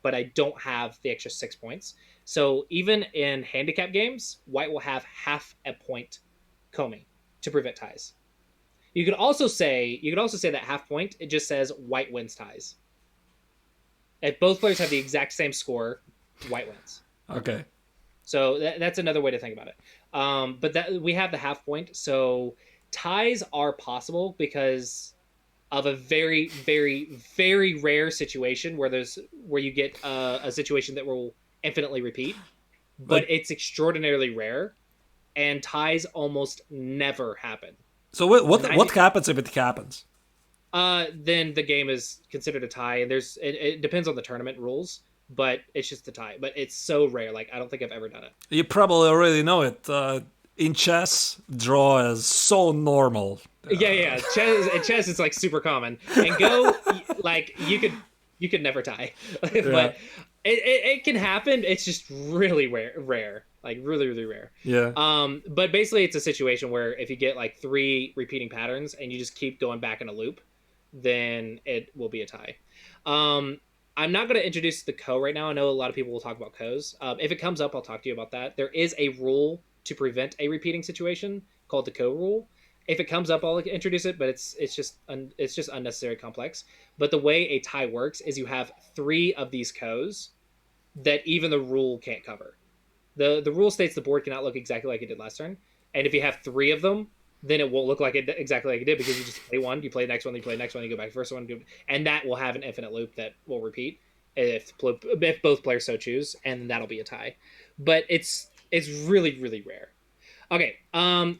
but I don't have the extra 6 points. So even in handicap games, white will have half a point komi to prevent ties. You could also say that half point, it just says white wins ties. If both players have the exact same score, white wins. Okay. So that's another way to think about it. But that we have the half point. So ties are possible because of a very, very, very rare situation where you get a situation that will infinitely repeat. But it's extraordinarily rare, and ties almost never happen. So what happens if it happens? Then the game is considered a tie, and it depends on the tournament rules, but it's just a tie. But it's so rare. Like I don't think I've ever done it. You probably already know it. In chess, draw is so normal. Yeah. Chess is like super common. And Go, like you could never tie, but it can happen. It's just really rare. Like really, really rare. Yeah. But basically, it's a situation where if you get like 3 repeating patterns and you just keep going back in a loop, then it will be a tie. I'm not going to introduce the ko right now. I know a lot of people will talk about kos. If it comes up, I'll talk to you about that. There is a rule to prevent a repeating situation called the ko rule. If it comes up, I'll introduce it, but it's just unnecessary complex. But the way a tie works is you have 3 of these kos that even the rule can't cover. The rule states the board cannot look exactly like it did last turn, and if you have 3 of them, then it won't look like it exactly like it did because you just play one, you play the next one, you play the next one, you go back to the first one, and that will have an infinite loop that will repeat if both players so choose, and that'll be a tie. But it's really, really rare. Okay,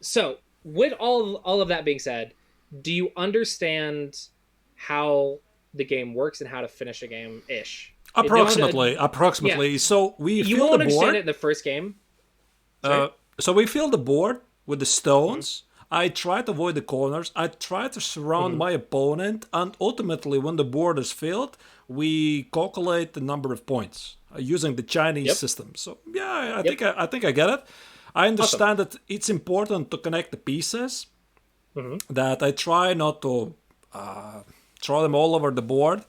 so with all of that being said, do you understand how the game works and how to finish a game ish? Approximately. Yeah. So we you fill won't the understand board. it in the first game. So we fill the board with the stones. I try to avoid the corners. I try to surround my opponent, and ultimately, when the board is filled, we calculate the number of points using the Chinese Yep. system. So yeah, Yep. I think I get it. I Awesome. understand that it's important to connect the pieces. Mm-hmm. That I try not to throw them all over the board.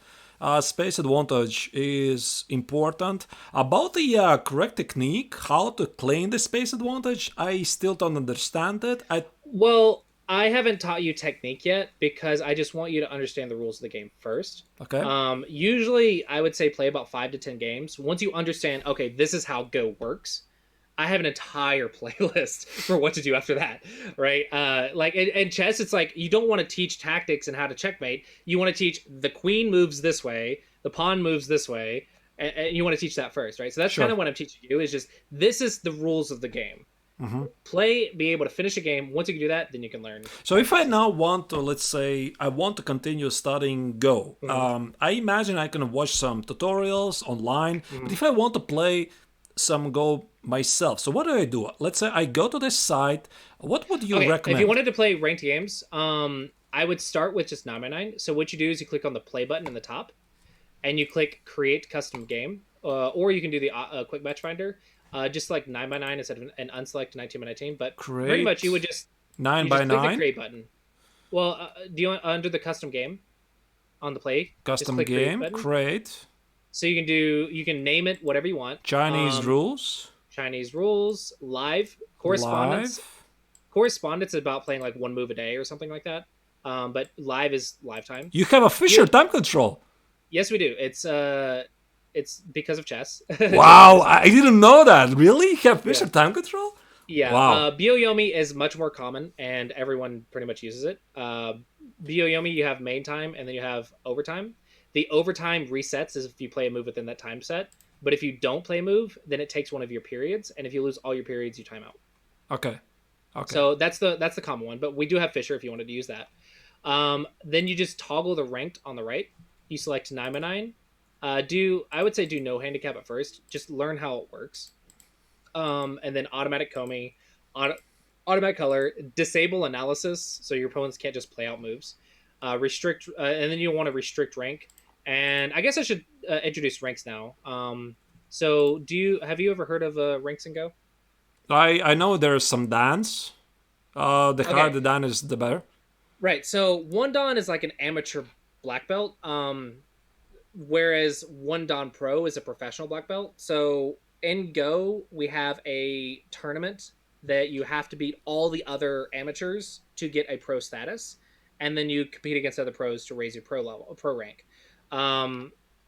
Space advantage is important. About the correct technique, how to claim the space advantage, I still don't understand it. Well, I haven't taught you technique yet because I just want you to understand the rules of the game first. Okay. Usually, I would say play about 5 to 10 games. Once you understand, okay, this is how Go works. I have an entire playlist for what to do after that, right? Like in chess, it's like you don't want to teach tactics and how to checkmate. You want to teach the queen moves this way, the pawn moves this way, and you want to teach that first, right? So that's kind Sure. of what I'm teaching you. Is just this is the rules of the game. Play, be able to finish a game. Once you can do that, then you can learn. So if I now want to, let's say, I want to continue studying Go, I imagine I can watch some tutorials online. But if I want to play some Go myself, so what do I do? Let's say I go to this site. What would you Okay, recommend? if you wanted to play ranked games, I would start with just 9x9. So what you do is you click on the play button in the top, and you click create custom game, or you can do the quick match finder, just like 9x9 instead of an unselect 19x19. But pretty much you would just nine you by just click the nine create button. Well, do you want under the custom game on the play? Just custom click create game button. create So you can name it whatever you want. Chinese rules Chinese rules, live correspondence. live. Correspondence is about playing like one move a day or something like that. But live is live time. You have a Fisher time control. Yes, we do. It's because of chess. Wow, I didn't know that. Really? You have Fisher time control? Yeah. Wow. Byoyomi is much more common, and everyone pretty much uses it. Byoyomi, you have main time, and then you have overtime. The overtime resets as if you play a move within that time set. But if you don't play a move, then it takes one of your periods, and if you lose all your periods, you time out. Okay. Okay. So that's the common one. But we do have Fisher if you wanted to use that. Then you just toggle the ranked on the right. You select 9x9. I would say do no handicap at first. Just learn how it works. And then automatic Komi, automatic color, disable analysis, so your opponents can't just play out moves. Restrict, and then you want to restrict rank. And I guess I should introduce ranks now. So have you ever heard of ranks and Go? I know there's some dans. The higher Okay. the dan is, the better. Right. So one Dan is like an amateur black belt. Whereas one Dan Pro is a professional black belt. So in Go, we have a tournament that you have to beat all the other amateurs to get a pro status, and then you compete against other pros to raise your pro rank.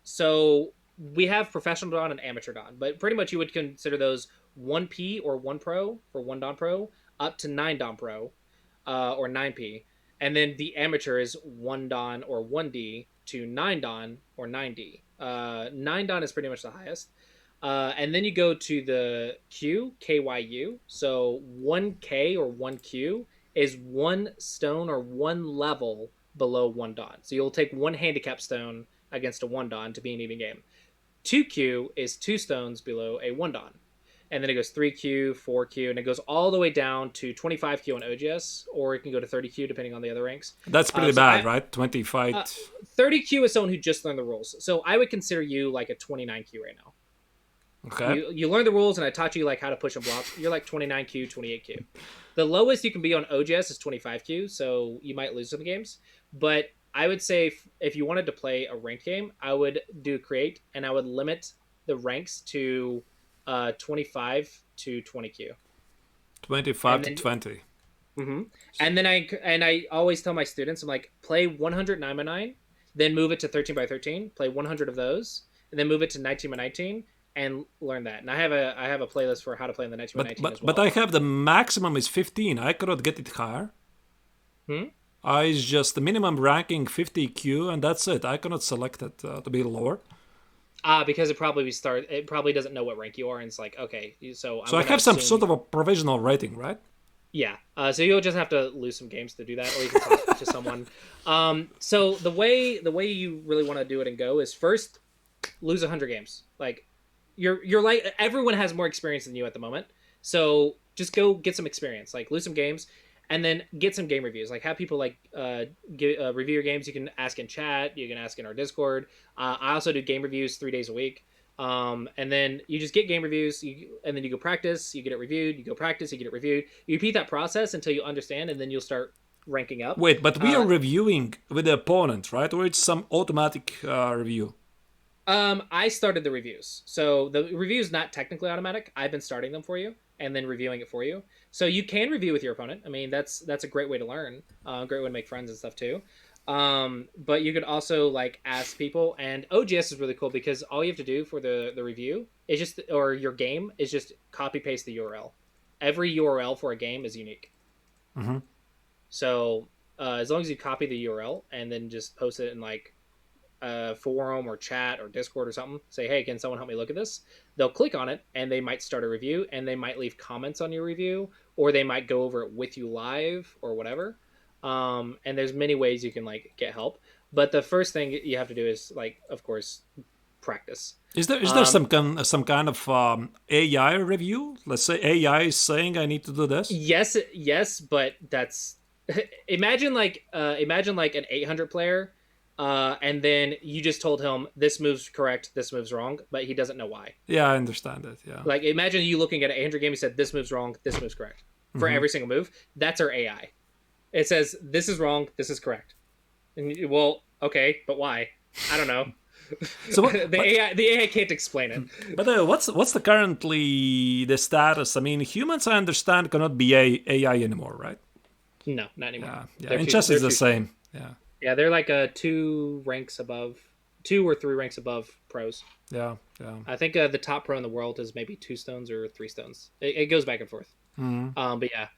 So we have professional Dan and amateur Dan, but pretty much you would consider those 1P or 1 Pro for 1 Dan Pro up to 9 Dan Pro, or 9P. And then the amateur is 1 Dan or 1D to 9 Dan or 9D. 9 Dan is pretty much the highest. And then you go to the KYU. So 1K or 1Q is 1 stone or 1 level below 1 Dan. So you'll take 1 handicap stone against a 1 Dan to be an even game. 2Q is 2 stones below a 1 Dan. And then it goes 3Q, 4Q, and it goes all the way down to 25Q on OGS, or it can go to 30Q depending on the other ranks. That's pretty bad, right? 25. 30Q is someone who just learned the rules. So I would consider you like a 29Q right now. Okay. You learned the rules, and I taught you like how to push and block. You're like 29Q, 28Q. The lowest you can be on OGS is 25Q, so you might lose some games. But I would say if you wanted to play a ranked game, I would do create, and I would limit the ranks to 25 to 20Q. 25 to 20. Mm-hmm. And then I always tell my students, I'm like, play 100 9x9, then move it to 13 by 13, play 100 of those, and then move it to 19 by 19, and learn that. And I have a playlist for how to play in the 19 by 19 as well. But I have the maximum is 15. I cannot get it higher. I just the minimum ranking 50Q, and that's it. I cannot select it to be lower. Because it probably doesn't know what rank you are, and it's like, okay, so I have some sort of a provisional rating, right? Yeah. So you'll just have to lose some games to do that, or you can talk to someone. So the way you really want to do it and Go is first lose 100 games. Like you're like everyone has more experience than you at the moment, so just go get some experience, like lose some games, and then get some game reviews. Like have people like review your games. You can ask in chat. You can ask in our Discord. I also do game reviews 3 days a week. And then you just get game reviews, and then you go practice. You get it reviewed. You go practice. You get it reviewed. You repeat that process until you understand, and then you'll start ranking up. Wait, but we are reviewing with the opponent, right? Or it's some automatic review? I started the reviews. So the review is not technically automatic. I've been starting them for you and then reviewing it for you. So you can review with your opponent. I mean, that's a great way to learn. Great way to make friends and stuff too. But you could also like ask people, and OGS is really cool because all you have to do for the review is just, or your game is just copy paste the URL. Every URL for a game is unique. Mm-hmm. So as long as you copy the URL and then just post it in like forum or chat or Discord or something, say, hey, can someone help me look at this? They'll click on it and they might start a review, and they might leave comments on your review, or they might go over it with you live or whatever. And there's many ways you can like get help, but the first thing you have to do is like, of course, practice. Is there some kind of AI review? Let's say AI is saying I need to do this. Yes, but that's imagine like an 800 player. And then you just told him this move's correct, this move's wrong, but he doesn't know why. Yeah, I understand it. Yeah. Like imagine you looking at an 800 game, he said this move's wrong, this move's correct for every single move. That's our AI. It says this is wrong, this is correct. And well, okay, but why? I don't know. So the AI can't explain it. But what's the status? I mean, humans, I understand, cannot be AI anymore, right? No, not anymore. Yeah. In chess is the same. Yeah. Yeah, they're like 2 or 3 ranks above pros. Yeah. I think the top pro in the world is maybe 2 stones or 3 stones. It goes back and forth. Mm-hmm. But yeah.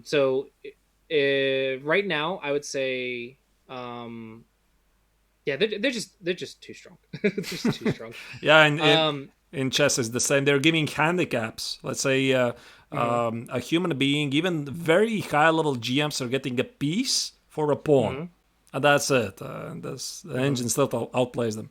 So right now, I would say, yeah, they're just too strong. They're just too strong. Yeah, and in chess is the same. They're giving handicaps. Let's say a human being, even very high level GMs are getting a piece for a pawn. And that's it. The engine still outplays them.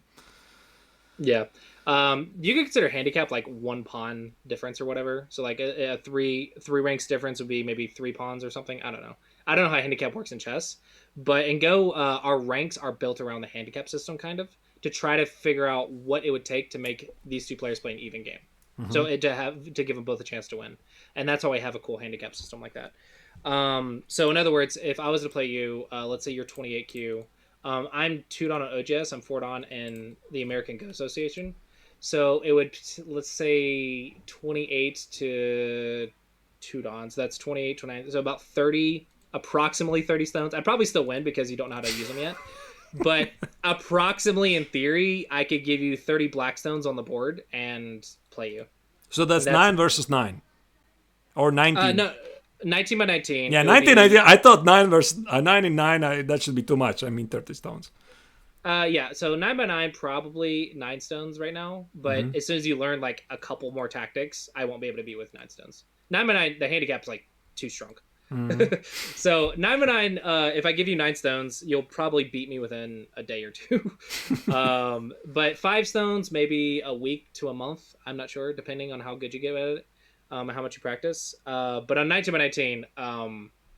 Yeah. You could consider handicap like 1 pawn difference or whatever. So like a three ranks difference would be maybe 3 pawns or something. I don't know how handicap works in chess, but in Go, our ranks are built around the handicap system kind of to try to figure out what it would take to make these 2 players play an even game. So to give them both a chance to win. And that's how I have a cool handicap system like that. So in other words, if I was to play you, let's say you're 28Q, I'm 2 dan on OGS, I'm 4 dan in the American Go Association. So it would, let's say 28 to 2 dans. That's 28, 29. So about 30, approximately 30 stones. I'd probably still win because you don't know how to use them yet. But approximately in theory, I could give you 30 black stones on the board and play you. So that's 9 versus 9. Or 19. No. 19 by 19. Yeah, 19. I thought 9 versus 9 and 9. That should be too much. I mean, 30 stones. Yeah. So 9 by 9, probably 9 stones right now. But as soon as you learn like a couple more tactics, I won't be able to beat with 9 stones. 9 by 9, the handicap's like too strong. So 9 by 9, if I give you 9 stones, you'll probably beat me within a day or 2. But 5 stones, maybe a week to a month. I'm not sure, depending on how good you get at it. And how much you practice. But on 19 by 19,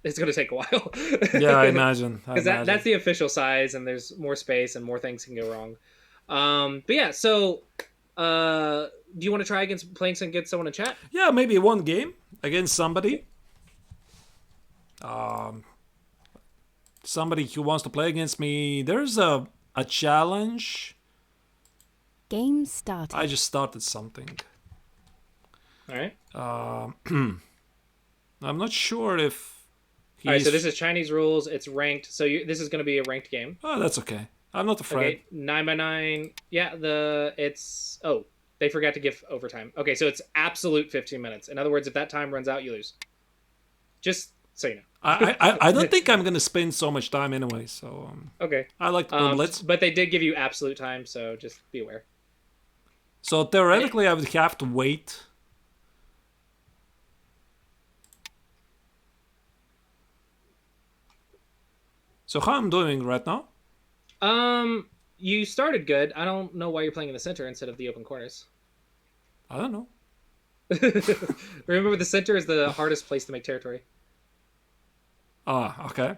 it's going to take a while. Yeah, I imagine. Because that's the official size, and there's more space, and more things can go wrong. But yeah, so do you want to try playing against someone in chat? Yeah, maybe one game against somebody. Somebody who wants to play against me. There's a challenge. Game started. I just started something. All right. I'm not sure if All right, so this is Chinese rules. It's ranked. So this is going to be a ranked game. Oh, that's okay. I'm not afraid. Okay, 9 by 9. Yeah, they forgot to give overtime. Okay, so it's absolute 15 minutes. In other words, if that time runs out, you lose. Just so you know. I don't think I'm going to spend so much time anyway, so... okay. I like to play blitz. But they did give you absolute time, so just be aware. So theoretically, I would have to wait... So how I'm doing right now? You started good. I don't know why you're playing in the center instead of the open corners. I don't know. Remember, the center is the hardest place to make territory. Ah, okay.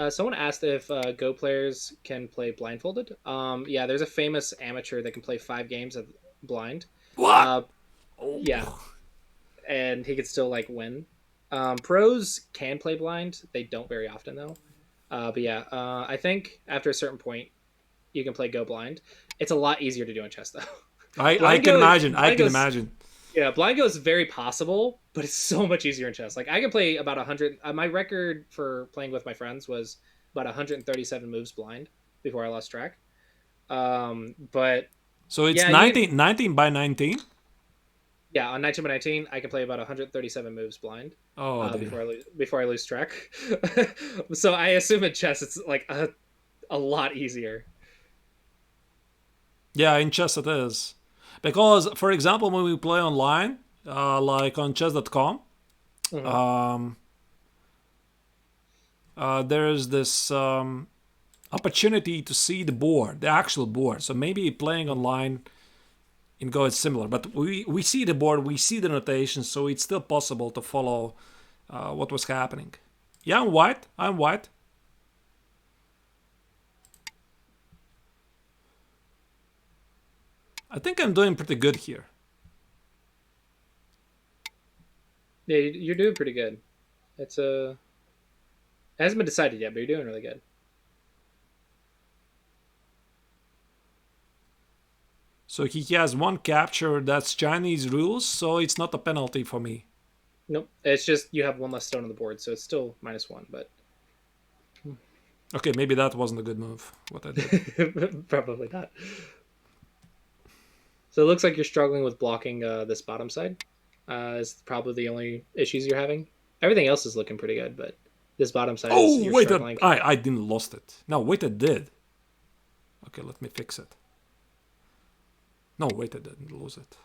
Someone asked if Go players can play blindfolded. Yeah, there's a famous amateur that can play 5 games of blind. What? Uh, yeah, and he could still like win. Pros can play blind. They don't very often though. But yeah, I think after a certain point, you can play Go blind. It's a lot easier to do in chess though. I blind can Go, imagine. I blind can goes, imagine. yeah, blind Go is very possible, but it's so much easier in chess. Like I can play about 100. My record for playing with my friends was about 137 moves blind before I lost track. But So it's yeah, you 19 by 19? yeah, on 19 by 19, I can play about 137 moves blind Oh, dear. before I lose track. So I assume in chess it's like a lot easier. Yeah, in chess it is. Because, for example, when we play online, like on chess.com, Mhm. um, there's this opportunity to see the board, the actual board. So maybe playing online in Go is similar, but we see the board, we see the notation, so it's still possible to follow what was happening. Yeah, I'm white. I'm white. I think I'm doing pretty good here. Yeah, you're doing pretty good. It hasn't been decided yet, but you're doing really good. So he has one capture, that's Chinese rules, so it's not a penalty for me. Nope, it's just you have one less stone on the board, so it's still -1, but Okay, maybe that wasn't a good move, what I did. probably not. So it looks like you're struggling with blocking this bottom side. Is probably the only issues you're having. Everything else is looking pretty good, but this bottom side is Oh, you're wait, struggling. I didn't lost it. No, wait, I did. Okay, let me fix it. No, wait, I didn't lose it.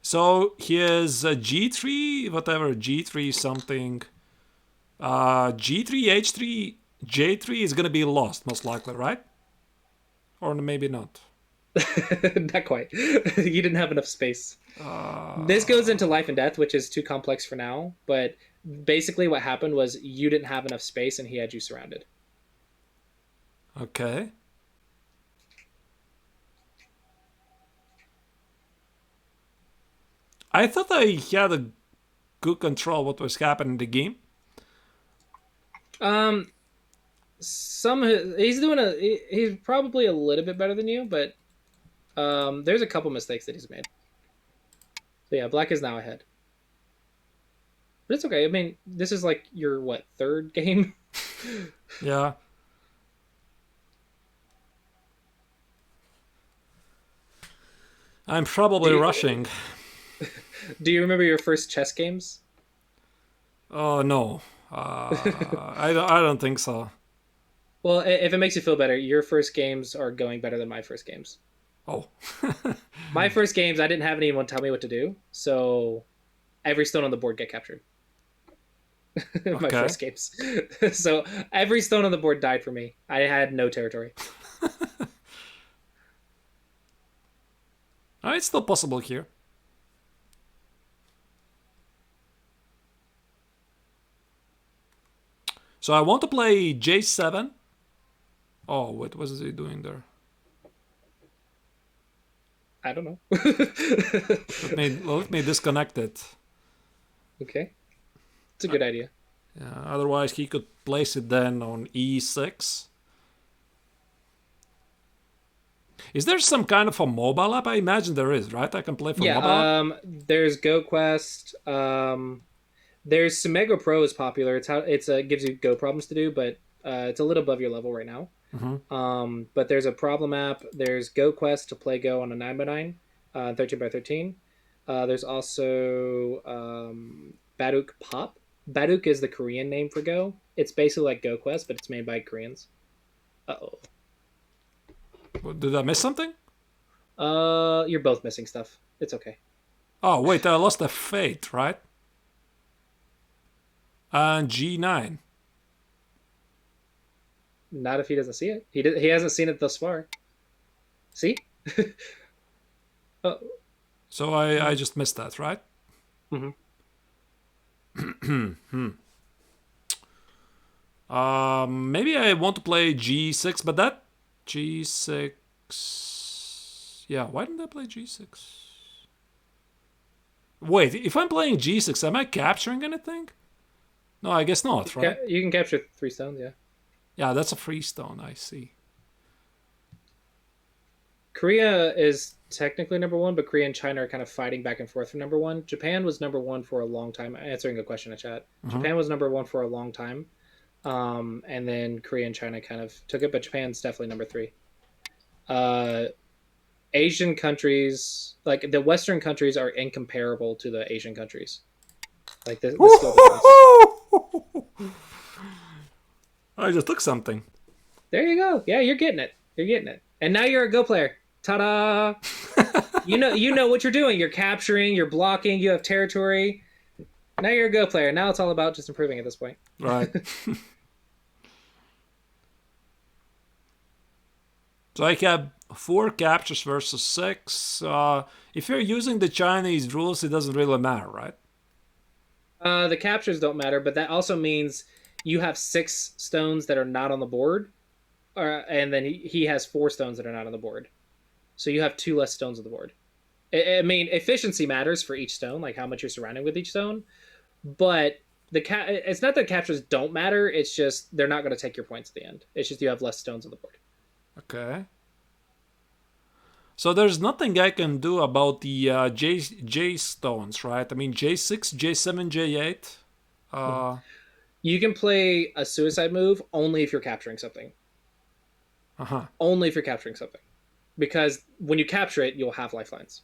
So here's G3, whatever, G3 something. G3, H3, J3 is gonna be lost, most likely, right? Or maybe not. Not quite. You didn't have enough space. This goes into life and death, which is too complex for now. But basically, what happened was you didn't have enough space, and he had you surrounded. Okay. I thought I had a good control what was happening in the game. Um, he's probably a little bit better than you, but there's a couple mistakes that he's made. So yeah, black is now ahead. But it's okay. I mean, this is like your what, third game? Yeah. I'm probably Do you, rushing. do you remember your first chess games? Oh no. I don't think so. Well, if it makes you feel better, your first games are going better than my first games. Oh. My first games, I didn't have anyone tell me what to do, so every stone on the board get captured. My Okay. first games, so every stone on the board died for me. I had no territory. Oh, it's still possible here. So I want to play J7. Oh, what was he doing there? I don't know. Let me disconnect it. Okay, it's a good idea. Yeah, otherwise, he could place it then on E6. Is there some kind of a mobile app? I imagine there is, right? I can play for Yeah, mobile app? there's GoQuest. There's Sumego Pro is popular. It's gives you Go problems to do, but it's a little above your level right now. But there's a problem app. There's GoQuest to play Go on a 9x9, 13x13. There's also Baduk Pop. Baduk is the Korean name for Go. It's basically like GoQuest, but it's made by Koreans. Uh-oh. Did I miss something? You're both missing stuff. It's okay. Oh, wait, I lost a fate, right? And G9. Not if he doesn't see it. He hasn't seen it thus far. See? Oh. So I just missed that, right? Mm-hmm. Maybe I want to play g6, but that g6. Yeah, why didn't I play g6? Wait, if I'm playing g6, am I capturing anything? No, I guess not, right? You can capture 3 stones, yeah. Yeah, that's a free stone, I see. Korea is technically number 1, but Korea and China are kind of fighting back and forth for number 1. Japan was number 1 for a long time. Answering a question in chat. Japan was number 1 for a long time. And then Korea and China kind of took it, but Japan's definitely number 3. Asian countries, like the Western countries, are incomparable to the Asian countries. Like the skill difference. I just took something. There you go. Yeah, you're getting it. You're getting it. And now you're a Go player. Ta-da! You know what you're doing. You're capturing. You're blocking. You have territory. Now you're a Go player. Now it's all about just improving at this point. Right. So I have 4 captures versus 6. If you're using the Chinese rules, it doesn't really matter, right? The captures don't matter, but that also means you have 6 stones that are not on the board, and then he has 4 stones that are not on the board. So you have 2 less stones on the board. I mean, efficiency matters for each stone, like how much you're surrounding with each stone, but it's not that captures don't matter, it's just they're not going to take your points at the end. It's just you have less stones on the board. Okay. So there's nothing I can do about the J stones, right? I mean, J6, J7, J8. You can play a suicide move only if you're capturing something. Only if you're capturing something. Because when you capture it, you'll have lifelines.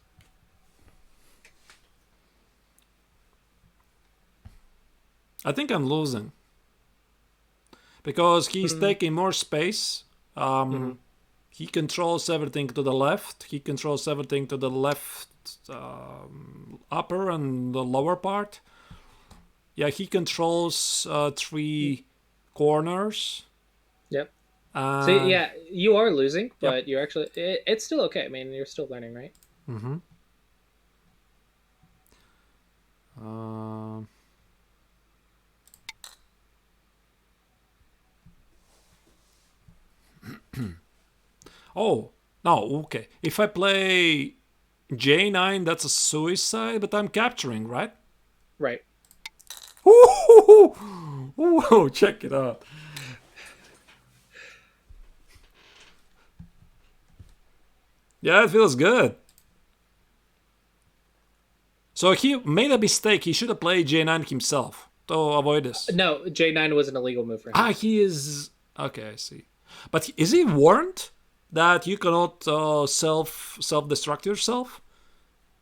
I think I'm losing. Because he's taking more space. He controls everything to the left. He controls everything to the left upper and the lower part. Yeah, he controls 3 corners. Yep. So yeah, you are losing, but you're actually it's still okay. I mean, you're still learning, right? Mm-hmm. Oh, no, okay. If I play J9, that's a suicide, but I'm capturing, right? Right. Ooh, check it out. Yeah, it feels good. So he made a mistake. He should have played J9 himself to avoid this. No, J9 was an illegal move for him. He is... Okay, I see. But is he warned that you cannot self-destruct yourself?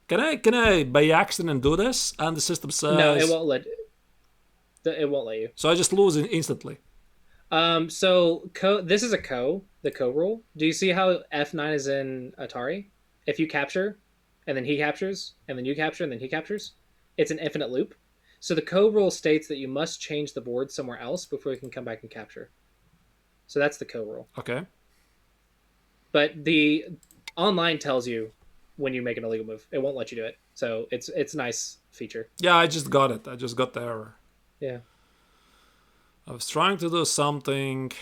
Can I by accident do this? And the system says... No, it won't let you. So I just lose instantly. So this is the co rule. Do you see how F9 is in Atari? If you capture, and then he captures, and then you capture, and then he captures, it's an infinite loop. So the co rule states that you must change the board somewhere else before you can come back and capture. So that's the co rule. Okay. But the online tells you when you make an illegal move. It won't let you do it. So it's a nice feature. Yeah, I just got it. I just got the error. Yeah. I was trying to do something.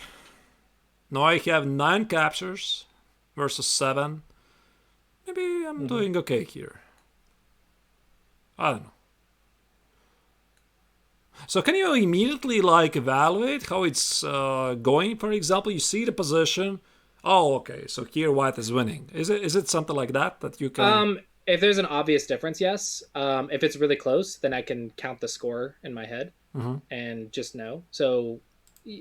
Now I have 9 captures versus 7. Maybe I'm doing okay here. I don't know. So can you immediately evaluate how it's going? For example, you see the position. Oh, okay. So here white is winning. Is it something like that you can? If there's an obvious difference, yes. If it's really close, then I can count the score in my head and just know. So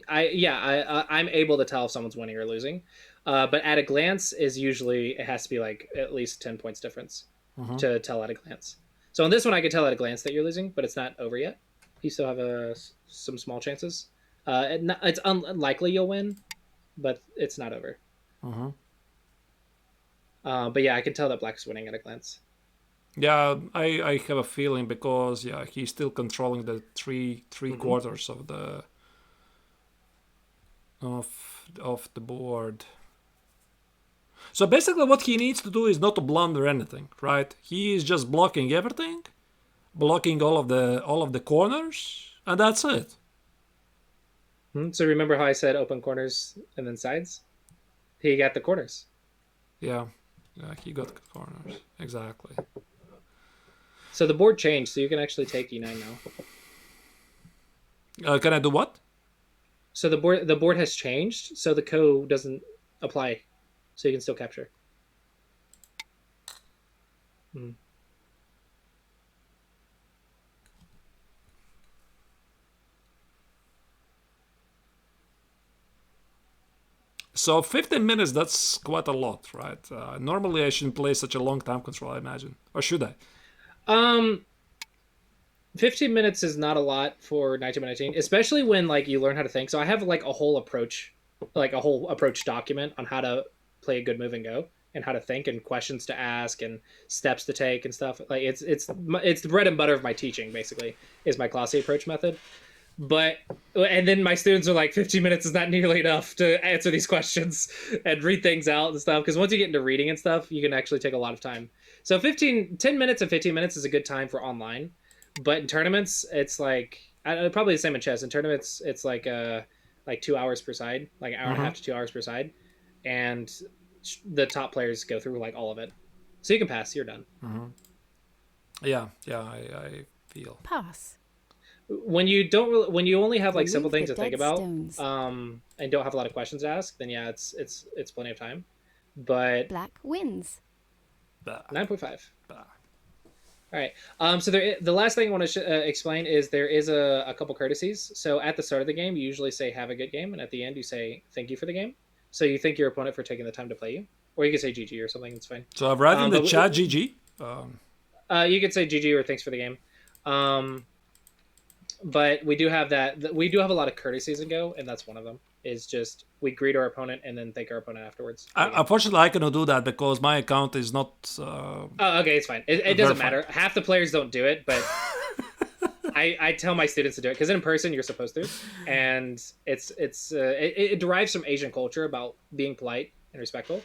I'm able to tell if someone's winning or losing. But at a glance is usually it has to be at least 10 points difference to tell at a glance. So on this one, I can tell at a glance that you're losing, but it's not over yet. You still have some small chances. It's unlikely you'll win, but it's not over. But yeah, I can tell that black is winning at a glance. Yeah, I have a feeling because he's still controlling the three quarters of the. of the board. So basically what he needs to do is not to blunder anything, right? He is just blocking everything, blocking all of the corners, and that's it. So remember how I said open corners and then sides? He got the corners. Yeah, he got corners. Exactly. So the board changed, so you can actually take e9 now. Can I do what? So the board has changed, so the co doesn't apply, so you can still capture. So 15 minutes, that's quite a lot, right? Normally I shouldn't play such a long time control, I imagine. Or should I? 15 minutes is not a lot for 1919, especially when like you learn how to think. So I have like a whole approach document on how to play a good move and go, and how to think, and questions to ask, and steps to take, and stuff. Like it's the bread and butter of my teaching, basically, is my Clossius approach method. And then my students are like, 15 minutes is not nearly enough to answer these questions and read things out and stuff. Because once you get into reading and stuff, you can actually take a lot of time. So 10 minutes and 15 minutes is a good time for online. But in tournaments, it's like, probably the same in chess. In tournaments, it's like 2 hours per side, like an hour and a half to 2 hours per side. And the top players go through like all of it. So you can pass, you're done. Yeah, I feel. Pass. When you only have like Remove simple things the to think dead about, stones. and don't have a lot of questions to ask, then yeah, it's plenty of time. But Black wins. 9.5. All right. So the last thing I want to explain is there is a couple courtesies. So at the start of the game, you usually say "Have a good game," and at the end, you say "Thank you for the game." So you thank your opponent for taking the time to play you, or you can say "GG" or something. It's fine. So I've read in the chat GG. You could say "GG" or "Thanks for the game." But we do have that. We do have a lot of courtesies in Go, and that's one of them. Is just we greet our opponent and then thank our opponent afterwards. Unfortunately, I cannot do that because my account is not. Oh, okay, it's fine. It doesn't matter. Half the players don't do it, but I tell my students to do it because in person you're supposed to, and it derives from Asian culture about being polite and respectful.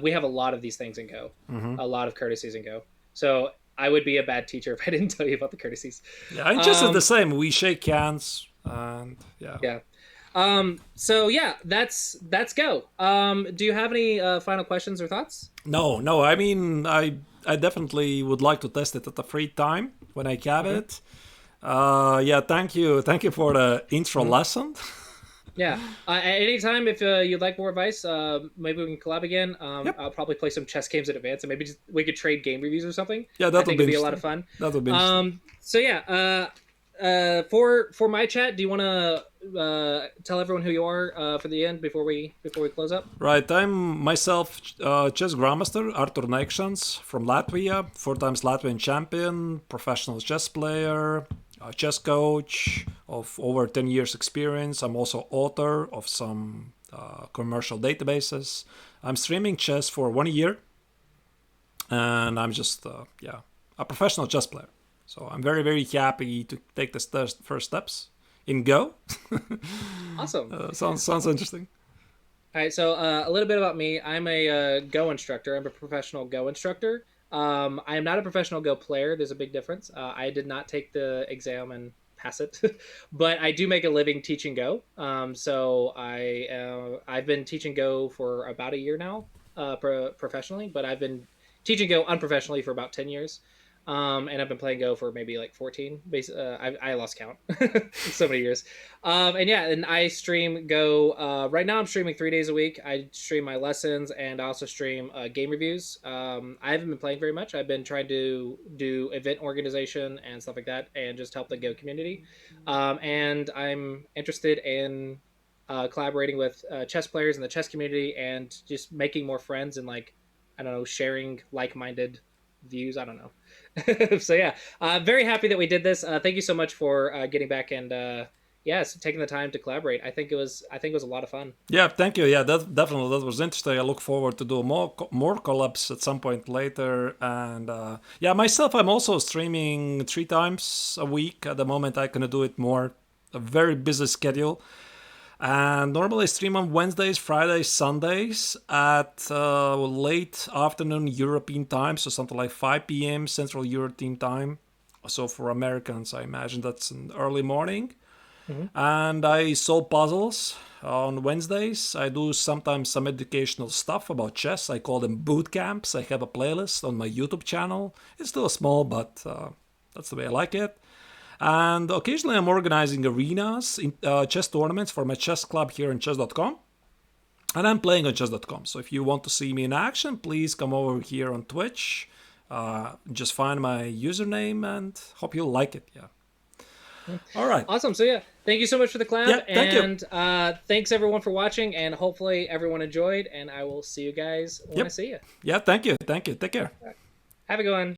We have a lot of these things in Go, a lot of courtesies in Go. So I would be a bad teacher if I didn't tell you about the courtesies. Yeah, and just the same. We shake hands and yeah. Yeah. So yeah, that's Go. Do you have any final questions or thoughts? No. I mean, I definitely would like to test it at a free time when I have it. Yeah, thank you for the intro lesson. Yeah. At any time, if you'd like more advice, maybe we can collab again. Yep. I'll probably play some chess games in advance, and maybe we could trade game reviews or something. Yeah, that would be a lot of fun. That would be interesting. So yeah, for my chat, do you want to tell everyone who you are for the end before we close up? Right, I'm myself, chess grandmaster Artur Nekšans from Latvia, 4 times Latvian champion, professional chess player, chess coach of over 10 years experience. I'm also author of some commercial databases. I'm streaming chess for 1 year, and I'm just a professional chess player. So I'm very, very happy to take the first steps in Go. Awesome. Sounds interesting. All right, so a little bit about me. I'm a Go instructor. I'm a professional Go instructor. I am not a professional Go player. There's a big difference. I did not take the exam and pass it, but I do make a living teaching Go. So I've been teaching Go for about a year now, professionally, but I've been teaching Go unprofessionally for about 10 years. And I've been playing Go for maybe like 14. I lost count. So many years. And I stream Go. Right now I'm streaming 3 days a week. I stream my lessons and I also stream game reviews. I haven't been playing very much. I've been trying to do event organization and stuff like that and just help the Go community. And I'm interested in collaborating with chess players in the chess community and just making more friends and sharing like-minded views. I don't know. So yeah, very happy that we did this. Thank you so much for getting back and taking the time to collaborate. I think it was a lot of fun. Yeah, thank you. Yeah, that was interesting. I look forward to do more collabs at some point later. And myself, I'm also streaming 3 times a week at the moment. I can do it more. A very busy schedule. And normally I stream on Wednesdays, Fridays, Sundays at late afternoon European time, so something like 5 p.m. Central European time. So for Americans, I imagine that's an early morning. And I solve puzzles on Wednesdays. I do sometimes some educational stuff about chess. I call them boot camps. I have a playlist on my YouTube channel. It's still small, but that's the way I like it. And occasionally I'm organizing arenas, in chess tournaments for my chess club here in chess.com. And I'm playing on chess.com. So if you want to see me in action, please come over here on Twitch. Just find my username and hope you'll like it. Yeah. All right. Awesome. So yeah, thank you so much for the collab. Yeah, thank you. And thanks everyone for watching, and hopefully everyone enjoyed, and I will see you guys when I see you. Yeah, thank you. Take care. Have a good one.